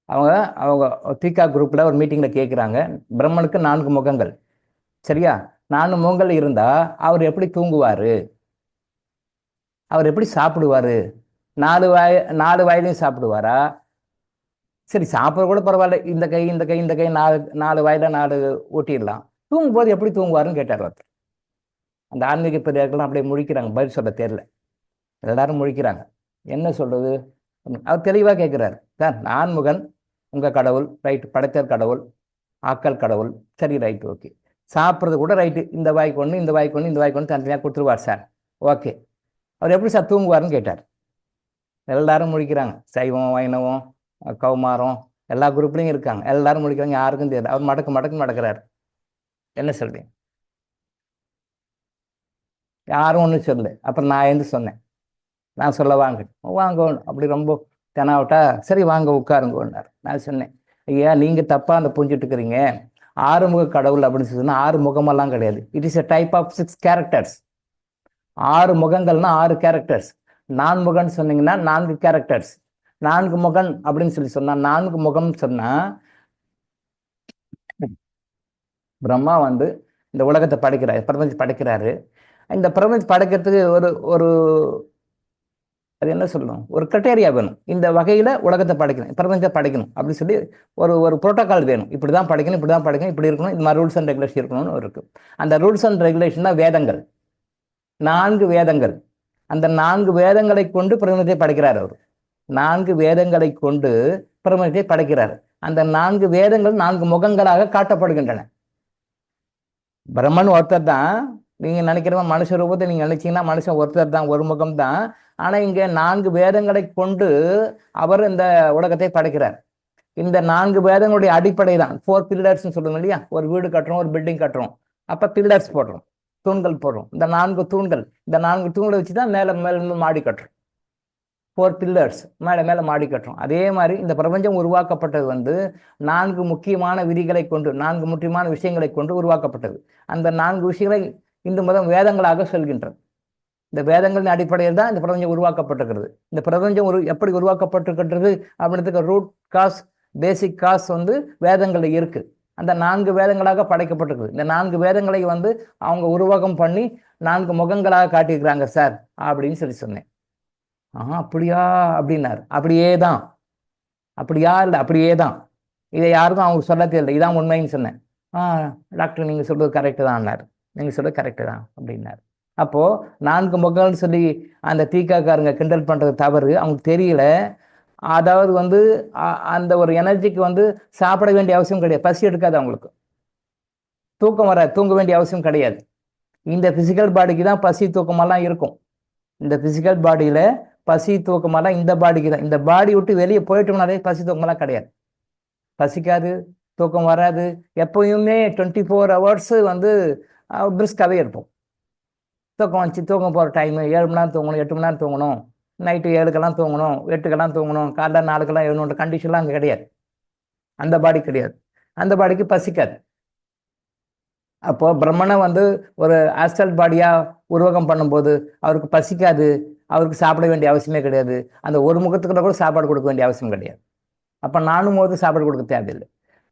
அவங்க தீக்கா குரூப்பில் ஒரு மீட்டிங்கில் கேட்குறாங்க, பிரம்மனுக்கு 4 முகங்கள், சரியா? 4 முகங்கள் இருந்தால் அவர் எப்படி தூங்குவார்? அவர் எப்படி சாப்பிடுவார்? 4 வாயிலையும் சாப்பிடுவாரா? சரி, சாப்பிட கூட பரவாயில்ல, இந்த கை இந்த கை இந்த கை 4 வாயில 4 ஊட்டிடலாம். தூங்கும்போது எப்படி தூங்குவாருன்னு கேட்டார் ஒருத்தர். அந்த ஆன்மீக பெரியர்கள்லாம் அப்படியே முழிக்கிறாங்க, பதில் சொல்ல தெரியல. எல்லாரும் முழிக்கிறாங்க, என்ன சொல்றது? அவர் தெளிவாக கேட்குறாரு, சார் நான்முகன் உங்கள் கடவுள், ரைட்டு, படைத்தர் கடவுள், ஆக்கல் கடவுள், சரி ரைட்டு, ஓகே. சாப்பிட்றது கூட ரைட்டு, இந்த வாய்க்கு ஒன்று இந்த வாய்க்கு ஒன்று இந்த வாய்க்கு ஒன்று தனித்தனியாக கொடுத்துருவார் சார், ஓகே. அவர் எப்படி சார் தூங்குவார்னு கேட்டார். எல்லாரும் முழிக்கிறாங்க, சைவம் வைணவம் கௌமாரம் எல்லா குரூப்லையும் இருக்காங்க, எல்லாரும் முழிக்கிறாங்க, யாருக்கும் தெரியல. அவர் மடக்கு நடக்கிறார். என்ன சொல்றீங்க? யாரும் ஒன்றும் சொல்லு. அப்புறம் நான் எழுந்து சொன்னேன், நான் சொல்ல வாங்க அப்படி ரொம்ப தெனாவிட்டா, சரி வாங்க உட்காருங்கன்னார். நான் சொன்னேன், ஐயா நீங்கள் தப்பாக அந்த புரிஞ்சுட்டு இருக்கிறீங்க. 6 முக கடவுள் அப்படின்னு சொன்னா 6 முகமெல்லாம் கிடையாது. It is a type of 6 characters. 6 முகங்கள்னா 6 கேரக்டர்ஸ். 4 முகன்னு சொன்னீங்கன்னா 4 கேரக்டர்ஸ். 4 முகன் அப்படின்னு சொன்னா 4 முகம் சொன்னா, பிரம்மா வந்து இந்த உலகத்தை படைக்கிறாரு, பிரபஞ்சம் படைக்கிறாரு. இந்த பிரபஞ்சம் படைக்கிறதுக்கு ஒரு அது என்ன சொல்லணும், ஒரு கிரைட்டேரியா வேணும். இந்த வகையில உலகத்தை படைக்கணும், பிரபஞ்சத்தை படைக்கணும் அப்படின்னு சொல்லி ஒரு புரோட்டோகால் வேணும். இப்படிதான் படைக்கணும், இப்படிதான் படைக்கணும், இப்படி இருக்கணும், இந்த மாதிரி ரூல்ஸ் அண்ட் ரெகுலேஷன் இருக்கணும்னு இருக்கு. அந்த ரூல்ஸ் அண்ட் ரெகுலேஷன் தான் வேதங்கள், 4 வேதங்கள். அந்த 4 வேதங்களை கொண்டு பிரபஞ்சத்தை படைக்கிறார் அவர். 4 வேதங்களை கொண்டு பிரபஞ்சத்தை படைக்கிறார். அந்த 4 வேதங்கள் 4 முகங்களாக காட்டப்படுகின்றன. பிரம்மன் ஒருத்தர் தான். நீங்க நினைக்கிற மனுஷ ரூபத்தை நீங்க நினைச்சீங்கன்னா மனுஷன் ஒருத்தர் தான், ஒரு முகம் தான். ஆனா இங்க 4 வேதங்களை கொண்டு அவர் இந்த உலகத்தை படைக்கிறார். இந்த 4 வேதங்களுடைய அடிப்படை தான் 4 பில்லர்ஸ் சொல்லுங்க இல்லையா? ஒரு வீடு கட்டுறோம், ஒரு பில்டிங் கட்டுறோம், அப்ப பில்லர்ஸ் போடுறோம், தூண்கள் போடுறோம். இந்த 4 தூண்கள், இந்த 4 தூண்களை வச்சுதான் மேல மாடி கட்டுறோம். 4 பில்லர்ஸ் மேல மாடி கட்டுறோம். அதே மாதிரி இந்த பிரபஞ்சம் உருவாக்கப்பட்டது வந்து 4 முக்கியமான விதிகளை கொண்டு, 4 முக்கியமான விஷயங்களை கொண்டு உருவாக்கப்பட்டது. அந்த 4 விஷயங்களை இந்து மதம் வேதங்களாக சொல்கின்றது. இந்த வேதங்களின் அடிப்படையில் தான் இந்த பிரபஞ்சம் உருவாக்கப்பட்டிருக்கிறது. இந்த பிரபஞ்சம் எப்படி உருவாக்கப்பட்டிருக்கின்றது அப்படின்றதுக்கு ரூட் காஸ், பேசிக் காஸ் வந்து வேதங்கள்ல இருக்கு. அந்த 4 வேதங்களாக படைக்கப்பட்டிருக்குது. இந்த 4 வேதங்களை வந்து அவங்க உருவாக்கம் பண்ணி 4 முகங்களாக காட்டியிருக்கிறாங்க சார் அப்படின்னு சொன்னேன். அப்படியா அப்படின்னாரு. அப்படியே தான். அப்படியா இல்லை, அப்படியே தான். இதை யாருக்கும் அவங்க சொல்ல தெரியல, இதான் உண்மைன்னு சொன்னேன். டாக்டர் நீங்க சொல்றது கரெக்டு தான்னாரு. நீங்க சொல்றது கரெக்டு தான் அப்படின்னாரு. அப்போ 4 முகங்கள்னு சொல்லி அந்த தீக்காக்காரங்க கிண்டல் பண்றது தவறு, அவங்களுக்கு தெரியல. அதாவது வந்து அந்த ஒரு எனர்ஜிக்கு வந்து சாப்பிட வேண்டிய அவசியம் கிடையாது, பசி எடுக்காது அவங்களுக்கு, தூக்கம் வராது, தூங்க வேண்டிய அவசியம் கிடையாது. இந்த பிசிக்கல் பாடிக்கு தான் பசி தூக்கமெல்லாம் இருக்கும். இந்த பிசிக்கல் பாடியில பசி தூக்கமெல்லாம் இந்த பாடிக்கு தான். இந்த பாடி விட்டு வெளியே போயிட்டோம்னாலே பசி தூக்கமெல்லாம் கிடையாது, பசிக்காது, தூக்கம் வராது. எப்பயுமே 24 hours வந்து பிரிஸ்காவே இருப்போம். தூக்கம் வந்துச்சு, தூக்கம் போகிற டைமு 7 மணி நேரம் தூங்கணும், 8 மணி நேரம் தூங்கணும், நைட்டு 7க்கெல்லாம் தூங்கணும், 8க்கெல்லாம் தூங்கணும், காலைல 4க்கெல்லாம் எழுதணுன்ற கண்டிஷன்லாம் அங்கே கிடையாது. அந்த பாடி கிடையாது, அந்த பாடிக்கு பசிக்காது. அப்போ பிரம்மனை வந்து ஒரு ஆஸ்ட்ரல் பாடியா உருவகம் பண்ணும்போது அவருக்கு பசிக்காது, அவருக்கு சாப்பிட வேண்டிய அவசியமே கிடையாது. அந்த ஒரு முகத்துக்குள்ள கூட சாப்பாடு கொடுக்க வேண்டிய அவசியம் கிடையாது. அப்போ நானும் போது சாப்பாடு கொடுக்க தேவையில்லை.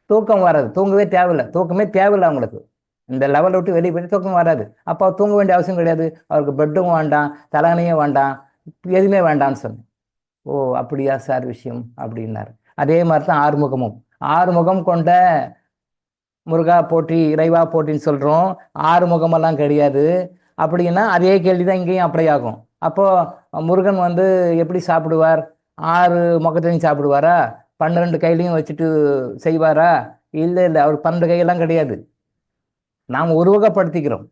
தூக்கம் வராது, தூங்கவே தேவையில்லை, தூக்கமே தேவையில்லை அவங்களுக்கு. இந்த லெவலை விட்டு வெளியே போய் தூக்கம் வராது. அப்போ தூங்க வேண்டிய அவசியம் கிடையாது. அவருக்கு பெட்டும் வேண்டாம், தலையணையும் வேண்டாம், எதுவுமே வேண்டாம்னு சொன்னேன். ஓ அப்படியா சார் விஷயம் அப்படின்னாரு. அதே மாதிரி தான் ஆறுமுகமும். ஆறுமுகம் கொண்ட முருகா போற்றி, இறைவா போற்றின்னு சொல்கிறோம். ஆறுமுகமெல்லாம் கிடையாது. அப்படின்னா அதே கேள்வி தான் இங்கேயும் அப்ளை ஆகும். அப்போது முருகன் வந்து எப்படி சாப்பிடுவார்? 6 முகத்தையும் சாப்பிடுவாரா? 12 கையிலையும் வச்சுட்டு செய்வாரா? இல்லை இல்லை, அவர் 12 கையெல்லாம் கிடையாது. நாம் உருவகப்படுத்திக்கிறோம்.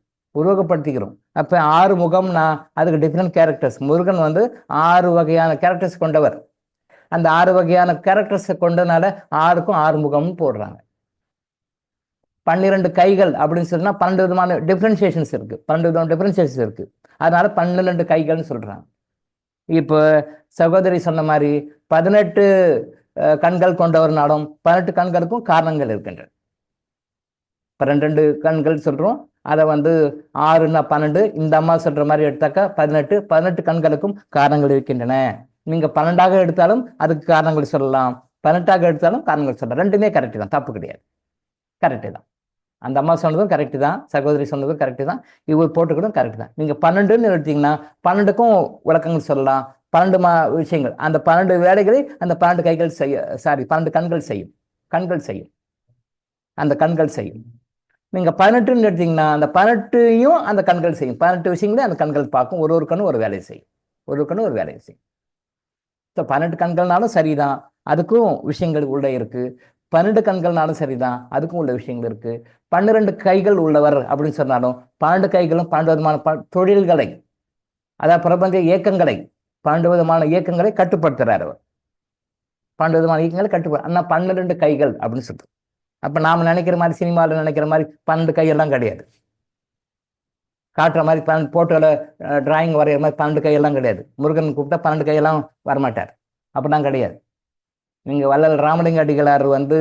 அப்போ 6 முகம்னா அதுக்கு டிஃப்ரெண்ட் கேரக்டர்ஸ். முருகன் வந்து 6 வகையான கேரக்டர்ஸ் கொண்டவர். அந்த 6 வகையான கேரக்டர்ஸை கொண்டனால 6க்கும் 6 முகம்னு போடுறாங்க. 12 கைகள் அப்படின்னு சொன்னா 12 விதமான டிஃப்ரென்சியேஷன்ஸ் இருக்கு. 12 விதமான டிஃப்ரென்சியேஷன்ஸ் இருக்கு. அதனால 12 கைகள்னு சொல்றாங்க. இப்போ சகோதரி சொன்ன மாதிரி 18 கண்கள் கொண்டவர் நாடும் 18 கண்களுக்கும் காரணங்கள் இருக்கின்றன. 12 கண்கள் சொல்றோம், அதை வந்து 6ன்னா 12, இந்த அம்மா சொல்ற மாதிரி எடுத்தாக்கா 18 கண்களுக்கும் காரணங்கள் இருக்கின்றன. நீங்க 12ஆக எடுத்தாலும் அதுக்கு காரணங்கள் சொல்லலாம், 18ஆக எடுத்தாலும் காரணங்கள் சொல்லலாம். ரெண்டுமே கரெக்டு தான், தப்பு கிடையாது, கரெக்டு தான். அந்த அம்மா சொன்னதும் கரெக்டு தான், சகோதரி சொன்னதும் கரெக்டு தான், இவர் போட்டுக்கணும் கரெக்டு தான். நீங்கள் 12ன்னு எடுத்தீங்கன்னா 12க்கும் விளக்கங்கள் சொல்லலாம். 12 விஷயங்கள், அந்த 12 வேலைகளை அந்த 12 கைகள் செய்ய, 12 கண்கள் செய்யும். அந்த கண்கள் செய்யும். நீங்கள் 18ன்னு எடுத்தீங்கன்னா அந்த 18ஐயும் அந்த கண்கள் செய்யும். 18 விஷயங்களே அந்த கண்கள் பார்க்கும். ஒரு கண்ணும் ஒரு வேலையை செய்யும். ஸோ 12 கண்கள்னாலும் சரிதான், அதுக்கும் விஷயங்கள் உள்ள இருக்கு. 12 கண்கள்னாலும் சரிதான், அதுக்கும் உள்ள விஷயங்கள் இருக்கு. 12 கைகள் உள்ளவர் அப்படின்னு சொன்னாலும் 12 கைகளும் 12 விதமான தொழில்களை, அதாவது பிரபஞ்ச இயக்கங்களை, 12 விதமான இயக்கங்களை கட்டுப்படுத்துறாரு அவர். 12 விதமான இயக்கங்களை கட்டுப்படுத்த 12 கைகள் அப்படின்னு சொல்றது. அப்ப நாம நினைக்கிற மாதிரி, சினிமாவில் நினைக்கிற மாதிரி 12 கையெல்லாம் கிடையாது. காட்டுற மாதிரி 12 போட்டோல டிராயிங் வரைகிற மாதிரி 12 கையெல்லாம் கிடையாது. முருகன் கூப்பிட்டா 12 கையெல்லாம் வரமாட்டார், அப்படிலாம் கிடையாது. நீங்கள் வள்ளல் ராமலிங்க அடிகளார் வந்து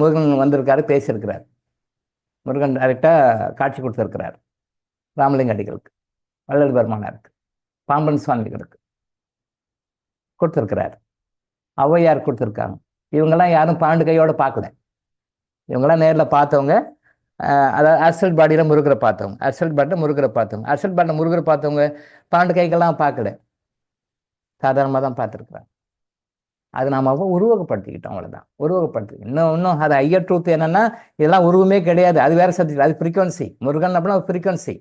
முருகன் வந்திருக்காரு, பேசியிருக்கிறார். முருகன் டைரெக்டாக காட்சி கொடுத்துருக்கிறார் ராமலிங்க அடிகளுக்கு, வள்ளல் பெருமானாருக்கு, பாம்பன் சுவாமிகளுக்கு கொடுத்துருக்கிறார், ஔவையார் கொடுத்துருக்காங்க. இவங்கெல்லாம் யாரும் 12 கையோட பார்க்கல. இவங்கெல்லாம் நேரில் பார்த்தவங்க, அதாவது அர்சல் பாடியில் முருகரை பார்த்தவங்க, அர்சல் பாட்டில் முருகரை பார்த்தவங்க 12 கைகள்லாம் பார்க்கல, சாதாரணமாக தான் பார்த்துருக்குறாங்க. அது நாம் உருவகப்படுத்திக்கிட்டோம், அவ்வளோதான். இன்னும் அது ஐயர் ட்ரூத் என்னன்னா, இதெல்லாம் உருவமே கிடையாது, அது வேற சப்ஜெக்ட், அது ஃப்ரீக்வன்சி. முருகன் அப்படின்னா ஒரு ஃப்ரீக்வன்சி.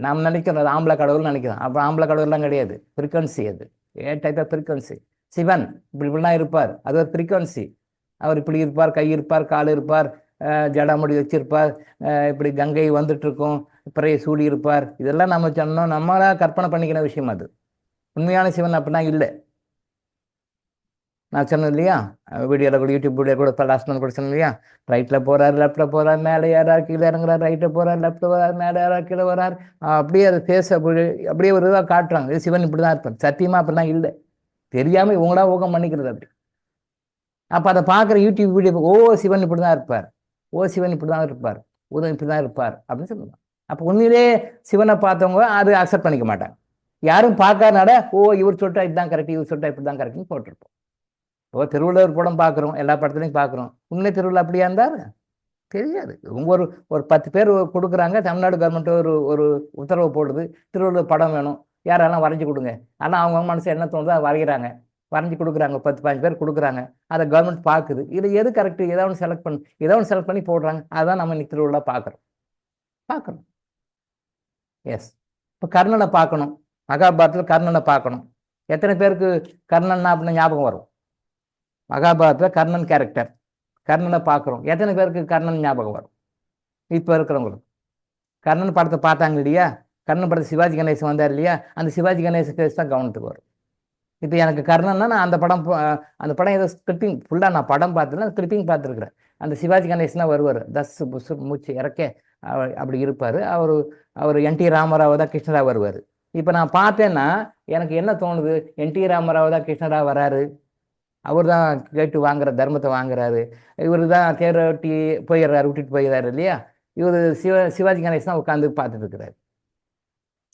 நாம் நினைக்கிறோம் அது ஆம்பளை கடவுள்னு நினைக்கிறோம். அப்புறம் ஆம்பளை கடவுள்லாம் கிடையாது, ஃப்ரீக்வன்சி. அது டைப் ஆஃப் ஃப்ரீக்வன்சி. சிவன் இப்படிலாம் இருப்பார், அது ஒரு ஃப்ரீக்வன்சி. அவர் இப்படி இருப்பார், கை இருப்பார், கால் இருப்பார், ஜடாமுடி வச்சிருப்பார், இப்படி கங்கை வந்துட்டு இருக்கும், பிறைய சூடி இருப்பார். இதெல்லாம் நம்ம சொன்னோம், நம்மளா கற்பனை பண்ணிக்கிற விஷயம். அது உண்மையான சிவன் அப்படின்னா இல்லை. நான் சொன்னேன் இல்லையா, வீடியோவில் கூட, யூடியூப் வீடியோ கூட, இப்போ லாஸ்ட் மந்த் கூட சொன்னேன் இல்லையா, ரைட்டில் போகிறார், லெஃப்ட்டில் போகிறார், மேலே ஏறார், கீழே இறங்குறார், ரைட்டில் போகிறார், லெஃப்ட்டில் வரார், மேலே ஏறார், கீழே வரார். அப்படியே அது ஃபேஸ் அப்படியே ஒரு இதாக காட்டுறாங்க. இது சிவன் இப்படி தான் இருப்பார். சத்தியமாக அப்படிலாம் இல்லை, தெரியாமல் இவங்களா ஊகம் பண்ணிக்கிறது அப்படி. அப்போ அதை பார்க்குற யூடியூப் வீடியோ, சிவன் இப்படி தான் இருப்பார், சிவன் இப்படி தான் இருப்பார், இப்படி தான் இருப்பார் அப்படின்னு சொல்லுவாங்க. அப்போ உண்மையிலே சிவனை பார்த்தவங்க அது அக்செப்ட் பண்ணிக்க மாட்டாங்க. யாரும் பார்க்கறனால இவர் சொல்லிட்டா இதுதான் கரெக்ட், இவர் சொல்லிட்டா இப்படி தான் கரெக்ட்னு போட்டிருப்போம். திருவள்ளுவர் படம் பார்க்குறோம், எல்லா படத்துலையும் பார்க்குறோம். உண்மை திருவிழா அப்படியா இருந்தார் தெரியாது. இவங்க ஒரு 10 பேர் கொடுக்குறாங்க, தமிழ்நாடு கவர்மெண்ட் ஒரு உத்தரவு போடுது, திருவள்ளுவர் படம் வேணும், யாரெல்லாம் வரைஞ்சி கொடுங்க. ஆனால் அவங்க மனசு என்ன தோணுதோ அதை வரைகிறாங்க, வரைஞ்சி கொடுக்குறாங்க. 10-15 பேர் கொடுக்குறாங்க, அதை கவர்மெண்ட் பார்க்குது. இது எது கரெக்டு, ஏதாவது செலக்ட் பண்ணி போடுறாங்க. அதுதான் நம்ம இன்னைக்கு திருவிழா பார்க்குறோம். எஸ். இப்போ கர்ணனை பார்க்கணும், மகாபாரதத்தில் கர்ணனை பார்க்கணும். எத்தனை பேருக்கு கர்ணன்னா அப்படின்னு ஞாபகம் வரும்? மகாபாரதத்தில் கர்ணன் கேரக்டர், கர்ணனை பார்க்குறோம். எத்தனை பேருக்கு கர்ணன் ஞாபகம் வரும்? இப்போ இருக்கிறவங்களுக்கு கர்ணன் படத்தை பார்த்தாங்க இல்லையா, கர்ணன் படத்தை சிவாஜி கணேசன் வந்தார் இல்லையா, அந்த சிவாஜி கணேசன் பேஸ் தான் கவனத்துக்கு வரும். இப்போ எனக்கு கர்ணன்னா நான் அந்த படம் ஏதோ ஸ்கிரிப்பிங் ஃபுல்லாக நான் படம் பார்த்துல ஸ்கிரிப்பிங் பார்த்துருக்குறேன். அந்த சிவாஜி கணேசன் தான் வருவார், தஸ் புசு மூச்சு இறக்க அப்படி இருப்பார். அவர் என் டி ராமராவ் தான் கிருஷ்ணராவ் வருவார். இப்போ நான் பார்த்தேன்னா எனக்கு என்ன தோணுது, என் டி ராமராவ் தான் கிருஷ்ணராவ் வராரு, அவர் தான் கேட்டு வாங்குற தர்மத்தை வாங்குறாரு, இவர் தான் தேரை விட்டுட்டு போயிடுறாரு இல்லையா. இவர் சிவாஜி கணேசன் தான் உட்காந்து பார்த்துட்டு இருக்கிறாரு.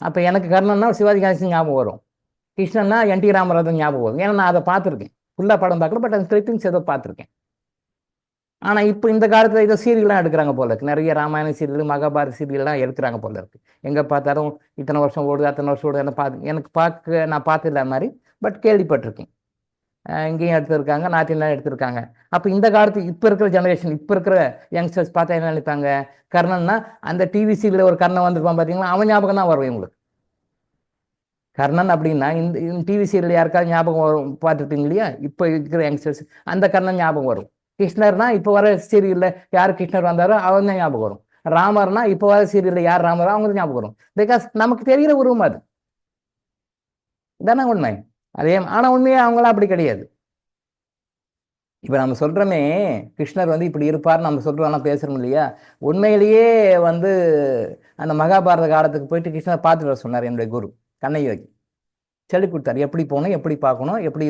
அப்போ எனக்கு கர்ணன்னா சிவாஜி கணேசன் ஞாபகம் வரும், கிருஷ்ணன்னா என் டி ராமராவ் ஞாபகம் வரும். ஏன்னா நான் அதை பார்த்துருக்கேன், ஃபுல்லாக படம் பார்க்கல, பட் அந்த கிளிப்பிங்ஸ் ஏதோ பார்த்துருக்கேன். ஆனால் இப்போ இந்த காலத்தில் ஏதோ சீரியல்லாம் எடுக்கிறாங்க போல இருக்கு, நிறைய ராமாயண சீரியல், மகாபாரத சீரியல்லாம் எடுக்கிறாங்க போல இருக்கு. எங்கே பார்த்தாலும் இத்தனை வருஷம் ஓடுது, அத்தனை வருஷம் ஓடுது, நான் பார்த்ததில்ல மாதிரி, பட் கேள்விப்பட்டிருக்கேன். இங்கேயும் எடுத்திருக்காங்க, நார்த் இந்தியாவும் எடுத்திருக்காங்க. அப்போ இந்த காலத்து இப்போ இருக்கிற ஜெனரேஷன், இப்போ இருக்கிற யங்ஸ்டர்ஸ் பார்த்தா என்ன நினைப்பாங்க? கர்ணன்னா அந்த டிவி சீரியல் ஒரு கர்ணன் வந்திருப்பான் பார்த்தீங்களா, அவன் ஞாபகம் தான் வரும் இவங்களுக்கு. கர்ணன் அப்படின்னா இந்த டிவி சீரியல் யாருக்காவது ஞாபகம் வரும், பார்த்துருப்பீங்க இல்லையா? இப்போ இருக்கிற யங்ஸ்டர்ஸ் அந்த கர்ணன் ஞாபகம் வரும். கிருஷ்ணர்னா இப்போ வர சீரியல்ல யார் கிருஷ்ணர் வந்தாரோ அவங்க தான் ஞாபகம் வரும். ராமர்னா இப்போ வர சீரியல்ல யார் ராமரோ அவங்களுக்கு ஞாபகம் வரும். பிகாஸ் நமக்கு தெரிகிற உருவம் அது தானே உண்மை. அதே ஆனா உண்மையே அவங்களாம் அப்படி கிடையாது. இப்ப நம்ம சொல்றோமே கிருஷ்ணர் வந்து இப்படி இருப்பார், நம்ம சொல்றோம் பேசுறோம் இல்லையா? உண்மையிலேயே வந்து அந்த மகாபாரத காலத்துக்கு போயிட்டு கிருஷ்ணர் பார்த்துட்டு வர சொன்னார் என்னுடைய குரு கண்ணையோகி. சொல்லி கொடுத்தாரு, எப்படி போகணும், எப்படி பார்க்கணும், எப்படி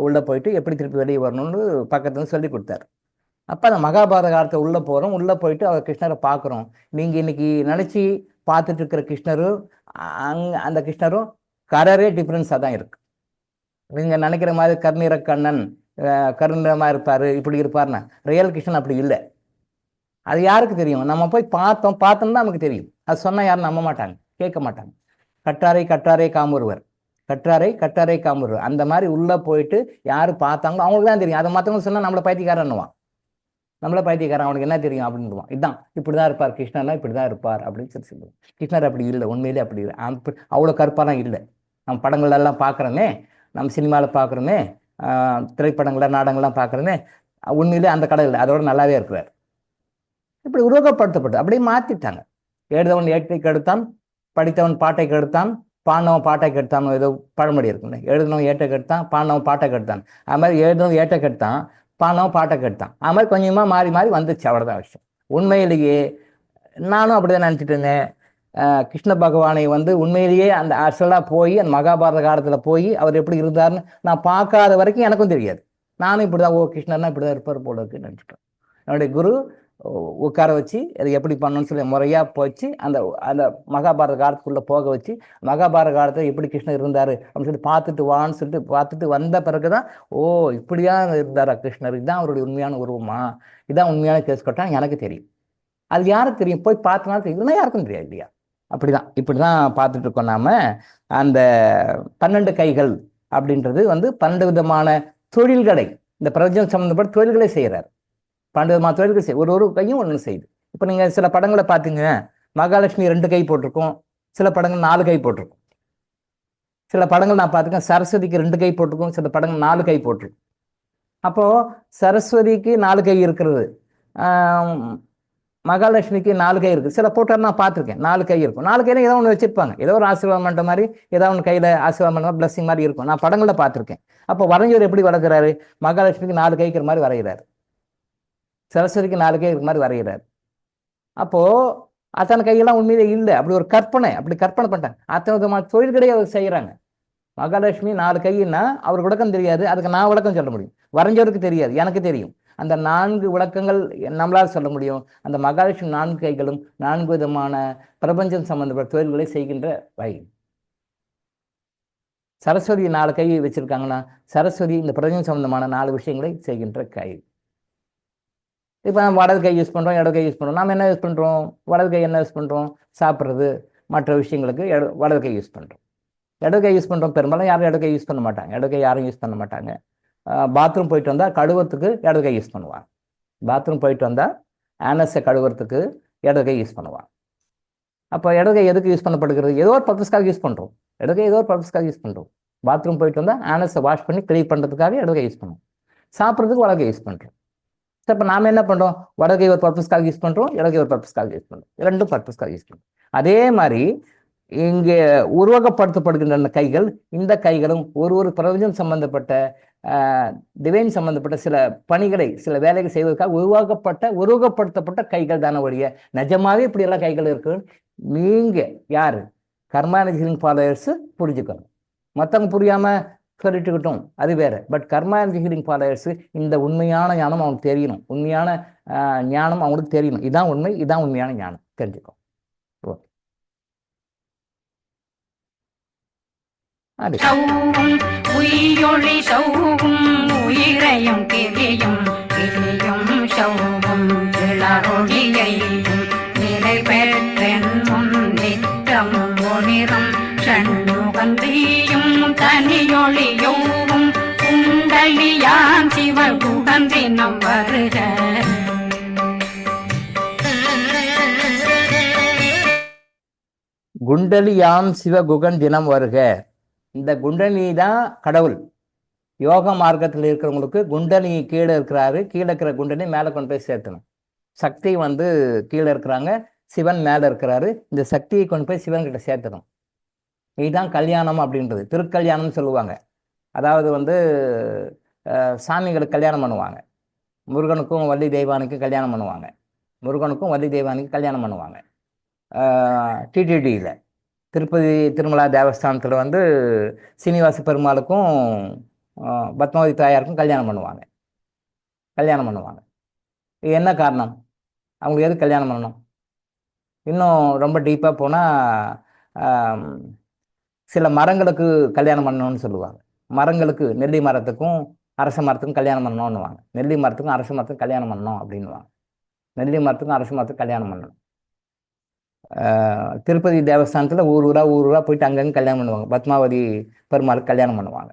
உள்ள போயிட்டு எப்படி திருப்பி வெளியே வரணும்னு பக்கத்துல சொல்லி கொடுத்தாரு. அப்ப அந்த மகாபாரத காலத்தை உள்ள போறோம், உள்ள போயிட்டு அவர் கிருஷ்ணரை பார்க்குறோம். நீங்க இன்னைக்கு நினைச்சு பார்த்துட்டு இருக்கிற கிருஷ்ணரும் அந்த கிருஷ்ணரும் கலரே டிஃப்ரென்ஸாக தான் இருக்கு. நீங்க நினைக்கிற மாதிரி கர்ணீர கண்ணன் கருநிறமா இருப்பாரு, இப்படி இருப்பாருன்னா ரியல் கிருஷ்ணன் அப்படி இல்லை. அது யாருக்கு தெரியும்? நம்ம போய் பார்த்தோம்னா நமக்கு தெரியும். அது சொன்னா யாரும் நம்ப மாட்டாங்க, கேட்க மாட்டாங்க. கட்டாரை காமுறுவர், கட்டாரை காமுறுவர். அந்த மாதிரி உள்ள போயிட்டு யாரு பார்த்தாங்களோ அவங்களுக்கு தான் தெரியும். அதை மற்றவங்க சொன்னா நம்மளை பைத்தியக்காரன்னுவான், அவனுக்கு என்ன தெரியும் அப்படின்னுவான். இதுதான் இப்படிதான் இருப்பார் கிருஷ்ணர்னா, இப்படிதான் இருப்பார் அப்படின்னு சொல்லி சொல்லுவாங்க. கிருஷ்ணர் அப்படி இல்லை, உண்மையிலே அப்படி இல்லை. அவ்வளோ கருப்பாலாம் இல்லை. நம்ம படங்கள்லாம் பார்க்குறோமே, நம்ம சினிமாவில் பார்க்குறோமே, திரைப்படங்கள நாடகங்கள்லாம் பார்க்குறோமே, உண்மையிலே அந்த கடை இல்லை, அதோட நல்லாவே இருக்கிறார். இப்படி உருவகப்படுத்தப்பட்டு அப்படியே மாற்றிட்டாங்க. எழுதவன் ஏட்டை கெடுத்தான், படித்தவன் பாட்டை கெடுத்தான், பாண்டவன் பாட்டை கெடுத்தான். ஏதோ பழமொழி இருக்குல்ல, எழுதினவன் ஏட்டை கெடுத்தான், பாண்டவன் பாட்டை கெடுத்தான். அது மாதிரி எழுதினவன் ஏட்டை கெடுத்தான், பாண்டவன் பாட்டை கெடுத்தான். அது மாதிரி கொஞ்சமாக மாறி மாறி வந்துச்சு, அவ்வளோதான் விஷயம். உண்மையிலேயே நானும் அப்படிதான் நினச்சிட்டு இருந்தேன். கிருஷ்ண பகவானை வந்து உண்மையிலேயே அந்த அசலாக போய் அந்த மகாபாரத காலத்தில் போய் அவர் எப்படி இருந்தார்னு நான் பார்க்காத வரைக்கும் எனக்கும் தெரியாது. நானும் இப்படிதான், கிருஷ்ணர்னா இப்படிதான் இருப்பார் போல இருக்குன்னு நினச்சிட்டேன். என்னுடைய குரு உட்கார வச்சு அது எப்படி பண்ணணும்னு சொல்லி முறையாக போச்சு அந்த அந்த மகாபாரத காலத்துக்குள்ளே போக வச்சு மகாபாரத காலத்தில் எப்படி கிருஷ்ணர் இருந்தார் அப்படின்னு சொல்லி பார்த்துட்டு வான்னு சொல்லிட்டு பார்த்துட்டு வந்த பிறகுதான் இப்படியா இருந்தாரா கிருஷ்ணர், இதுதான் அவருடைய உண்மையான உருவமா, இதுதான் உண்மையான கேஸ்கட்டான்னு எனக்கு தெரியும். அது யாருக்கு தெரியும்? போய் பார்த்தனால தெரியுதுன்னா யாருக்கும் தெரியாது இல்லையா? இப்படிதான் பார்த்துட்டு இருக்கோம் நாம. அந்த 12 கைகள் அப்படின்றது வந்து 12 விதமான தொழில்களை, இந்த பிரபஞ்சம் சம்பந்தப்பட்ட தொழில்களை செய்யறாரு. 12 விதமான தொழில்கள் செய்ய ஒரு கையும் ஒன்று செய்யுது. இப்போ நீங்க சில படங்களை பார்த்தீங்க, மகாலட்சுமி 2 கை போட்டிருக்கோம், சில படங்கள் 4 கை போட்டிருக்கும். சில படங்கள் நான் பார்த்துக்கேன் சரஸ்வதிக்கு 2 கை போட்டிருக்கோம், சில படங்கள் 4 கை போட்டிருக்கும். அப்போ சரஸ்வதிக்கு 4 கை இருக்கிறது, மகாலட்சுமிக்கு 4 கை இருக்கு. சில போட்டர் நான் பார்த்துருக்கேன் 4 கை இருக்கும். 4 கையில ஏதோ ஒன்று வச்சிருப்பாங்க, ஏதோ ஒரு ஆசீர்வாதம் பண்ற மாதிரி, ஏதோ ஒன்று கையில ஆசீர்வாதம் பண்ற பிளஸிங் மாதிரி இருக்கும். நான் படங்களை பார்த்துருக்கேன். அப்போ வரைஞ்சவர் எப்படி வளர்க்குறாரு? மகாலட்சுமிக்கு 4 கை இருக்கிற மாதிரி வரைகிறாரு, சரஸ்வதிக்கு 4 கை இருக்கிற மாதிரி வரைகிறாரு. அப்போ அத்தனை கையெல்லாம் உண்மையிலே இல்லை, அப்படி ஒரு கற்பனை, அப்படி கற்பனை பண்ணிட்டாங்க. அத்தனை விதமான தொழில்களே அவர் செய்யறாங்க. மகாலட்சுமி 4 கைன்னா அவருக்கு விளக்கம் தெரியாது, அதுக்கு நான் விளக்கம் சொல்ல முடியும். வரைஞ்சவருக்கு தெரியாது, எனக்கு தெரியும். அந்த 4 விளக்கங்கள் நம்மளால் சொல்ல முடியும். அந்த மகாலட்சுமி 4 கைகளும் 4 விதமான பிரபஞ்சம் சம்பந்தப்பட்ட தொழில்களை செய்கின்ற வகை. சரஸ்வதி 4 கை வச்சிருக்காங்கன்னா சரஸ்வதி இந்த பிரபஞ்சம் சம்பந்தமான 4 விஷயங்களை செய்கின்ற கை. இப்போ நம்ம வலது கை யூஸ் பண்ணுறோம், இடது கை யூஸ் பண்ணுறோம். நம்ம என்ன யூஸ் பண்ணுறோம்? வலது கை என்ன யூஸ் பண்ணுறோம்? சாப்பிட்றது மற்ற விஷயங்களுக்கு வலது கை யூஸ் பண்ணுறோம். இடது கை யூஸ் பண்ணுறோம். பெரும்பாலும் யாரும் இடது கை யூஸ் பண்ண மாட்டாங்க, இடது கை யாரும் யூஸ் பண்ண மாட்டாங்க. பாத்ரூம் போயிட்டு வந்தால் கழுவுறதுக்கு இடது கை யூஸ் பண்ணுவாங்க. பாத்ரூம் போயிட்டு வந்தால் ஆனஸை கழுவுறதுக்கு இடது கை யூஸ் பண்ணுவாங்க. அப்போ இடது கை எதுக்கு யூஸ் பண்ணப்படுகிறது? ஏதோ ஒரு பர்பஸ்க்காக யூஸ் பண்ணுறோம். இடது கை ஏதோ ஒரு பர்பஸ்க்காக யூஸ் பண்ணுறோம். பாத்ரூம் போயிட்டு வந்தால் ஆனஸை வாஷ் பண்ணி கிளீன் பண்ணுறதுக்காக இடது கை யூஸ் பண்ணுவோம். சாப்பிட்றதுக்கு வலது கை யூஸ் பண்ணுறோம். ஸோ இப்போ நாம் என்ன பண்ணுறோம்? வலது கை ஒரு பர்பஸ்க்காக யூஸ் பண்ணுறோம், இடது கை ஒரு பர்பஸ்க்காக யூஸ் பண்ணுறோம். 2 பர்பஸ்க்காக யூஸ் பண்ணுறோம். அதே மாதிரி இங்கே உருவகப்படுத்தப்படுகின்ற அந்த கைகள், இந்த கைகளும் ஒரு பிரபஞ்சம் சம்பந்தப்பட்ட டிவைன் சம்பந்தப்பட்ட சில பணிகளை, சில வேலைகள் செய்வதற்காக உருவகப்படுத்தப்பட்ட கைகள் தானே ஒழிய நிஜமாவே இப்படி எல்லாம் கைகள் இருக்கு. நீங்க யாரு கர்மா எனர்ஜி ஹீலிங் ஃபாலோயர்ஸ் புரிஞ்சுக்கணும். மற்றவங்க புரியாம சொல்லிட்டுக்கிட்டோம், அது வேற. But karma energy healing followers இந்த உண்மையான ஞானம் அவங்களுக்கு தெரியணும், உண்மையான ஞானம் அவங்களுக்கு தெரியணும். இதான் உண்மை, இதான் உண்மையான ஞானம் தெரிஞ்சுக்கும். உயிரொளி சௌவும் உயிரையும் கிரியும் கிரியும் சௌவும் இளரொளியையும் நிலை பெற்றென் முன் நித்தம் ஒளிரும் சண்முகந்தியும் தனியொளியோவும் உண்ட குகன் தினம் வருக. குண்டலியாம் சிவகுகன் தினம் வருக. இந்த குண்டலி தான் கடவுள். யோக மார்க்கத்தில் இருக்கிறவங்களுக்கு குண்டலி கீழே இருக்கிறாரு, கீழே இருக்கிற குண்டலி மேலே கொண்டு போய் சேர்த்தணும். சக்தி வந்து கீழே இருக்கிறாங்க, சிவன் மேலே இருக்கிறாரு. இந்த சக்தியை கொண்டு போய் சிவன் கிட்ட சேர்த்தணும். இதுதான் கல்யாணம் அப்படின்றது. திருக்கல்யாணம்னு சொல்லுவாங்க. அதாவது வந்து சாமிகளுக்கு கல்யாணம் பண்ணுவாங்க. முருகனுக்கும் வள்ளி தெய்வானுக்கும் கல்யாணம் பண்ணுவாங்க. முருகனுக்கும் வள்ளி தெய்வானுக்கும் கல்யாணம் பண்ணுவாங்க. டிடிடியில் திருப்பதி திருமலா தேவஸ்தானத்தில் வந்து சீனிவாச பெருமாளுக்கும் பத்மாவதி தாயாருக்கும் கல்யாணம் பண்ணுவாங்க. இது என்ன காரணம்? அவங்களுக்கு எது கல்யாணம் பண்ணணும்? இன்னும் ரொம்ப டீப்பாக போனால் சில மரங்களுக்கு கல்யாணம் பண்ணணும்னு சொல்லுவாங்க. மரங்களுக்கு நெல்லி மரத்துக்கும் அரச மரத்துக்கும் கல்யாணம் பண்ணணும்னுவாங்க. நெல்லி மரத்துக்கும் அரச மரத்துக்கும் கல்யாணம் பண்ணணும் அப்படின்வாங்க. நெல்லி மரத்துக்கும் அரச மரத்துக்கும் கல்யாணம் பண்ணணும். திருப்பதி தேவஸ்தானத்தில் ஊர் ஊராக போயிட்டு அங்கங்கே கல்யாணம் பண்ணுவாங்க. பத்மாவதி பெருமாளுக்கு கல்யாணம் பண்ணுவாங்க.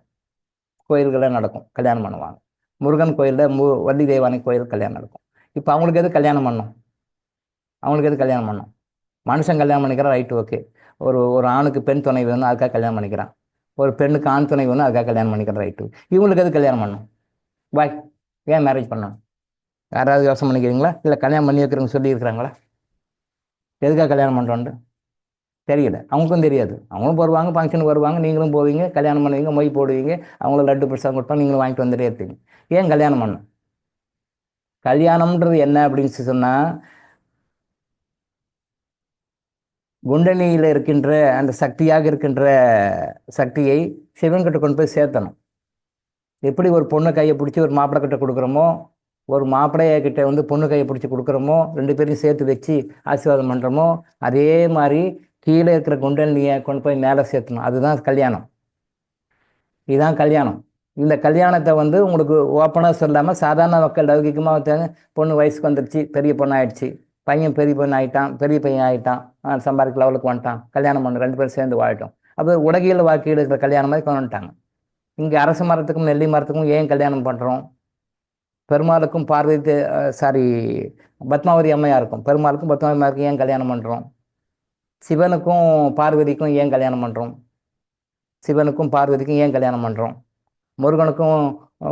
கோயில்களில் நடக்கும், கல்யாணம் பண்ணுவாங்க. முருகன் கோயிலில் வள்ளி தெய்வானை கோயில் கல்யாணம் நடக்கும். இப்போ அவங்களுக்கு எது கல்யாணம் பண்ணணும்? மனுஷன் கல்யாணம் பண்ணிக்கிறான், ரைட்டு, ஓகே. ஒரு ஆணுக்கு பெண் துணை வேணும், அதுக்காக கல்யாணம் பண்ணிக்கிறான். ஒரு பெண்ணுக்கு ஆண் துணை வேணும், அதுக்காக கல்யாணம் பண்ணிக்கிறான், ரைட்டு. இவங்களுக்கு எது கல்யாணம் பண்ணணும்? பாய், ஏன் மேரேஜ் பண்ணணும்? யாராவது யோசனை பண்ணிக்கிறீங்களா? இல்லை கல்யாணம் பண்ணி வைக்கிறவங்க சொல்லியிருக்கிறாங்களா? எதுக்காக கல்யாணம் பண்ணுறோன்ட்டு தெரியல. அவங்களுக்கும் தெரியாது. அவங்களும் வருவாங்க, ஃபங்க்ஷனுக்கு வருவாங்க, நீங்களும் போவீங்க, கல்யாணம் பண்ணுவீங்க, மொய் போடுவீங்க, அவங்கள லட்டு பிரசாதம் கொடுப்பாங்க, நீங்களும் வாங்கிட்டு வந்துட்டே இருப்பீங்க. ஏன் கல்யாணம் பண்ணணும்? கல்யாணம்ன்றது என்ன அப்படின்னு சொன்னால், குண்டலியில் இருக்கின்ற அந்த சக்தியாக இருக்கின்ற சக்தியை சிவன்கிட்ட கொண்டு போய் சேர்த்தணும். எப்படி ஒரு பொண்ணு கையை பிடிச்சி ஒரு மாப்பிள்ளை கிட்ட கொடுக்குறோமோ, ஒரு மாப்பிள்ளைய கிட்ட வந்து பொண்ணு கையை பிடிச்சி கொடுக்குறோமோ, ரெண்டு பேரையும் சேர்த்து வச்சு ஆசீர்வாதம் பண்ணுறோமோ, அதே மாதிரி கீழே இருக்கிற குண்டலினியை கொண்டு போய் மேலே சேர்த்தணும். அதுதான் கல்யாணம். இதுதான் கல்யாணம். இந்த கல்யாணத்தை வந்து உங்களுக்கு ஓப்பனாக சொல்லாமல் சாதாரண மக்கள் லௌகிகமாக வச்சாங்க. பொண்ணு வயசுக்கு வந்துடுச்சு, பெரிய பொண்ணு ஆயிடுச்சு, பையன் பெரிய பொண்ணு ஆகிட்டான், பெரிய பையன் ஆகிட்டான், சம்பாதிக்க லெவலுக்கு வந்துட்டான், கல்யாணம் பண்ணு, ரெண்டு பேரும் சேர்ந்து வாழட்டும். அப்போ உலகியல் வாழ்க்கையில் இருக்கிற கல்யாணம் மாதிரி கொண்டு வந்துட்டாங்க. இங்கே அரச மரத்துக்கும் நெல்லி மரத்துக்கும் ஏன் கல்யாணம் பண்ணுறோம்? பெருமாளுக்கும் பத்மாவதி அம்மையாருக்கும் பெருமாளுக்கும் பத்மாவதி அம்மையாருக்கும் ஏன் கல்யாணம் பண்ணுறோம்? சிவனுக்கும் பார்வதிக்கும் ஏன் கல்யாணம் பண்ணுறோம்? முருகனுக்கும்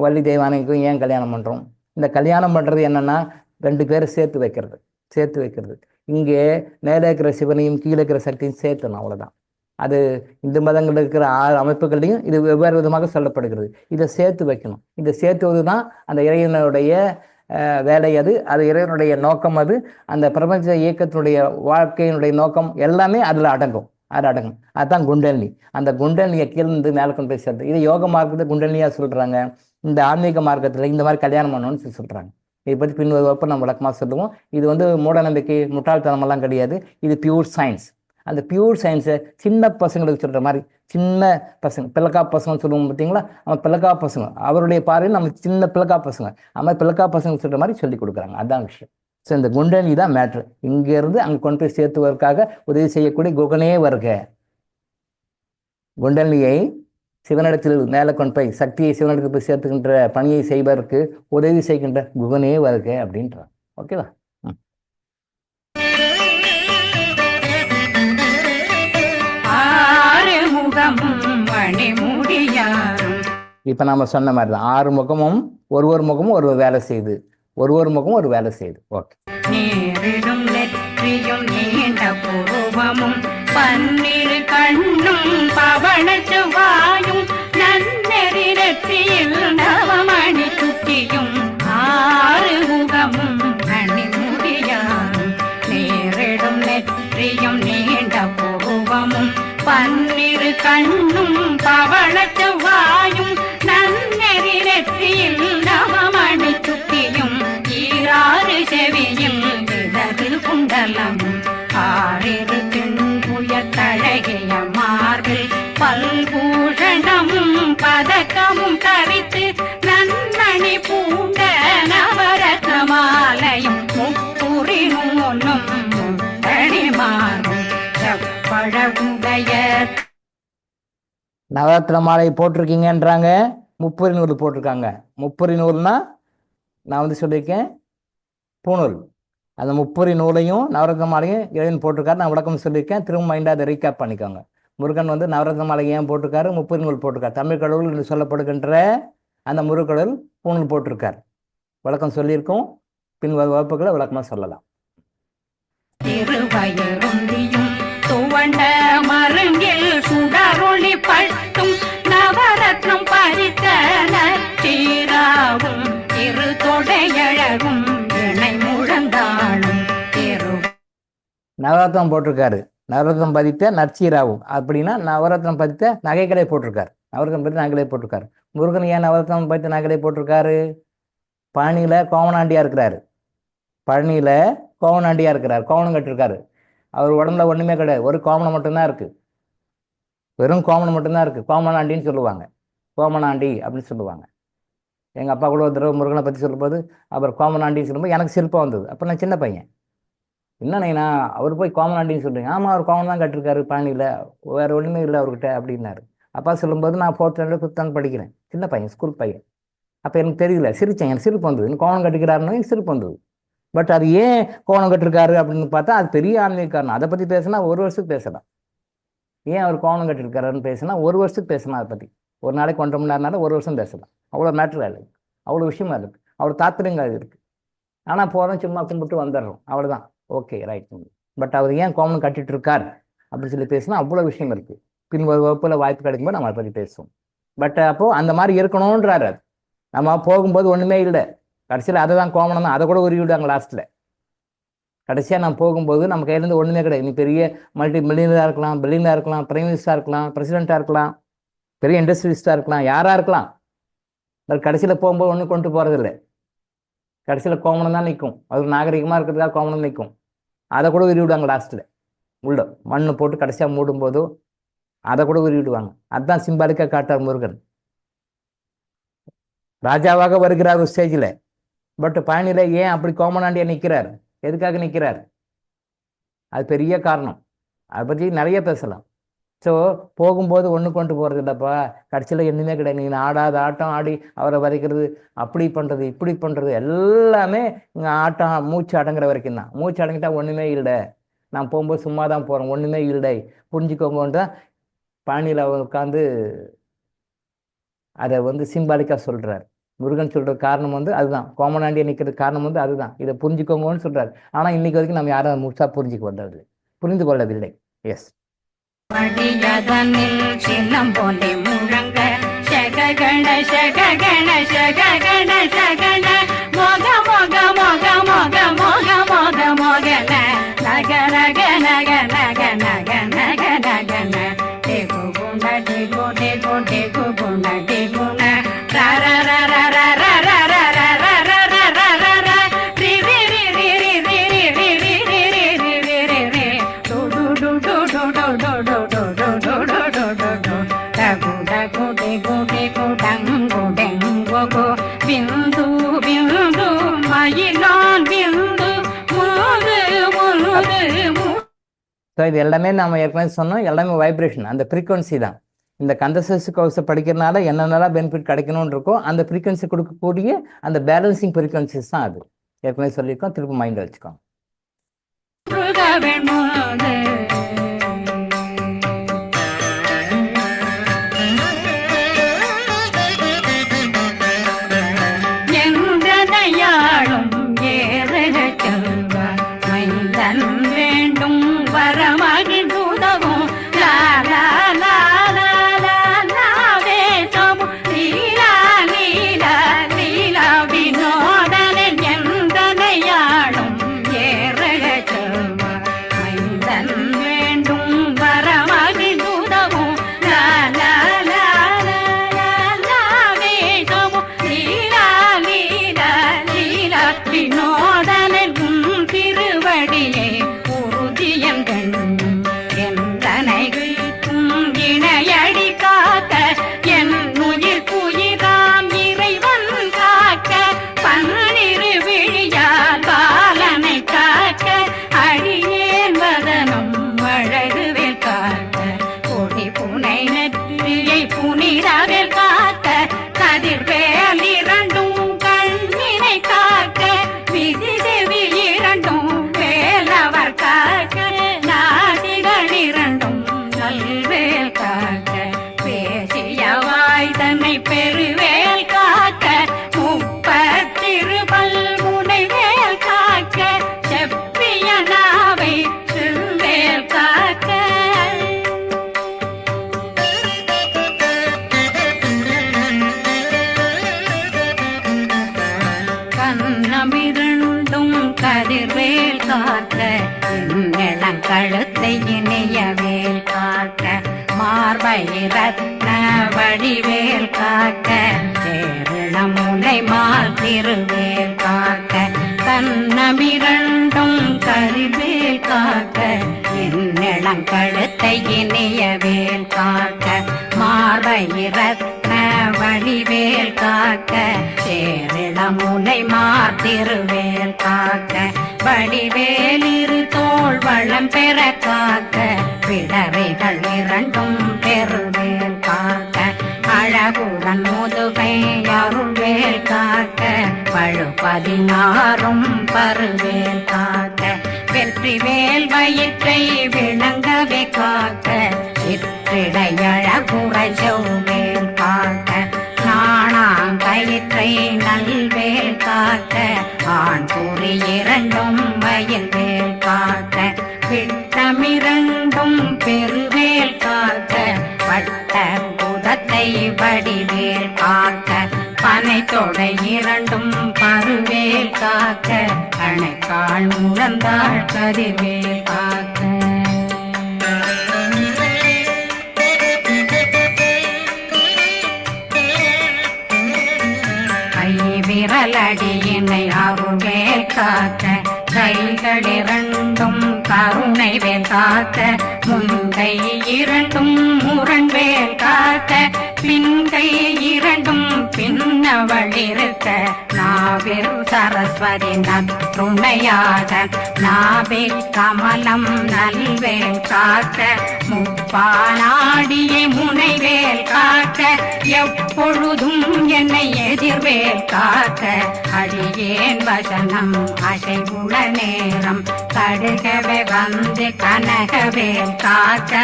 வள்ளி தெய்வானைக்கும் ஏன் கல்யாணம் பண்ணுறோம்? இந்த கல்யாணம் பண்ணுறது என்னென்னா, ரெண்டு பேரும் சேர்த்து வைக்கிறது. இங்கே மேலே இருக்கிற சிவனையும் கீழே இருக்கிற சக்தியும் சேர்த்தணும், அவ்வளோதான். அது இந்து மதங்களில் இருக்கிற 6 அமைப்புகள்லையும் இது வெவ்வேறு விதமாக சொல்லப்படுகிறது. இதை சேர்த்து வைக்கணும். இதை சேர்த்துவது தான் அந்த இறைவனுடைய வேலை. அது இறைவனுடைய நோக்கம். அந்த பிரபஞ்ச இயக்கத்தினுடைய வாழ்க்கையினுடைய நோக்கம் எல்லாமே அதில் அடங்கும். அதுதான் குண்டலினி. அந்த குண்டலினியை கீழ்ந்து மேலே கொண்டு போய் சேர்த்து, இது யோக மார்க்கத்தில் குண்டலினியாக சொல்கிறாங்க. இந்த ஆன்மீக மார்க்கத்தில் இந்த மாதிரி கல்யாணம் பண்ணணும்னு சொல்கிறாங்க. இதை பற்றி பின்வருவப்போ நம்ம விளக்கமாக சொல்லுவோம். இது வந்து மூட நம்பிக்கை, முட்டாள்தனமெல்லாம் கிடையாது. இது பியூர் சயின்ஸ். அந்த பியூர் சயின்ஸை சின்ன பசங்களுக்கு சொல்கிற மாதிரி, சின்ன பசங்க, பிளக்கா பசங்க சொல்லுவோம் பார்த்தீங்களா, அவன் பிளக்கா பசங்க, அவருடைய பார்வையில் நம்ம சின்ன பிளக்கா பசங்க, அது பிளக்கா பசங்க சொல்கிற மாதிரி சொல்லி கொடுக்குறாங்க. அதுதான் விஷயம். ஸோ இந்த குண்டலினி தான் மேட்ரு. இங்கேருந்து அங்கே கொண்டு போய் சேர்த்துவதற்காக உதவி செய்யக்கூடிய குகனே வருக. குண்டலினியை சிவனிடத்தில் மேலே கொண்டு போய் சக்தியை சிவனிடத்தில் போய் சேர்த்துக்கின்ற பணியை செய்வதற்கு உதவி செய்கின்ற குகனே வருக அப்படின்றான். ஓகேவா? இப்ப நாம சொன்ன மாதிரி தான் 6 முகமும் ஒரு முகமும் ஒரு வேலை செய்யுது. ஒரு முகமும் ஒரு வேலை செய்யுது. ஓகே. நேரிடும் நெற்றியும் நீண்ட பூர்வமும் பன்னிரு கண்ணும் பவள செவ்வாயும் நன்னெறி நெற்றியில் நவமணி சுட்டியும் 6 முகமும் அணிமுடியாரும் நேரிடும் நெற்றியும் நீண்ட பூர்வமும் பன்னிரு கண்ணும் பவள செவ்வாயும் நன்னெறி நெற்றியில் நவமணி சுட்டியும் 6 செவியும் இதழில் குண்டலம் 6 தின்புயத்தழகிய மார்பில் பல்பூஷணமும் பதக்கமும் தரித்து நன்னணி பூண்ட நவரத்ன மாலையும் முப்புரி நூலும் முத்தணி மாறும் செப்பழகுடைய நவரத்ன மாலை போட்டிருக்கீங்கன்றாங்க. முப்பரி நூல் போட்டிருக்காங்க. முப்பரி நூல்னா நான் வந்து சொல்லியிருக்கேன் பூணூல், அந்த முப்புரி நூலையும் நவரத்ன மாலையும் எழுதின்னு போட்டிருக்காரு. நான் விளக்கம் சொல்லியிருக்கேன், திரும்ப மைண்டாக அதை ரீகேப் பண்ணிக்கோங்க. முருகன் வந்து நவரத்ன மாலை ஏன் போட்டிருக்காரு, முப்புரி நூல் போட்டிருக்காரு. தமிழ் கடவுள் என்று சொல்லப்படுகின்ற அந்த முருகடவுள் பூணூல் போட்டிருக்கார். விளக்கம் சொல்லியிருக்கோம், பின் வகுப்புகளை விளக்கமாக சொல்லலாம். திருவயருந்தியும் துவண்ட மருங்கில் சுடரொளி பட்டும் நவரத்னம் பறித்த நச்சீராவும் திரு தொடையழகும் இணை முழந்தாளும் திரு நவரத்னம் போட்டிருக்காரு. நவரத்னம் பதித்த நற்சீராவும் அப்படின்னா நவரத்னம் பதித்த நகைகளை போட்டிருக்காரு. நவரத்னம் பதித்த நகைகளை போட்டிருக்காரு. முருகன் ஏன் நவரத்னம் பதித்த நகைகளை போட்டிருக்காரு? பழனியில் கோவனாண்டியா இருக்கிறாரு. பழனியில் கோவனாண்டியா இருக்கிறார், கோவணம் கட்டிருக்காரு. அவர் உடம்புல ஒன்றுமே கிடையாது, ஒரு கோமணம் மட்டும்தான் இருக்குது, வெறும் கோமணம் மட்டும்தான் இருக்குது. கோமனாண்டின்னு சொல்லுவாங்க, கோமனாண்டி அப்படின்னு சொல்லுவாங்க. எங்கள் அப்பா கூட ஒரு தடவை முருகனை பற்றி சொல்லும்போது அவர் கோமனாண்டின்னு சொல்லும்போது எனக்கு சிரிப்பாக வந்தது. அப்போ நான் சின்ன பையன், என்னண்ணா அவர் போய் கோமனாண்டின்னு சொல்லுங்க. ஆமாம், அவர் கோமணம் தான் கட்டிருக்காரு பழனியில், வேறு ஒன்றுமே இல்லை அவர்கிட்ட அப்படின்னாரு. அப்பா சொல்லும்போது நான் 4th standard 5th standard படிக்கிறேன், சின்ன பையன், ஸ்கூல் பையன். அப்போ எனக்கு தெரியல, சிரித்தேன், எனக்கு சிரிப்பு வந்தது. இன்னும் கோவணம் கட்டிக்கிறாருன்னு எனக்கு சிரிப்பு வந்தது. பட் அது ஏன் கோவணம் கட்டிருக்காரு அப்படின்னு பார்த்தா அது பெரிய ஆன்மீக காரணம். அதை பற்றி பேசினா 1 வருஷத்துக்கு பேசலாம். ஏன் அவர் கோவணம் கட்டிருக்காருன்னு பேசினா 1 வருஷத்துக்கு பேசலாம். அதை பற்றி ஒரு நாளைக்கு 1.5 மணி நேரம்னால 1 வருஷம் பேசலாம். அவ்வளோ மேட்ரு இருக்குது, அவ்வளோ விஷயமா இருக்குது, அவ்வளோ தாத்பரியங்கள் இருக்குது. ஆனால் போகிறோம், சும்மா கும்பிட்டு வந்துடுறோம், அவ்வளோதான், ஓகே ரைட். பட் அவர் ஏன் கோவணம் கட்டிட்டு இருக்கார் அப்படின்னு சொல்லி பேசினா அவ்வளோ விஷயம் இருக்குது. பின் வகுப்பில் வாய்ப்பு கிடைக்கும்போது நம்ம அதை பற்றி பேசுவோம். பட் அப்போது அந்த மாதிரி இருக்கணுன்றார். அது நம்ம போகும்போது ஒன்றுமே இல்லை, கடைசியில் அதை தான் கோமணம் தான், அதை கூட உருவி விடுவாங்க லாஸ்ட்டில். கடைசியாக நம்ம போகும்போது நம்ம கையிலேருந்து ஒன்றுமே கிடையாது. நீ பெரிய மல்டி மில்லியனராக இருக்கலாம், பில்லியனராக இருக்கலாம், பிரைம் மினிஸ்டராக இருக்கலாம், பிரசிடெண்ட்டாக இருக்கலாம், பெரிய இண்டஸ்ட்ரியலிஸ்டாக இருக்கலாம், யாராக இருக்கலாம். பட் கடைசியில் போகும்போது ஒன்றும் கொண்டு போகிறதில்லை. கடைசியில் கோமணம் தான் நிற்கும். அது நாகரிகமாக இருக்கிறதுக்காக கோமணம் நிற்கும். அதை கூட உருவி விடுவாங்க லாஸ்ட்டில். உள்ள மண்ணு போட்டு கடைசியாக மூடும்போதோ அதை கூட உருவி விடுவாங்க. அதுதான் சிம்பாலிக்காக காட்டார் முருகன். ராஜாவாக வருகிறார் ஒரு ஸ்டேஜில். பட் பழனியில் ஏன் அப்படி கோமனாண்டியா நிற்கிறார், எதுக்காக நிற்கிறார், அது பெரிய காரணம். அதை பற்றி நிறைய பேசலாம். ஸோ போகும்போது ஒன்று கொண்டு போகிறது இல்லைப்பா, கடைசியில் என்னமே கிடையாது. நீங்கள் ஆடாத ஆட்டம் ஆடி அவரை வரைக்கிறது, அப்படி பண்ணுறது இப்படி பண்ணுறது எல்லாமே இங்கே ஆட்டம் மூச்சு அடங்குற வரைக்கும் தான். மூச்சு அடங்கிட்டா ஒன்றுமே இல்லை, நான் போகும்போது சும்மா தான் போகிறோம், ஒன்றுமே இல்லை, புரிஞ்சுக்கோங்கன்னு தான் பழனியில் உட்காந்து அதை வந்து சிம்பாலிக்காக சொல்கிறார். முருகன் சொல்கிற காரணம் வந்து அதுதான், கோமனாண்டியா நிற்கிறது காரணம் வந்து அதுதான், இதை புரிஞ்சுக்கோங்கன்னு சொல்கிறார். ஆனால் இன்னைக்கு வரைக்கும் நம்ம யாரும் முழுசாக புரிந்து கொள்ளவில்லை. எஸ், படியதனில் சின்னம் போலே முழங்க சககண சககண சககண சகண மோக மோக மோக மோக மோக மோக மோகன நக நக நக நக நக நக நகன டேகு குண டேகு டேகு டேகு குண டேகுண ரர ரர ரர ரர ரர ரர ரர ரி ரி ரி ரி ரி ரி ரி ரி ரி ரி ரி ரி ரி டு டு டு டு டு டு டு டு டு டு டு டு டு டு டு டகு டகு டேகு டேகு டங்கு டெங்கு கு பிந்து பிந்து மயிலான் பிந்து முது முது மு. ஸோ இது எல்லாமே நம்ம ஏற்கனவே சொன்னோம், எல்லாமே வைப்ரேஷன், அந்த ஃப்ரீக்வன்சி தான். இந்த கந்தசஷ்டி கவசம் படிக்கிறதுனால என்னென்னலாம் பெனிஃபிட் கிடைக்கணும்னு இருக்கோ அந்த ஃப்ரீக்வன்சி கொடுக்கக்கூடிய அந்த பேலன்சிங் ஃப்ரீக்வன்சிஸ் தான் அது. ஏற்கனவே சொல்லியிருக்கோம், திரும்ப மைண்டில் வச்சுக்கோங்க. என்றதையாளும் ஏறக செல்வ மைந்தன் வேண்டும் வரமகிழ் உதவும் லாலா லாலா லாலாவே சமு லீலா லீலா லீலா வினோதனன் என்றதையாளும் ஏறக செல்வ மைந்தன் பெருவேல் காக்க முப்பத்திருபல் முனைவேல் காக்க செப்பிய நாவை செவ்வேல் காக்க கண்ணமிரண்டும் கதிர்வேல் காக்க இளங்கழுத்தை இணையவேல் காக்க மார்பை ரத்ன வடிவேல் காக்க சேரணமுனை மால் திருவேல் காக்க கண்ணமிரண்டும் கதிர்வேல் காக்க இளங்கழுத்தை இணையவேல் காக்க மார்பை ரத்ன வடிவேல் காக்க சேரணமுனை மால் திருவேல் காக்க வடிவேல் இரு தோள் வளம் பெற காக்க பிடரைகள் இரண்டும் பெருவேல் காக்க அழகுடன் முதுகை அருள்வேல் காக்க பழு16 பருவேல் காக்க வெற்றி வேல் வயிற்றை விளங்கவே காக்க சிற்றிடையழகுரை செவ்வேல் காக்க நாணாங்கயிற்றை நல்வேல் காக்க ஆண் குறி இரண்டும் வயல்வேல் காக்க விட்டமிரண்டும் பெருவேல் காக்க வட்ட குதத்தை வடிவேல் காக்க பனை தொடை இரண்டும் பருவேல் காக்க அணைக்கால் முழந்தாள் கதிர்வேல் காக்க விரலடியினை அருள்வேல் காக்க கைகளிரண்டும் கருணை வேல் காக்க முன்கை இரண்டும் முரண்வேல் காக்க பின்கை இரண்டும் பின்னவளிருக்க நாவில் சரஸ்வதி நற்றுணையாக நாபி கமலம் நல்வேல் காக்க முப்பானாடியை முனைவேல் காக்க எப்பொழுதும் என்னை எதிர்வேல் காக்க அடியேன் வசனம் அசைவுள நேரம் கடுகவே வந்து கனகவேல் காக்க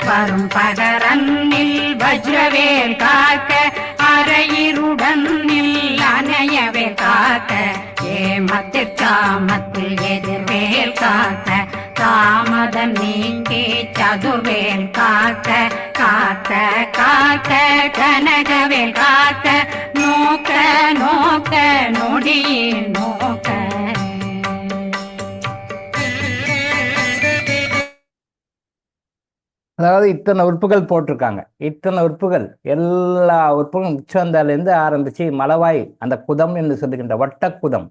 வரும் பகரன்னில் வஜ்ரவேல் காக்க அரையிருடன் அணையவே காக்க ஏமத்தில் காமத்தில் எதிர்வேல் காக்க தாமதம் நீங்கி சதுர்வேல் காக்க காக்க காக்க கனகவேல் காக்க நோக்க நோக்க நொடியில் நோக்க அதாவது இத்தனை உறுப்புகள் போட்டிருக்காங்க. இத்தனை உறுப்புகள் எல்லா உறுப்புகளும் உச்சந்தாலேருந்து ஆரம்பிச்சு மலவாய் அந்த குதம் என்று சொல்லுகின்ற வட்டக்குதம்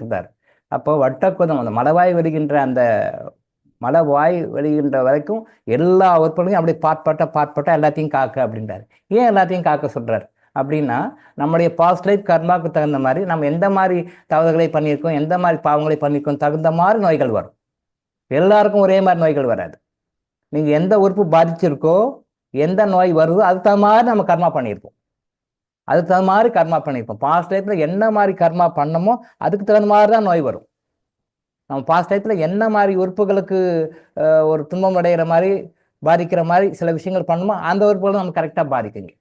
சொல்றார். அப்போ வட்டக்குதம் அந்த மலவாய் வருகின்ற அந்த மலவாய் வருகின்ற வரைக்கும் எல்லா உறுப்புகளையும் அப்படி பாட்பாட்டா எல்லாத்தையும் காக்க அப்படின்றாரு. ஏன் எல்லாத்தையும் காக்க சொல்றாரு அப்படின்னா, நம்முடைய பாஸ்ட் லைஃப் கர்மாவுக்கு தகுந்த மாதிரி நம்ம எந்த மாதிரி தவறுகளை பண்ணியிருக்கோம், எந்த மாதிரி பாவங்களை பண்ணியிருக்கோம், தகுந்த மாதிரி நோய்கள் வரும். எல்லாருக்கும் ஒரே மாதிரி நோய்கள் வராது. நீங்கள் எந்த உறுப்பு பாதிச்சிருக்கோ, எந்த நோய் வருதோ அதுக்கு தகுந்த மாதிரி நம்ம கர்மா பண்ணியிருப்போம். அதுக்கு தகுந்த மாதிரி கர்மா பண்ணியிருப்போம். பாஸ்ட் லைஃப்பில் என்ன மாதிரி கர்மா பண்ணமோ அதுக்கு தகுந்த மாதிரி தான் நோய் வரும். நம்ம பாஸ்ட் லைஃப்பில் என்ன மாதிரி உறுப்புகளுக்கு ஒரு துன்பம் அடைகிற மாதிரி பாதிக்கிற மாதிரி சில விஷயங்கள் பண்ணுமோ அந்த உறுப்புகளும் நம்ம கரெக்டாக பாதிக்குங்க.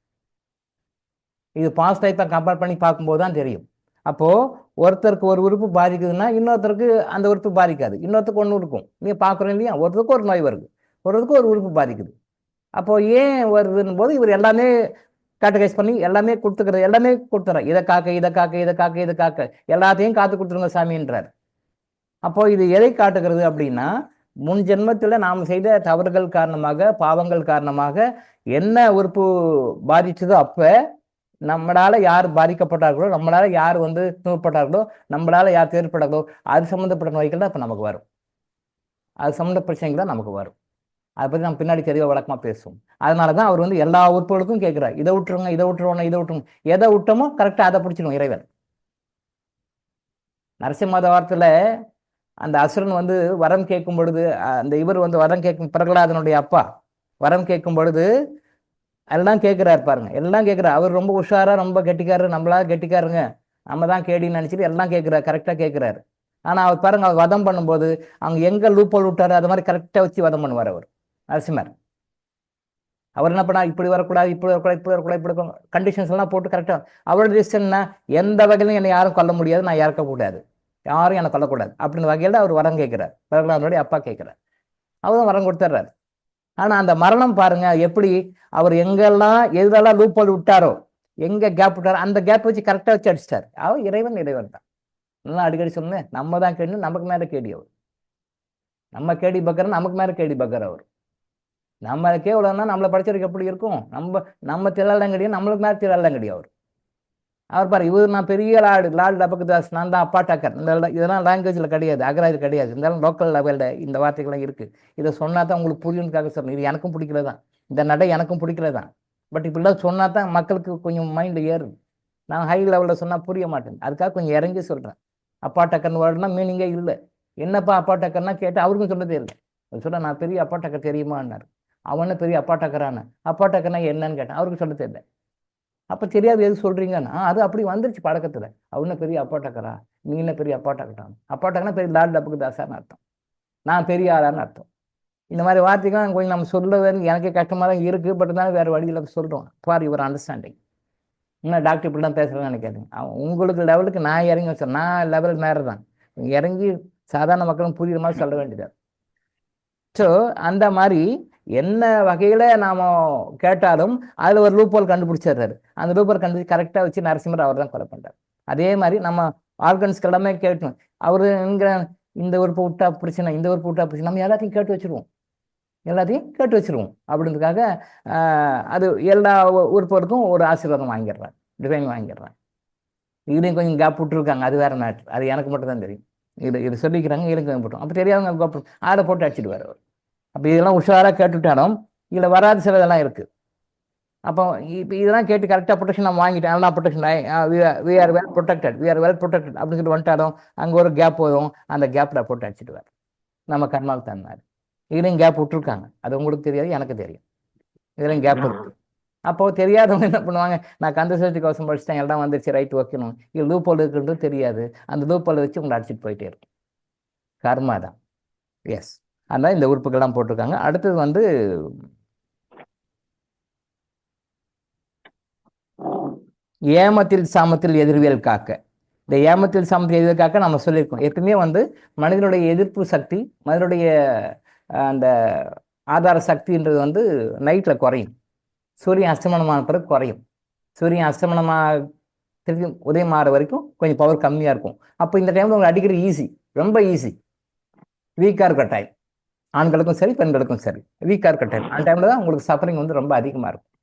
இது பாஸ்ட் லைஃப்பை கம்பேர் பண்ணி பார்க்கும்போது தான் தெரியும். அப்போது ஒருத்தருக்கு ஒரு உறுப்பு பாதிக்குதுன்னா இன்னொருத்தருக்கு அந்த உறுப்பு பாதிக்காது. இன்னொருத்தருக்கு ஒன்று இருக்கும். நீங்கள் பார்க்குறோம் இல்லையா, ஒருத்தருக்கு ஒரு நோய் வருது, ஒருத்தருக்கு ஒரு உறுப்பு பாதிக்குது. அப்போது ஏன் வருதுன்னு போது இவர் எல்லாமே கேட்டகைஸ் பண்ணி எல்லாமே கொடுத்துக்கிறது, எல்லாமே கொடுத்துறாரு. இதை காக்க எல்லாத்தையும் காத்து கொடுத்துருங்க சாமின்றார். அப்போது இது எதை காட்டுகிறது அப்படின்னா, முன் ஜென்மத்தில் நாம் செய்த தவறுகள் காரணமாக, பாவங்கள் காரணமாக என்ன உறுப்பு பாதிச்சதோ அப்போ நம்மளால யார் பாதிக்கப்பட்டார்களோ, நம்மளால யார் துன்பப்பட்டார்களோ, நம்மளால யார் தேர்ப்பட்டார்களோ அது சம்மந்தப்பட்ட நோய்கள் தான் இப்போ நமக்கு வரும். அது சம்மந்த பிரச்சனைகள் தான் நமக்கு வரும். அதை பற்றி நம்ம பின்னாடி தெளிவாக வழக்கமாக பேசுவோம். அதனால தான் அவர் எல்லா உறுப்புகளுக்கும் கேட்குறாரு, இதை விட்டுருங்க, இதை விட்டுருவோம். எதை விட்டோமோ கரெக்டாக அதை பிடிச்சிடும் இறைவன். நரசிம்ம வாரத்தில் அந்த அசுரன் வரம் கேட்கும் பொழுது, அந்த இவர் வரம் கேட்கும் பிரகலாதனுடைய அப்பா வரம் கேட்கும் பொழுது எல்லாம் கேட்குறாரு பாருங்க, எல்லாம் கேட்குறாரு. அவர் ரொம்ப உஷாரா, ரொம்ப கெட்டிக்காரரு, நம்மளா கெட்டிக்காருங்க, நம்ம தான் கேடின்னு நினச்சிட்டு எல்லாம் கேட்குறாரு, கரெக்டாக கேட்குறாரு. ஆனால் அவர் பாருங்க, அவர் வதம் பண்ணும்போது அவங்க எங்கே லூப்போல் விட்டாரு அது மாதிரி கரெக்டாக வச்சு வதம் பண்ணுவார் அவர் நரசிம்மர். அவர் என்ன பண்ணா, இப்படி வரக்கூடாது, இப்படி வரக்கூடாது, இப்படி வரக்கூடாது, இப்படி கண்டிஷன்ஸ் எல்லாம் போட்டு கரெக்டாக அவரோட டிசிஷன்னா எந்த வகையிலும் என்னை யாரும் கொல்ல முடியாது, நான் இறக்கக்கூடாது, யாரும் என்னை கொல்லக்கூடாது அப்படின்னு வகையில் அவர் வரம் கேட்கிறார். பிரகலாதனுடைய அப்பா கேட்கிறார், அவரும் வரம் கொடுத்துட்றாரு. ஆனால் அந்த மரணம் பாருங்க எப்படி அவர் எங்கெல்லாம் எதெல்லாம் லூப்போல் விட்டாரோ, எங்கே கேப் விட்டாரோ அந்த கேப் வச்சு கரெக்டாக வச்சு அடிச்சிட்டார். அவர் இறைவன் தான். நல்லா அடிக்கடி சொன்னேன், நம்ம தான் கேடு, நமக்கு மேலே கேடி அவர். நம்ம கேடி பக்கர், நமக்கு மேலே கேடி பக்கர் அவர். நம்ம கேவலம்னா நம்மளை படிச்சவருக்கு எப்படி இருக்கும்? நம்ம திரளாங்கடி, நம்மளுக்கு மேலே திரளாங்கடி அவர். அவர் பாரு, இவர் நான் பெரிய லார்டு லபகதாஸ், நான் தான் அப்பா டக்கர். இதெல்லாம் லாங்குவேஜில் கிடையாது, அகராஜ் கிடையாது, இருந்தாலும் லோக்கல் லெவலில் இந்த வார்த்தைகள்லாம் இருக்குது. இதை சொன்னா தான் உங்களுக்கு புரியும்னுக்காக சொல்லணும். இது எனக்கும் பிடிக்கல தான், இந்த நடை எனக்கும் பிடிக்கல தான். பட் இப்படிலாம் சொன்னா தான் மக்களுக்கு கொஞ்சம் மைண்டு ஏறுது. நான் ஹை லெவலில் சொன்னால் புரிய மாட்டேன், அதுக்காக கொஞ்சம் இறங்கி சொல்கிறேன். அப்பா டக்கர்னு வேர்டுனா மீனிங்கே இல்லை. என்னப்பா அப்பா டக்கர்னா கேட்டு அவருக்கும் சொல்லதே இல்லை. சொல்ல நான் பெரிய அப்பா டக்கர் தெரியுமான்னாரு. அவனு பெரிய அப்பா டக்கரான, அப்பா டக்கர்னா என்னன்னு கேட்டேன், அவருக்கு சொல்ல தெரியல. அப்போ தெரியாது எது சொல்கிறீங்கன்னா, அது அப்படி வந்துருச்சு பழக்கத்தில். அவனு பெரிய அப்பா டக்கரா, நீ என்ன பெரிய அப்பா டக்கரான்? அப்பா டக்கர்னா பெரிய லார்டு லபகதாசான்னு அர்த்தம், நான் பெரிய ஆளான்னு அர்த்தம். இந்த மாதிரி வார்த்தைகள் கொஞ்சம் நம்ம சொல்லுவது எனக்கே கஷ்டமாக தான் இருக்குது. பட் இருந்தாலும் வேறு வழியில் சொல்கிறோம் ஃபார் யுவர் அண்டர்ஸ்டாண்டிங். இன்னும் டாக்டர் இப்படி தான் பேசுகிறேன்னு நினைக்காதீங்க. உங்களுக்கு லெவலுக்கு நான் இறங்கி வச்சேன், நான் லெவல் மேலே தான் இறங்கி சாதாரண மக்களும் புரியுற மாதிரி சொல்ல வேண்டியது. ஸோ அந்த மாதிரி என்ன வகையில் நாம் கேட்டாலும் அதில் ஒரு லூப்போல் கண்டுபிடிச்சிடுறாரு. அந்த லூப்போல் கண்டுபிடிச்சி கரெக்டாக வச்சு நரசிம்மர் அவர் தான் கொலை பண்ணுறார். அதே மாதிரி நம்ம ஆர்கன்ஸ்க்கு எல்லாமே கேட்டோம். அவர் என்கிற இந்த உறுப்பு விட்டா பிரச்சனை, இந்த உறுப்பு விட்டா பிரச்சனை, நம்ம எல்லாத்தையும் கேட்டு வச்சுருவோம், அப்படின்றதுக்காக அது எல்லா உறுப்புகளுக்கும் ஒரு ஆசீர்வாதம் வாங்கிடுறாங்க, டிவைன் வாங்கிடுறாங்க. இதுலேயும் கொஞ்சம் கேப் விட்டுருக்காங்க, அது வேறு மேட்ரு, அது எனக்கு மட்டும் தான் தெரியும். இது சொல்லிக்கிறாங்க, இதுக்கு போட்டோம். அப்போ தெரியாதவங்க கோப்பம் அதை போட்டு அடிச்சிடுவார் அவர். அப்போ இதெல்லாம் உஷாராக கேட்டுவிட்டாலும் இதில் வராது சில இதெல்லாம் இருக்குது. அப்போ இப்போ இதெல்லாம் கேட்டு கரெக்டாக ப்ரொடெக்ஷன் நம்ம வாங்கிட்டேன், அதெல்லாம் protection we are well protected அப்படின்னு சொல்லி வந்துட்டாலும் அங்கே ஒரு கேப் வரும், அந்த கேப்பில் போட்டு அடிச்சிடுவார். நம்ம கர்மாவுக்கு தந்தார். இதுலேயும் கேப் விட்டுருக்காங்க, அது உங்களுக்கு தெரியாது, எனக்கு தெரியும். இதுலேயும் கேப் இருக்கு. அப்போ தெரியாதவங்க என்ன பண்ணுவாங்க, நான் கந்தசஷ்டி கவசம் படிச்சுட்டேன், எல்லாம் வந்துருச்சு, ரைட் வைக்கணும், இது லூப்போல் இருக்குன்றது தெரியாது, அந்த லூப்போல் வச்சு உங்களை அடிச்சுட்டு போயிட்டே இருக்கும். கர்மா தான். எஸ், அதனால் இந்த உறுப்புகள்லாம் போட்டிருக்காங்க. அடுத்தது வந்து ஏமத்தில் சாமத்தில் எதிர்வியல் காக்க. இந்த ஏமத்தில் சாமத்தில் எதிர்வியல் காக்க நம்ம சொல்லியிருக்கோம் ஏற்கனவே. வந்து மனிதனுடைய எதிர்ப்பு சக்தி, மனிதனுடைய அந்த ஆதார சக்தின்றது வந்து நைட்டில் குறையும், சூரியன் அஸ்தமனமான பிறகு குறையும். சூரியன் அஸ்தமனமாக திருப்பி உதயம் ஆகிற வரைக்கும் கொஞ்சம் பவர் கம்மியாக இருக்கும். அப்போ இந்த டைமில் உங்களுக்கு அடிக்கிறது ஈஸி, ரொம்ப ஈஸி. வீக்காக இருக்க டைம், ஆண்களுக்கும் சரி பெண்களுக்கும் சரி வீக்காக இருக்க டைம். அந்த டைமில் தான் உங்களுக்கு சஃபரிங் வந்து ரொம்ப அதிகமாக இருக்கும்.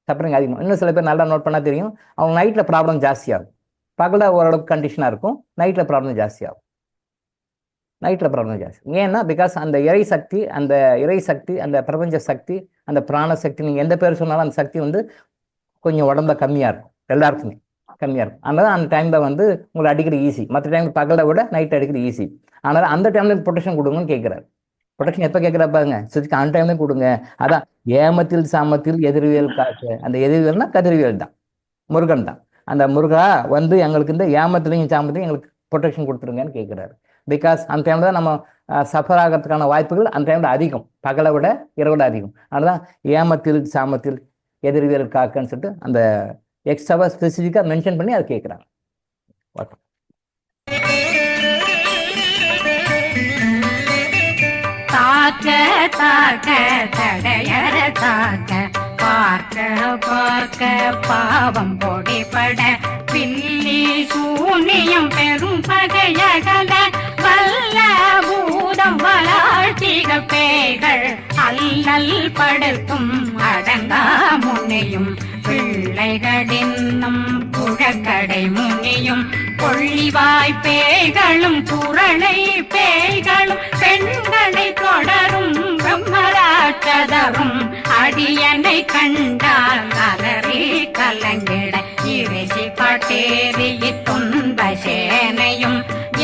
சஃபரிங் அதிகமாக. இன்னும் சில பேர் நல்லா நோட் பண்ணால் தெரியும், அவங்க நைட்டில் ப்ராப்ளம் ஜாஸ்தியாகும். பகலில் ஓரளவுக்கு கண்டிஷனாக இருக்கும், நைட்டில் ப்ராப்ளம் ஜாஸ்தியாகும். நைட்டில் ப்ராப்ளம் ஜாஸ்தி. ஏன்னா பிகாஸ் அந்த இறை சக்தி அந்த பிரபஞ்ச சக்தி, அந்த பிராண சக்தி, நீங்கள் எந்த பேர் சொன்னாலும் அந்த சக்தி வந்து கொஞ்சம் உடம்புல கம்மியாக இருக்கும், எல்லாருக்குமே கம்மியாக இருக்கும். அதனால அந்த டைமில் வந்து உங்களை அடிக்கிறது ஈஸி. மற்ற டைம் பகலை விட நைட் அடிக்கிறது ஈஸி. அதனால் அந்த டைமில் ப்ரொடெக்ஷன் கொடுங்கன்னு கேட்குறாரு. ப்ரொடெக்ஷன் எப்போ கேட்குறா பாருங்க, சுற்றி அந்த டைம்லேயும் கொடுங்க. அதான் ஏமத்தில் சாமத்தில் எதிர்வியல் காக்க. அந்த எதிர்வியல்னா கதிர்வியல் தான், முருகன் தான். அந்த முருகா வந்து எங்களுக்கு இந்த ஏமத்திலையும் சாமத்திலையும் எங்களுக்கு ப்ரொடெக்ஷன் கொடுத்துருங்கன்னு கேட்குறாரு. பிகாஸ் அந்த டைமில் தான் நம்ம சஃபர் ஆகிறதுக்கான வாய்ப்புகள் அந்த டைமில் அதிகம், பகலை விட இரவோட அதிகம். அதனால தான் ஏமத்தில் சாமத்தில் எதிர்வியல் காக்கன்னு சொல்லிட்டு அந்த எக்ஸ்ட்ராவாக ஸ்பெசிஃபிக்காக மென்ஷன் பண்ணி அதை கேட்குறாங்க. ஓகே. தாக்க தாக்க தடையற தாக்க, பார்க்க பார்க்க பாவம் பொடிபட, பில்லி சூனியம் பெரும் பகையகல, வல்ல பூதம் வளாழ்த்திக பேய்கள் அல்லல் படுத்தும் அடங்கா முனையும், பிள்ளைகளின்னும் புழக்கடை முனியும், கொள்ளிவாய் பேய்களும் புரளை பேய்களும், பெண்களை தொடரும் பிரம்மராட்சதரும், அடியனை கண்டால் அலறி கலங்கிட இறைசி பட்டேறி துன்ப சேனையும்,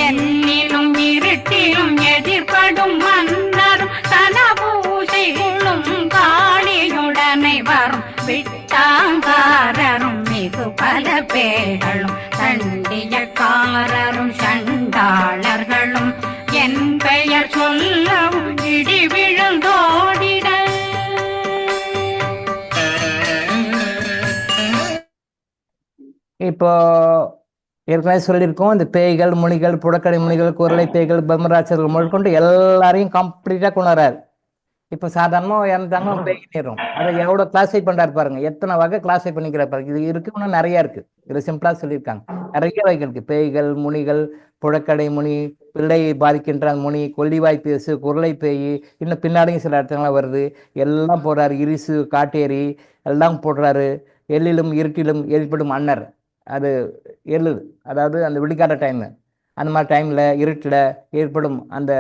என்னிலும் இருட்டிலும் எதிர்படும் மன்னரும், தனபூசைகளும் காளியுடனை வரும் விட்டாங்காரரும், மிகு பல பேர்களும் தண்டியக்காரரும் சண்டாளர்களும், என் பெயர் சொல்லவும் இடி விழுந்தோடிட. இப்போ ஏற்கனவே சொல்லியிருக்கோம், இந்த பேய்கள், முனிகள், புடக்கடை முனிகள், குரலை பேய்கள், பிரம்மராட்சர்கள் முதற்கொண்டு எல்லாரையும் கம்ப்ளீட்டாக கொண்டாடுறாரு. இப்போ சாதாரணமாக இறந்துட்டாங்கன்னா பேய்க்கிறோம். அதை எவ்வளோ கிளாஸிஃபை பண்ணுறாரு பாருங்க, எத்தனை வகை கிளாஸிஃபை பண்ணிக்கிற பாருங்க. இது இருக்கு, இன்னும் நிறையா இருக்கு. இது சிம்பிளாக சொல்லியிருக்காங்க. நிறைய வகைகள் இருக்கு. பேய்கள், முனிகள், புழக்கடை முனி, பிள்ளை பாதிக்கின்ற முனி, கொல்லிவாய் பேசு, குரலை பேய், இன்னும் பின்னாடியும் சில இடத்துலாம் வருது. எல்லாம் போடுறாரு. இரிசு, காட்டேரி எல்லாம் போடுறாரு. எள்ளிலும் இருட்டிலும் ஏற்படும் அன்னர், அது எள்ளு, அதாவது அந்த விடிக்காத டைமு, அந்த மாதிரி டைமில் இருட்டில் ஏற்படும் அந்த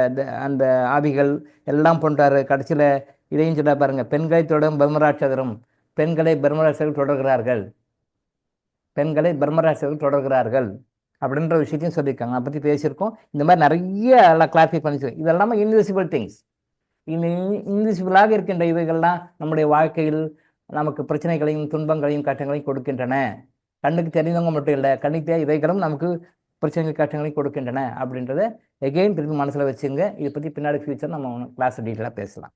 அந்த ஆவிகள் எல்லாம் பண்ணுறாரு. கடைசியில் இதையும் சொல்ல பாருங்கள், பெண்களை தொடரும் பிரம்மராட்சதரும், பெண்களை பிரம்மராட்சர்கள் தொடர்கிறார்கள், பெண்களை பிரம்மராட்சர்கள் தொடர்கிறார்கள் அப்படின்ற விஷயத்தையும் சொல்லியிருக்காங்க. அதை பற்றி பேசியிருக்கோம். இந்த மாதிரி நிறைய எல்லாம் கிளாரிஃபை பண்ணி, இதெல்லாமே இன்விசிபிள் திங்ஸ். இன்விசிபிளாக இருக்கின்ற இவைகள்லாம் நம்முடைய வாழ்க்கையில் நமக்கு பிரச்சனைகளையும் துன்பங்களையும் கஷ்டங்களையும் கொடுக்கின்றன. கண்ணுக்கு தெரிந்தவங்க மட்டும் இல்லை, கண்ணுக்கு இவைகளும் நமக்கு பிரச்சனைகள் கஷ்டங்களையும் கொடுக்கின்றன அப்படின்றத எகெயின் திருப்பி மனசில் வச்சுங்க. இதை பற்றி பின்னாடி ஃபியூச்சர் நம்ம கிளாஸ் டீட்டெயிலாக பேசலாம்.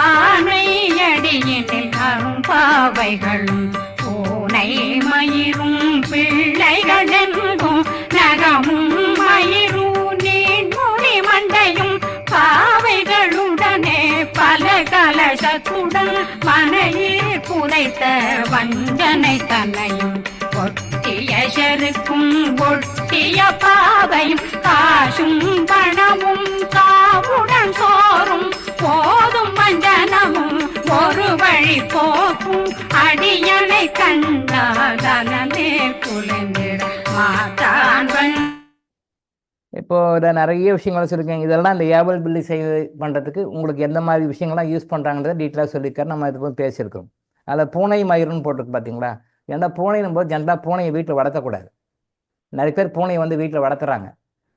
ஆனையடியினில் அரும்பாவைகளும் பூனை மயிரும் பிள்ளைகளெங்கும் நகமும் மயிரும் நீண்மொழி மண்டையும் பாவைகளுடனே பல கலசத்துடன் மனையில் புதைத்த வஞ்சனை தன்னையும் ஒட்டிய செருக்கும் ஒட்டிய பாவையும் காசும் பணமும் காவுடன் சோறும் போதும் வஞ்சனமும் ஒரு வழி போக்கும் அடியனை கண்டாதனே குலைந்திட மாட்டான். இப்போ இதை நிறைய விஷயங்களை சொல்லியிருக்கேன். இதெல்லாம் இந்த ஏவல் பில்லி பண்ணுறதுக்கு உங்களுக்கு எந்த மாதிரி விஷயங்கள்லாம் யூஸ் பண்ணுறாங்கன்றத டீட்டெயிலாக சொல்லியிருக்காரு. நம்ம இது போய் பேசியிருக்கோம். அதில் பூனை மயிருன்னு போட்டிருக்கு பார்த்தீங்களா? ஏன்னா பூனை நம்ம ஜென்ரலாக பூனையை வீட்டில் வளர்த்தக்கூடாது. நிறைய பேர் பூனையை வந்து வீட்டில் வளர்த்துறாங்க.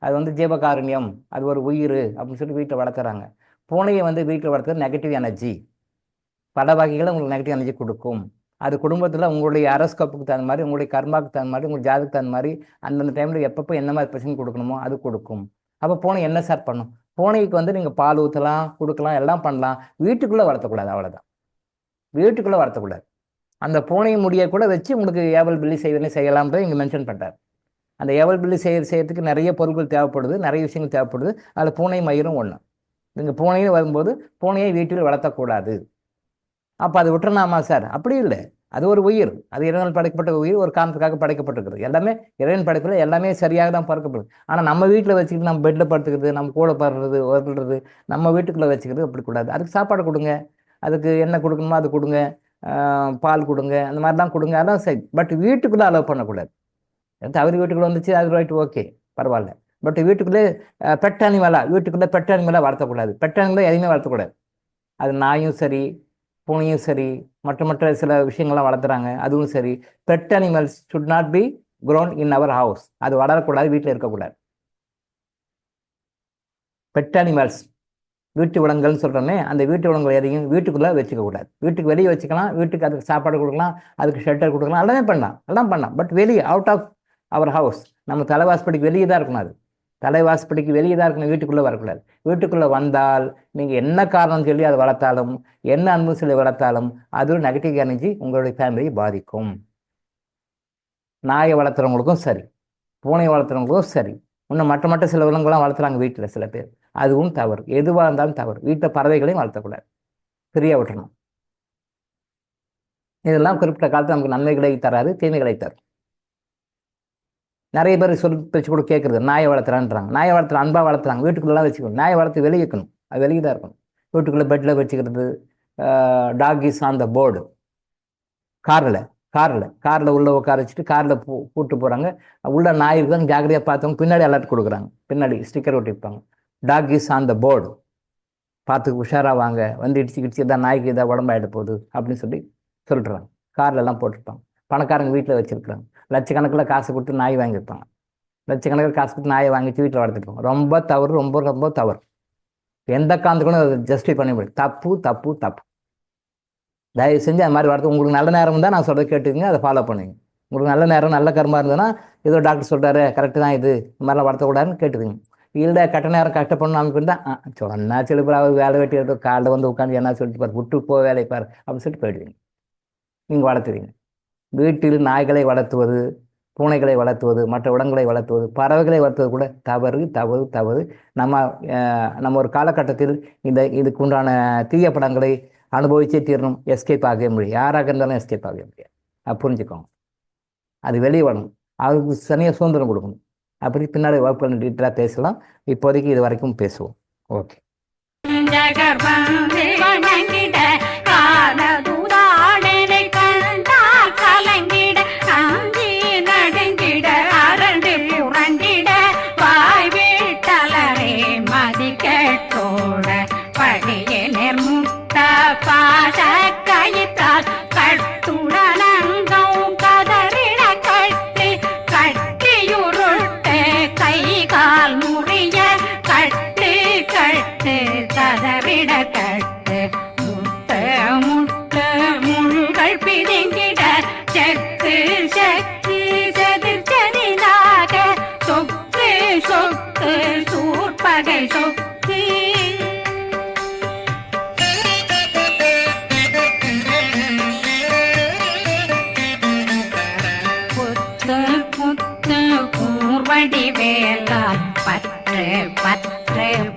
அது வந்து ஜீவகாருண்யம், அது ஒரு உயிர் அப்படின்னு சொல்லி வீட்டில் வளர்த்துறாங்க. பூனையை வந்து வீட்டில் வளர்த்துறது நெகட்டிவ் எனர்ஜி, பல வகைகளை உங்களுக்கு நெகட்டிவ் எனர்ஜி கொடுக்கும். அது குடும்பத்தில் உங்களுடைய அரஸ்கோப்புக்கு தகுந்த மாதிரி, உங்களுடைய கர்மாவுக்கு தகுந்த மாதிரி, உங்களுக்கு ஜாதகத்துக்கு தகுந்த மாதிரி அந்தந்த டைமில் எப்பப்போ என்ன மாதிரி பிரச்சனை கொடுக்கணுமோ அது கொடுக்கும். அப்போ பூனை என்ன சார் பண்ணும்? பூனைக்கு வந்து நீங்கள் பால் ஊற்றலாம், கொடுக்கலாம், எல்லாம் பண்ணலாம். வீட்டுக்குள்ளே வளர்த்தக்கூடாது, அவ்வளோதான். வீட்டுக்குள்ளே வளர்த்தக்கூடாது. அந்த பூனை முடியை கூட வச்சு உங்களுக்கு ஏவல் பில்லி செய்யலாம்ன்றது இங்கே மென்ஷன் பண்ணுறாரு. அந்த ஏவல் பில்லி செய்யறதுக்கு நிறைய பொருட்கள் தேவைப்படுது, நிறைய விஷயங்கள் தேவைப்படுது. அதில் பூனை மயிரும் ஒன்று. நீங்கள் பூனைன்னு வரும்போது பூனையை வீட்டில் வளர்த்தக்கூடாது. அப்போ அது விட்டுறலாமா சார்? அப்படி இல்லை. அது ஒரு உயிர், அது இறைவனால் படைக்கப்பட்ட உயிர், ஒரு காரணத்துக்காக படைக்கப்பட்டிருக்கிறது. எல்லாமே இறைவன் படைப்பில் எல்லாமே சரியாக தான் பறக்கப்படுது. ஆனால் நம்ம வீட்டில் வச்சுக்கிட்டு நம்ம பெட்டில் படுத்துக்கிறது, நம்ம கூட படுறது, வருடுறது, நம்ம வீட்டுக்குள்ளே வச்சுக்கிறது அப்படி கூடாது. அதுக்கு சாப்பாடு கொடுங்க, அதுக்கு என்ன கொடுக்கணுமோ அது கொடுங்க, பால் கொடுங்க, அந்த மாதிரிலாம் கொடுங்க, அதான் சரி. பட் வீட்டுக்குள்ளே அலோவ் பண்ணக்கூடாது. அவர் வீட்டுக்குள்ளே வந்துச்சு, அது ரைட், ஓகே, பரவாயில்ல. பட் வீட்டுக்குள்ளே பெட் அனிமலாக, வீட்டுக்குள்ளே பெட் அனிமலாக வளர்த்தக்கூடாது. பெட் அனிமலாக எதையுமே வளர்த்தக்கூடாது. அது நாயும் சரி, பூனையும் சரி, மற்ற சில விஷயங்கள்லாம் வளர்த்துறாங்க, அதுவும் சரி. Pet animals should not be grown in our house. அது வளரக்கூடாது, வீட்டில் இருக்கக்கூடாது. பெட் அனிமல்ஸ், வீட்டு விலங்குகள்னு சொல்கிறோமே, அந்த வீட்டு விலங்குகள் எதையும் வீட்டுக்குள்ளே வச்சுக்கக்கூடாது. வீட்டுக்கு வெளியே வச்சுக்கலாம், வீட்டுக்கு அதுக்கு சாப்பாடு கொடுக்கலாம், அதுக்கு ஷெல்டர் கொடுக்கலாம், எல்லாமே பண்ணலாம், எல்லாம் பண்ணலாம். பட் வெளியே, அவுட் ஆஃப் அவர் ஹவுஸ், நம்ம தலைவாசப்படிக்கு வெளியே தான் இருக்கணும். அது தலைவாசப்படிக்கு வெளியே தான் இருக்கணும், வீட்டுக்குள்ளே வரக்கூடாது. வீட்டுக்குள்ளே வந்தால் நீங்கள் என்ன காரணம் சொல்லி அதை வளர்த்தாலும், என்ன அன்பு சொல்லி வளர்த்தாலும், அது நெகட்டிவ் எனர்ஜி உங்களுடைய ஃபேமிலியை பாதிக்கும். நாயை வளர்த்துறவங்களுக்கும் சரி, பூனை வளர்த்துறவங்களுக்கும் சரி, இன்னும் மற்ற சில விலங்குலாம் வளர்த்துறாங்க வீட்டில் சில பேர், அதுவும் தவறு. எதுவாக இருந்தாலும் தவறு. வீட்டில் பறவைகளையும் வளர்த்தக்கூடாது, ஃப்ரீயாக விட்டுறணும். இதெல்லாம் குறிப்பிட்ட காலத்தில் நமக்கு நன்மைகளை தராது, தீமைகளை தரும். நிறைய பேர் சொல்லி பேச்சு கூட கேட்குறது, நாயை வளர்த்துறான்றாங்க. நாயை வளர்த்துற அன்பாக வளர்த்துறாங்க, வீட்டுக்குள்ளெல்லாம் வச்சுக்கணும். நாயை வளர்த்து வெளியே வைக்கணும், அது வெளியே தான் இருக்கணும். வீட்டுக்குள்ளே பெட்டில் வச்சுக்கிறது, dog is on the board, காரில் உள்ளே உட்கார வச்சுட்டு காரில் கூப்பிட்டு போகிறாங்க. உள்ள நாய் இருக்காங்க, ஜாக்கிரதையாக பார்த்தவங்க பின்னாடி அலர்ட் கொடுக்குறாங்க, பின்னாடி ஸ்டிக்கர் ஒட்டிப்பாங்க, dog is on the board, பார்த்து உஷாராக வாங்க, வந்து இடிச்சு தான் நாய்க்கு இதாக உடம்பாயிட போகுது அப்படின்னு சொல்லி சொல்லிடுறாங்க. கார்லெல்லாம் போட்டுருப்பாங்க. பணக்காரங்க வீட்டில் வச்சுருக்குறாங்க, லட்சக்கணக்கில் காசு கொடுத்து நாய் வாங்கியிருப்பாங்க. லட்சக்கணக்கில் காசு கொடுத்து நாயை வாங்கிட்டு வீட்டில் வளர்த்துருப்பாங்க. ரொம்ப தவறு, ரொம்ப ரொம்ப தவறு. எந்த காரணத்துக்கும் அதை ஜஸ்டிஃபை பண்ண முடியாது. தப்பு தப்பு தப்பு. தயவு செஞ்சு அந்த மாதிரி வளர்த்து, உங்களுக்கு நல்ல நேரம் தான் நான் சொல்கிறத கேட்டுக்கங்க, அதை ஃபாலோ பண்ணுங்க. உங்களுக்கு நல்ல நேரம், நல்ல கர்மா இருந்ததுன்னா, ஏதோ டாக்டர் சொல்கிறாரு கரெக்டு தான், இது மாதிரிலாம் வளர்த்தக்கூடாதுன்னு கேட்டுக்கோங்க. இல்லை கட்ட நேரம் கஷ்டப்படணும் நமக்கு இருந்தால் சொன்னா சிலப்பா அவர் வேலை வெட்டி எடுத்து காலைல வந்து உட்காந்து என்ன சொல்லிட்டு பாரு, விட்டு போ வேலையை பாரு அப்படின்னு சொல்லிட்டு போயிடுவீங்க. நீங்கள் வளர்த்துவீங்க. வீட்டில் நாய்களை வளர்த்துவது, பூனைகளை வளர்த்துவது, மற்ற விலங்குகளை வளர்த்துவது, பறவைகளை வளர்த்துவது கூட தவறு தவறு தவறு. நம்ம ஒரு காலகட்டத்தில் இதுக்கு உண்டான தீய படங்களை அனுபவிச்சே தீரணும். எஸ்கேப் ஆகவே முடியும். யாராக இருந்தாலும் எஸ்கேப் ஆகவே முடியாது. புரிஞ்சுக்கோங்க. அது வெளியே வரணும். அதுக்கு தனியாக சுதந்திரம் கொடுக்கணும். அப்படி பின்னாடி வகுப்புகள் டீட்டெயிலாக பேசலாம். இப்போதைக்கு இது வரைக்கும் பேசுவோம். ஓகே.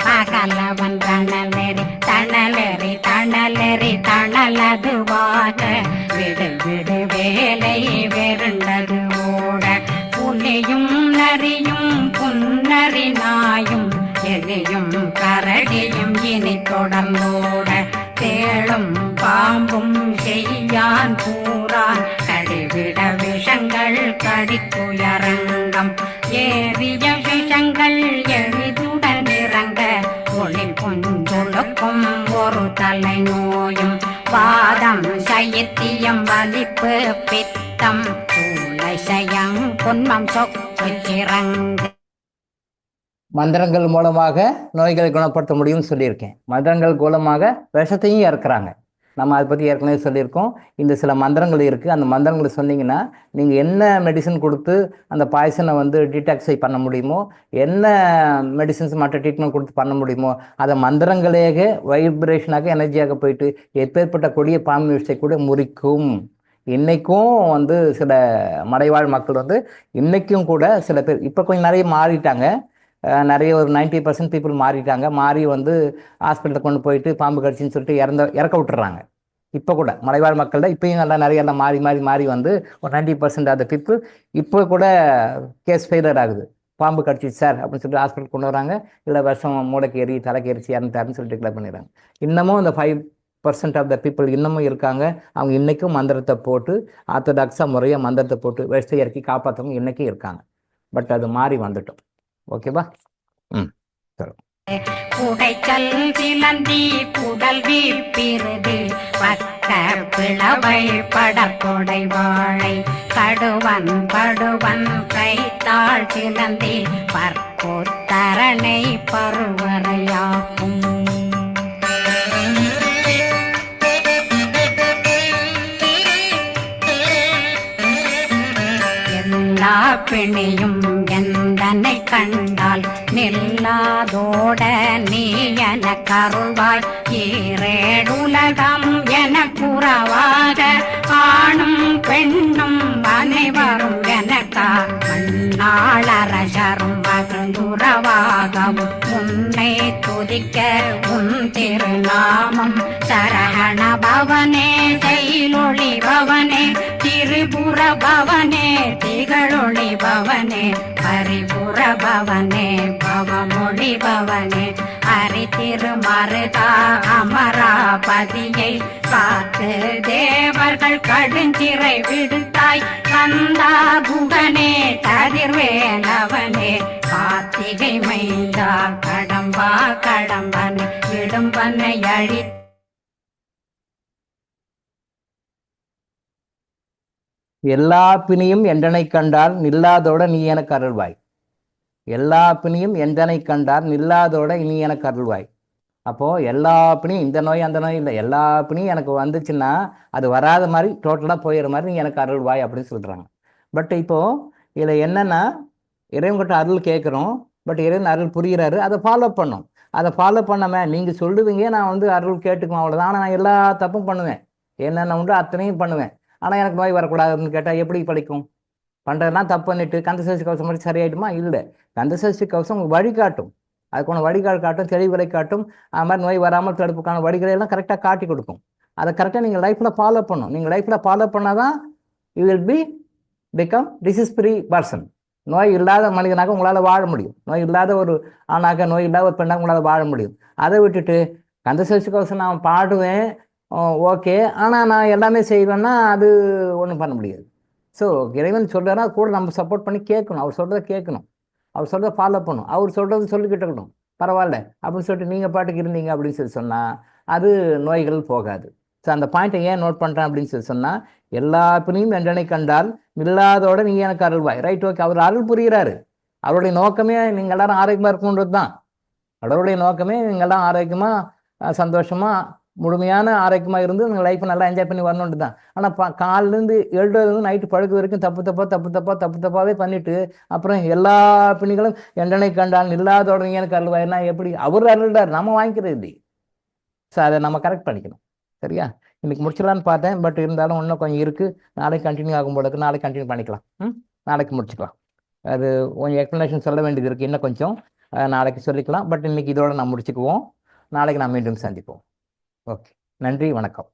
பகலவன் தணலறி தணலதுவாக விடு விடு வேலை வெருண்டது ஓட புலியும் நரியும் புன்னறி நாயும் எலியும் கரடியும் இனி தொடர்ந்தோட தேளும் பாம்பும் செய்யான் கூறான் கடிவிட விஷங்கள் கடித்துயரங்கம் ஏறிய விஷங்கள் எளிதுடன் இறங்க ஒளி கொஞ்சொழுக்கும் ஒரு தலை நோயும் வாதம் சைத்தியம் வலிப்பு பித்தம் சயம் பொன்மம் சொக்கு சிறங்கு. மந்திரங்கள் மூலமாக நோய்களை குணப்படுத்த முடியும்னு சொல்லியிருக்கேன். மந்திரங்கள் மூலமாக விஷத்தையும் இறக்குறாங்க. நம்ம அதை பற்றி ஏற்கனவே சொல்லியிருக்கோம். இந்த சில மந்திரங்கள் இருக்குது. அந்த மந்திரங்களை சொன்னீங்கன்னா நீங்கள் என்ன மெடிசன் கொடுத்து அந்த பாய்சனை டீடாக்ஸை பண்ண முடியுமோ, என்ன மெடிசன்ஸ் மற்ற ட்ரீட்மெண்ட் கொடுத்து பண்ண முடியுமோ, அதை மந்திரங்களேக வைப்ரேஷனாக எனர்ஜியாக போயிட்டு எப்பேற்பட்ட கொடிய பாம்பு விஷத்தை கூட முறிக்கும். இன்றைக்கும் சில மலைவாழ் மக்கள் இன்றைக்கும் கூட சில பேர் இப்போ கொஞ்சம் நிறைய மாறிட்டாங்க. நிறைய ஒரு 90% பீப்புள் மாறிட்டாங்க. மாறி ஹாஸ்பிட்டலில் கொண்டு போயிட்டு பாம்பு கடிச்சின்னு சொல்லிட்டு இறக்க விட்டுறாங்க. இப்போ கூட மலைவாழ் மக்கள்கிட்ட இப்பயும் நிறைய மாறி மாறி மாறி ஒரு 90% ஆஃப் த பீப்புள் இப்போ கூட கேஸ் ஃபெயிலியர் ஆகுது. பாம்பு கடிச்சிச்சு சார் அப்படின்னு சொல்லிட்டு ஹாஸ்பிட்டல் கொண்டு வராங்க. இல்லை வருஷம் மூளைக்கு ஏறி தலைக்கு எரிச்சு இறந்துட்டாருன்னு சொல்லிட்டு டிக்ளேர் பண்ணிடுறாங்க. இன்னமும் இந்த 5% ஆஃப் த பீப்புள் இன்னமும் இருக்காங்க. அவங்க இன்றைக்கும் மந்திரத்தை போட்டு ஆர்த்தடாக்ஸாக முறையாக மந்திரத்தை போட்டு விஷத்தை இறக்கி காப்பாற்றவங்க இன்றைக்கும் இருக்காங்க. பட் அது மாறி வந்துட்டோம். ஓகேவா? குடைச்சல் சிலந்தி குடல் வீப்பிருது பக்க பிளவை படற்கொடை வாழை கடுவன் படுவன் கைத்தாள் சிலந்தி பற்போத்தரணை பருவரையாக்கும். எல்லா பிணியும் எந்தனை கண்டால் நில்லாதோட நீ என கருள்வாய். ஈரேடுலகம் என குறவாக ஆணும் பெண்ணும் அனைவரும் எனக்கா மண்ணாளரசரும் மகிழ்ந்துறவாகவும் உன்னை துதிக்க உன் திருநாமம் சரகண பவனே செயலொளி பவனே திரிபுர பவனே திகழொளி பவனே பரிபுர பவனே பவமொழி பவனே ஹரி திருமருகா அமராபதியை காத்து தேவர்கள் கடுஞ்சிறை விடுத்தாய். கந்தா குகனே கதிர்வேலவனே கார்த்திகை மைந்தா கடம்பா கடம்பன் விடும்பனை அழி. எல்லா பிணியும் என்றனை கண்டால் நில்லாதோட நீ எனக்கு அருள்வாய். எல்லா பிணியும் என்றனை கண்டால் நில்லாதோட நீ எனக்கு அருள்வாய். அப்போது எல்லா பிணியும் இந்த நோய் அந்த நோய் இல்லை, எல்லா பிணியும் எனக்கு வந்துச்சுன்னா அது வராத மாதிரி டோட்டலாக போயிடுற மாதிரி நீ எனக்கு அருள்வாய் அப்படின்னு சொல்கிறாங்க. பட் இப்போது இதில் என்னென்னா இறைவன்கிட்ட அருள் கேட்குறோம். பட் இறைவன் அருள் புரிகிறாரு, அதை ஃபாலோ பண்ணும். அதை ஃபாலோ பண்ணாமல் நீங்கள் சொல்லுவீங்க நான் வந்து அருள் கேட்டுக்குவேன் அவ்வளோதான். ஆனால் நான் எல்லா தப்பும் பண்ணுவேன், என்னென்ன உண்டு அத்தனையும் பண்ணுவேன். ஆனால் எனக்கு நோய் வரக்கூடாதுன்னு கேட்டால் எப்படி படிக்கும்? பண்ணுறதுலாம் தப்பு பண்ணிட்டு கந்தசஷ்டி கவசம் மாதிரி சரியாயிடுமா? இல்லை. கந்தசஷ்டி கவசம் உங்களுக்கு வழிகாட்டும், அதுக்கான வழிகால் காட்டும், தெளிவுகளை காட்டும். அது மாதிரி நோய் வராமல் தடுப்புக்கான வழிகளை எல்லாம் கரெக்டாக காட்டி கொடுக்கும். அதை கரெக்டாக நீங்கள் லைஃப்பில் ஃபாலோ பண்ணணும். நீங்கள் லைஃப்பில் ஃபாலோ பண்ணால் தான் you will become disease free person. நோய் இல்லாத மனிதனாக உங்களால் வாழ முடியும். நோய் இல்லாத ஒரு ஆணாக, நோய் இல்லாத ஒரு பெண்ணாக உங்களால் வாழ முடியும். அதை விட்டுட்டு கந்தசஷ்டி கவசம் நான் பாடுவேன் ஓகே, ஆனால் நான் எல்லாமே செய்வேன்னா அது ஒன்றும் பண்ண முடியாது. ஸோ இறைவன் சொல்கிறாரா கூட நம்ம சப்போர்ட் பண்ணி கேட்கணும், அவர் சொல்கிறத கேட்கணும், அவர் சொல்கிறத ஃபாலோ பண்ணணும், அவர் சொல்கிறது சொல்லிக்கிட்டு இருக்கணும். பரவாயில்ல அப்படின்னு சொல்லிட்டு நீங்கள் பாட்டுக்கு இருந்தீங்க அப்படின்னு சொல்லி சொன்னால் அது நோய்கள் போகாது. ஸோ அந்த பாயிண்ட்டை ஏன் நோட் பண்ணுறேன் அப்படின்னு சொல்லி சொன்னால், எல்லா பிணியும் என்றனை கண்டால் இல்லாதோட நீ எனக்கு அருள்வாய். Right, okay. அவர் அருள் புரிகிறாரு. அவருடைய நோக்கமே நீங்கள் எல்லாரும் ஆரோக்கியமாக இருக்கணுன்றது தான். அவருடைய நோக்கமே நீங்கள் எல்லாம் ஆரோக்கியமாக சந்தோஷமாக முழுமையான ஆரோக்கியமாக இருந்து நீங்கள் லைஃப்பை நல்லா என்ஜாய் பண்ணி வரணுன்றது தான். ஆனால் காலிலேருந்து எழுதுலேருந்து நைட்டு படுக்க வரைக்கும் தப்பாகவே பண்ணிவிட்டு அப்புறம் எல்லா பிணிகளும் என்றனை கண்டால் இல்லாதோட நீ எனக்கு அருள்வாய்னா எப்படி? அவர் அருள்டார், நம்ம வாங்கிக்கிறது இல்லை. ஸோ அதை நம்ம கரெக்ட் பண்ணிக்கணும். சரியா? இன்னைக்கு முடிச்சிடலான்னு பார்த்தேன், பட் இருந்தாலும் இன்னும் கொஞ்சம் இருக்குது. நாளைக்கு கண்டினியூ ஆகும் போல இருக்கு. நாளைக்கு கண்டினியூ பண்ணிக்கலாம். நாளைக்கு முடிச்சுக்கலாம். அது கொஞ்சம் எக்ஸ்ப்ளனேஷன் சொல்ல வேண்டியது இருக்குது, இன்னும் கொஞ்சம் நாளைக்கு சொல்லிக்கலாம். பட் இன்னைக்கு இதோட நான் முடிச்சுக்குவோம். நாளைக்கு நான் மீண்டும் சந்திப்போம். ஓகே, நன்றி, வணக்கம்.